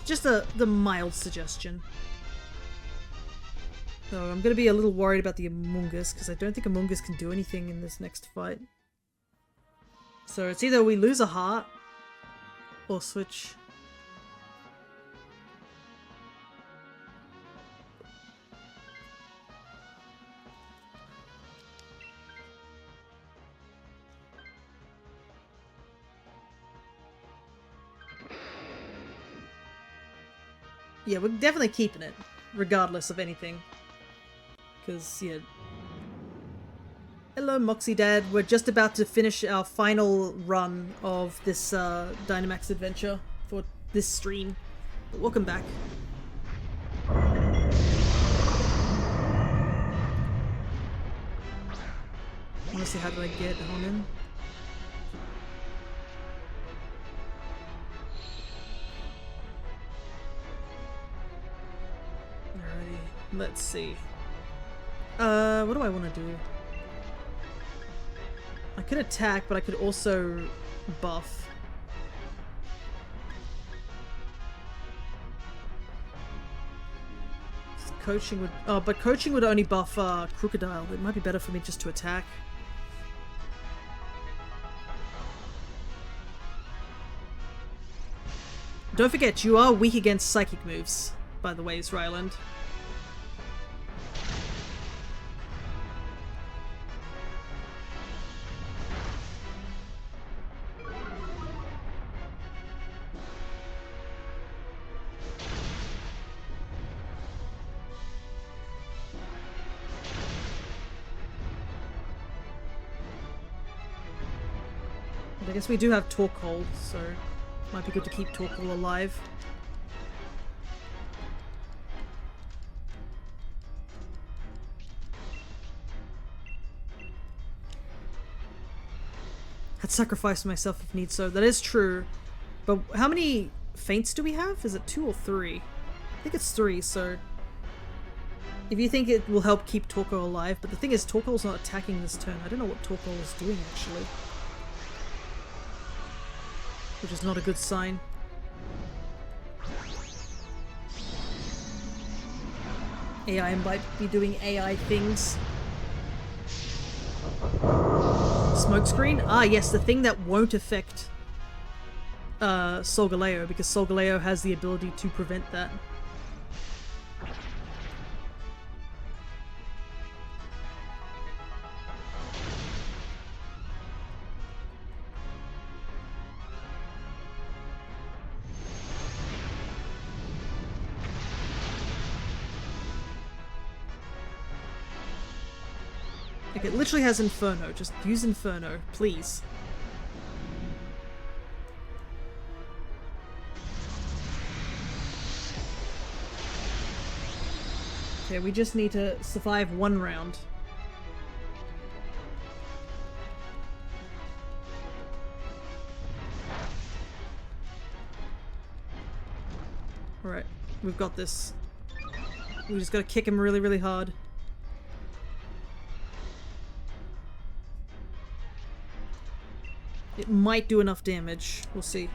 Just the mild suggestion. So I'm gonna be a little worried about the Amoongus, because I don't think Amoongus can do anything in this next fight. So it's either we lose a heart, or switch. Yeah, we're definitely keeping it, regardless of anything. Because, yeah. Hello, Moxie Dad. We're just about to finish our final run of this Dynamax adventure for this stream. But welcome back. Honestly, how did I get on in? Let's see. What do I want to do? I could attack, but I could also buff. Coaching would... oh, but coaching would only buff Crocodile. It might be better for me just to attack. Don't forget, you are weak against psychic moves, by the way, Ryland. I guess we do have Torkoal, so might be good to keep Torkoal alive. I'd sacrifice myself if need so. That is true. But how many feints do we have? Is it 2 or 3? I think it's 3, so... if you think it will help keep Torkoal alive, but the thing is, Torkoal's not attacking this turn. I don't know what Torkoal is doing, actually. which is not a good sign. AI might be doing AI things. Smokescreen? Ah, yes, the thing that won't affect Solgaleo, because Solgaleo has the ability to prevent that. Like, it literally has Inferno. Just use Inferno, please. Okay, we just need to survive one round. Alright, we've got this. We just gotta kick him really, really hard. It might do enough damage. We'll see.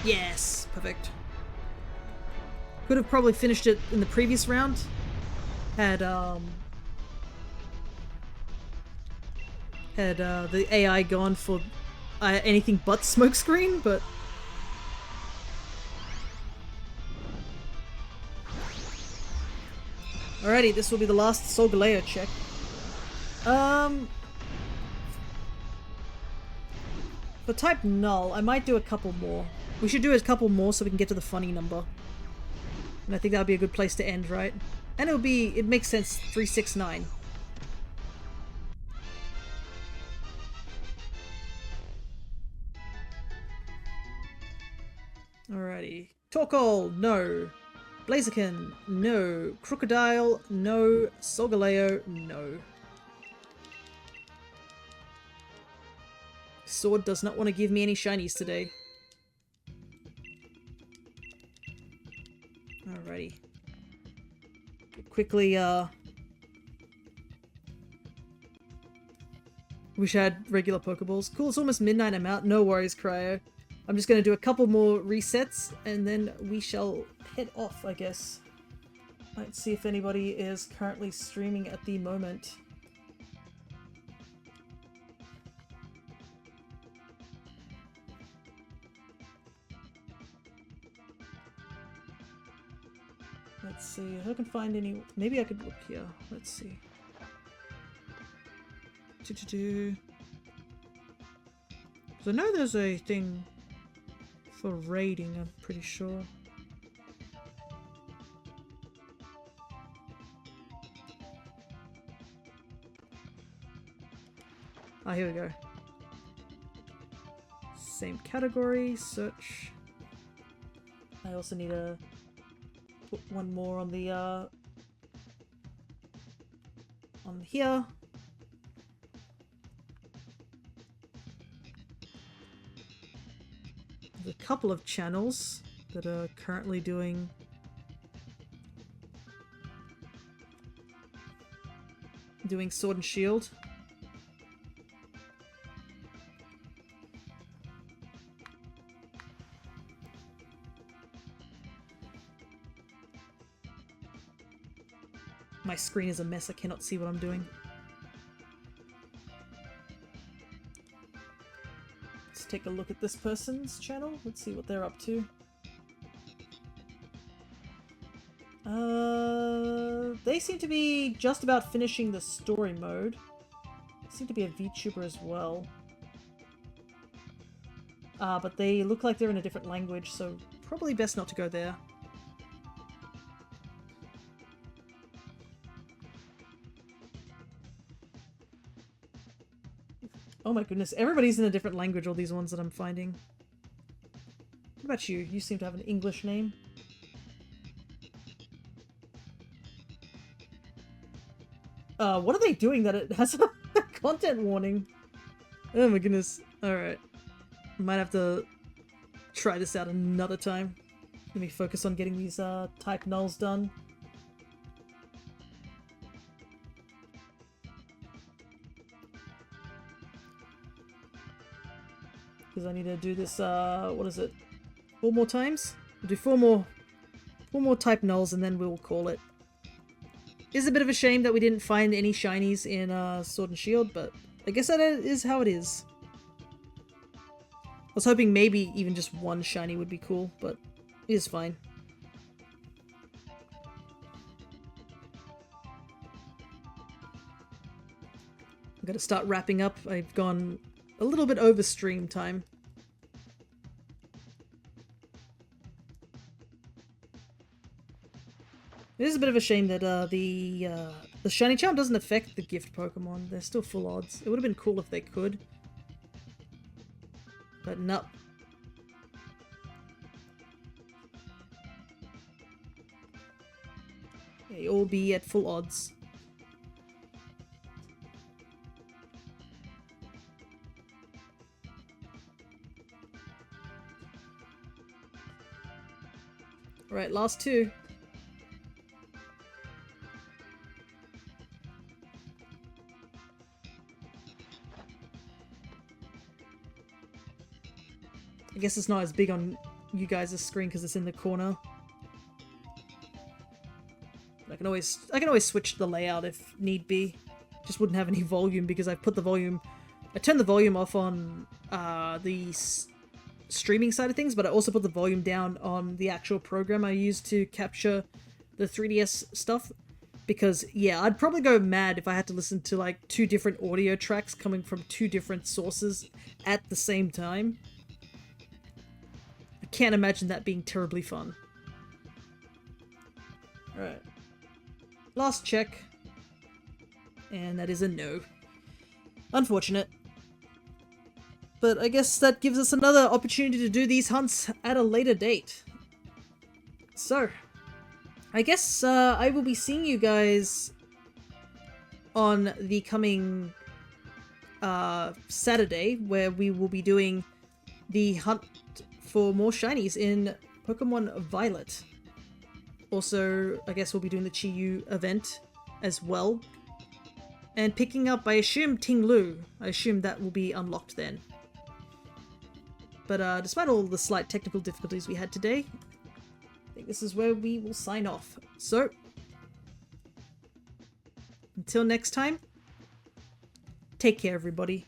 Yes! Perfect. Could have probably finished it in the previous round. Had the AI gone for anything but smokescreen, but... Alrighty, this will be the last Solgaleo check. For type Null, I might do a couple more. We should do a couple more so we can get to the funny number. And I think that would be a good place to end, right? And it makes sense, 369. Alrighty. Torkoal, no. Blaziken, no. Crocodile, no. Solgaleo, no. Sword does not want to give me any shinies today. Alrighty. Quickly, wish I had regular Pokeballs. Cool, it's almost midnight, I'm out. No worries, Cryo. I'm just gonna do a couple more resets, and then we shall head off, I guess. Let's see if anybody is currently streaming at the moment. Let's see if I can find any. Maybe I could look here. Let's see. So I know there's a thing for raiding, I'm pretty sure. Ah, here we go. Same category, search. I also need to put one more on the on here. There's a couple of channels that are currently doing Sword and Shield. My screen is a mess, I cannot see what I'm doing. Let's take a look at this person's channel. Let's see what they're up to. They seem to be just about finishing the story mode. Seem to be a VTuber as well. But they look like they're in a different language, so probably best not to go there. Oh my goodness, everybody's in a different language, all these ones that I'm finding. What about you? You seem to have an English name. What are they doing that it has a content warning? Oh my goodness. Alright. Might have to try this out another time. Let me focus on getting these type nulls done. because I need to do this, what is it? 4 more times? We'll do 4 more type nulls and then we'll call it. It is a bit of a shame that we didn't find any shinies in Sword and Shield, but I guess that is how it is. I was hoping maybe even just 1 shiny would be cool, but it is fine. I'm gonna start wrapping up. I've gone a little bit over stream time. It is a bit of a shame that the shiny charm doesn't affect the gift Pokemon. They're still full odds. It would have been cool if they could. But no. They all be at full odds. Alright, last 2. I guess it's not as big on you guys' screen because it's in the corner. I can always switch the layout if need be. Just wouldn't have any volume because I've put the volume... I turned the volume off on the streaming side of things, but I also put the volume down on the actual program I use to capture the 3DS stuff. Because, yeah, I'd probably go mad if I had to listen to, like, 2 different audio tracks coming from 2 different sources at the same time. I can't imagine that being terribly fun. Alright. Last check. And that is a no. Unfortunate. But I guess that gives us another opportunity to do these hunts at a later date. So, I guess I will be seeing you guys on the coming Saturday, where we will be doing the hunt for more shinies in Pokemon Violet. Also, I guess we'll be doing the Chi-Yu event as well. And picking up, I assume, Ting-Lu. I assume that will be unlocked then. But despite all the slight technical difficulties we had today, I think this is where we will sign off. So, until next time, take care everybody.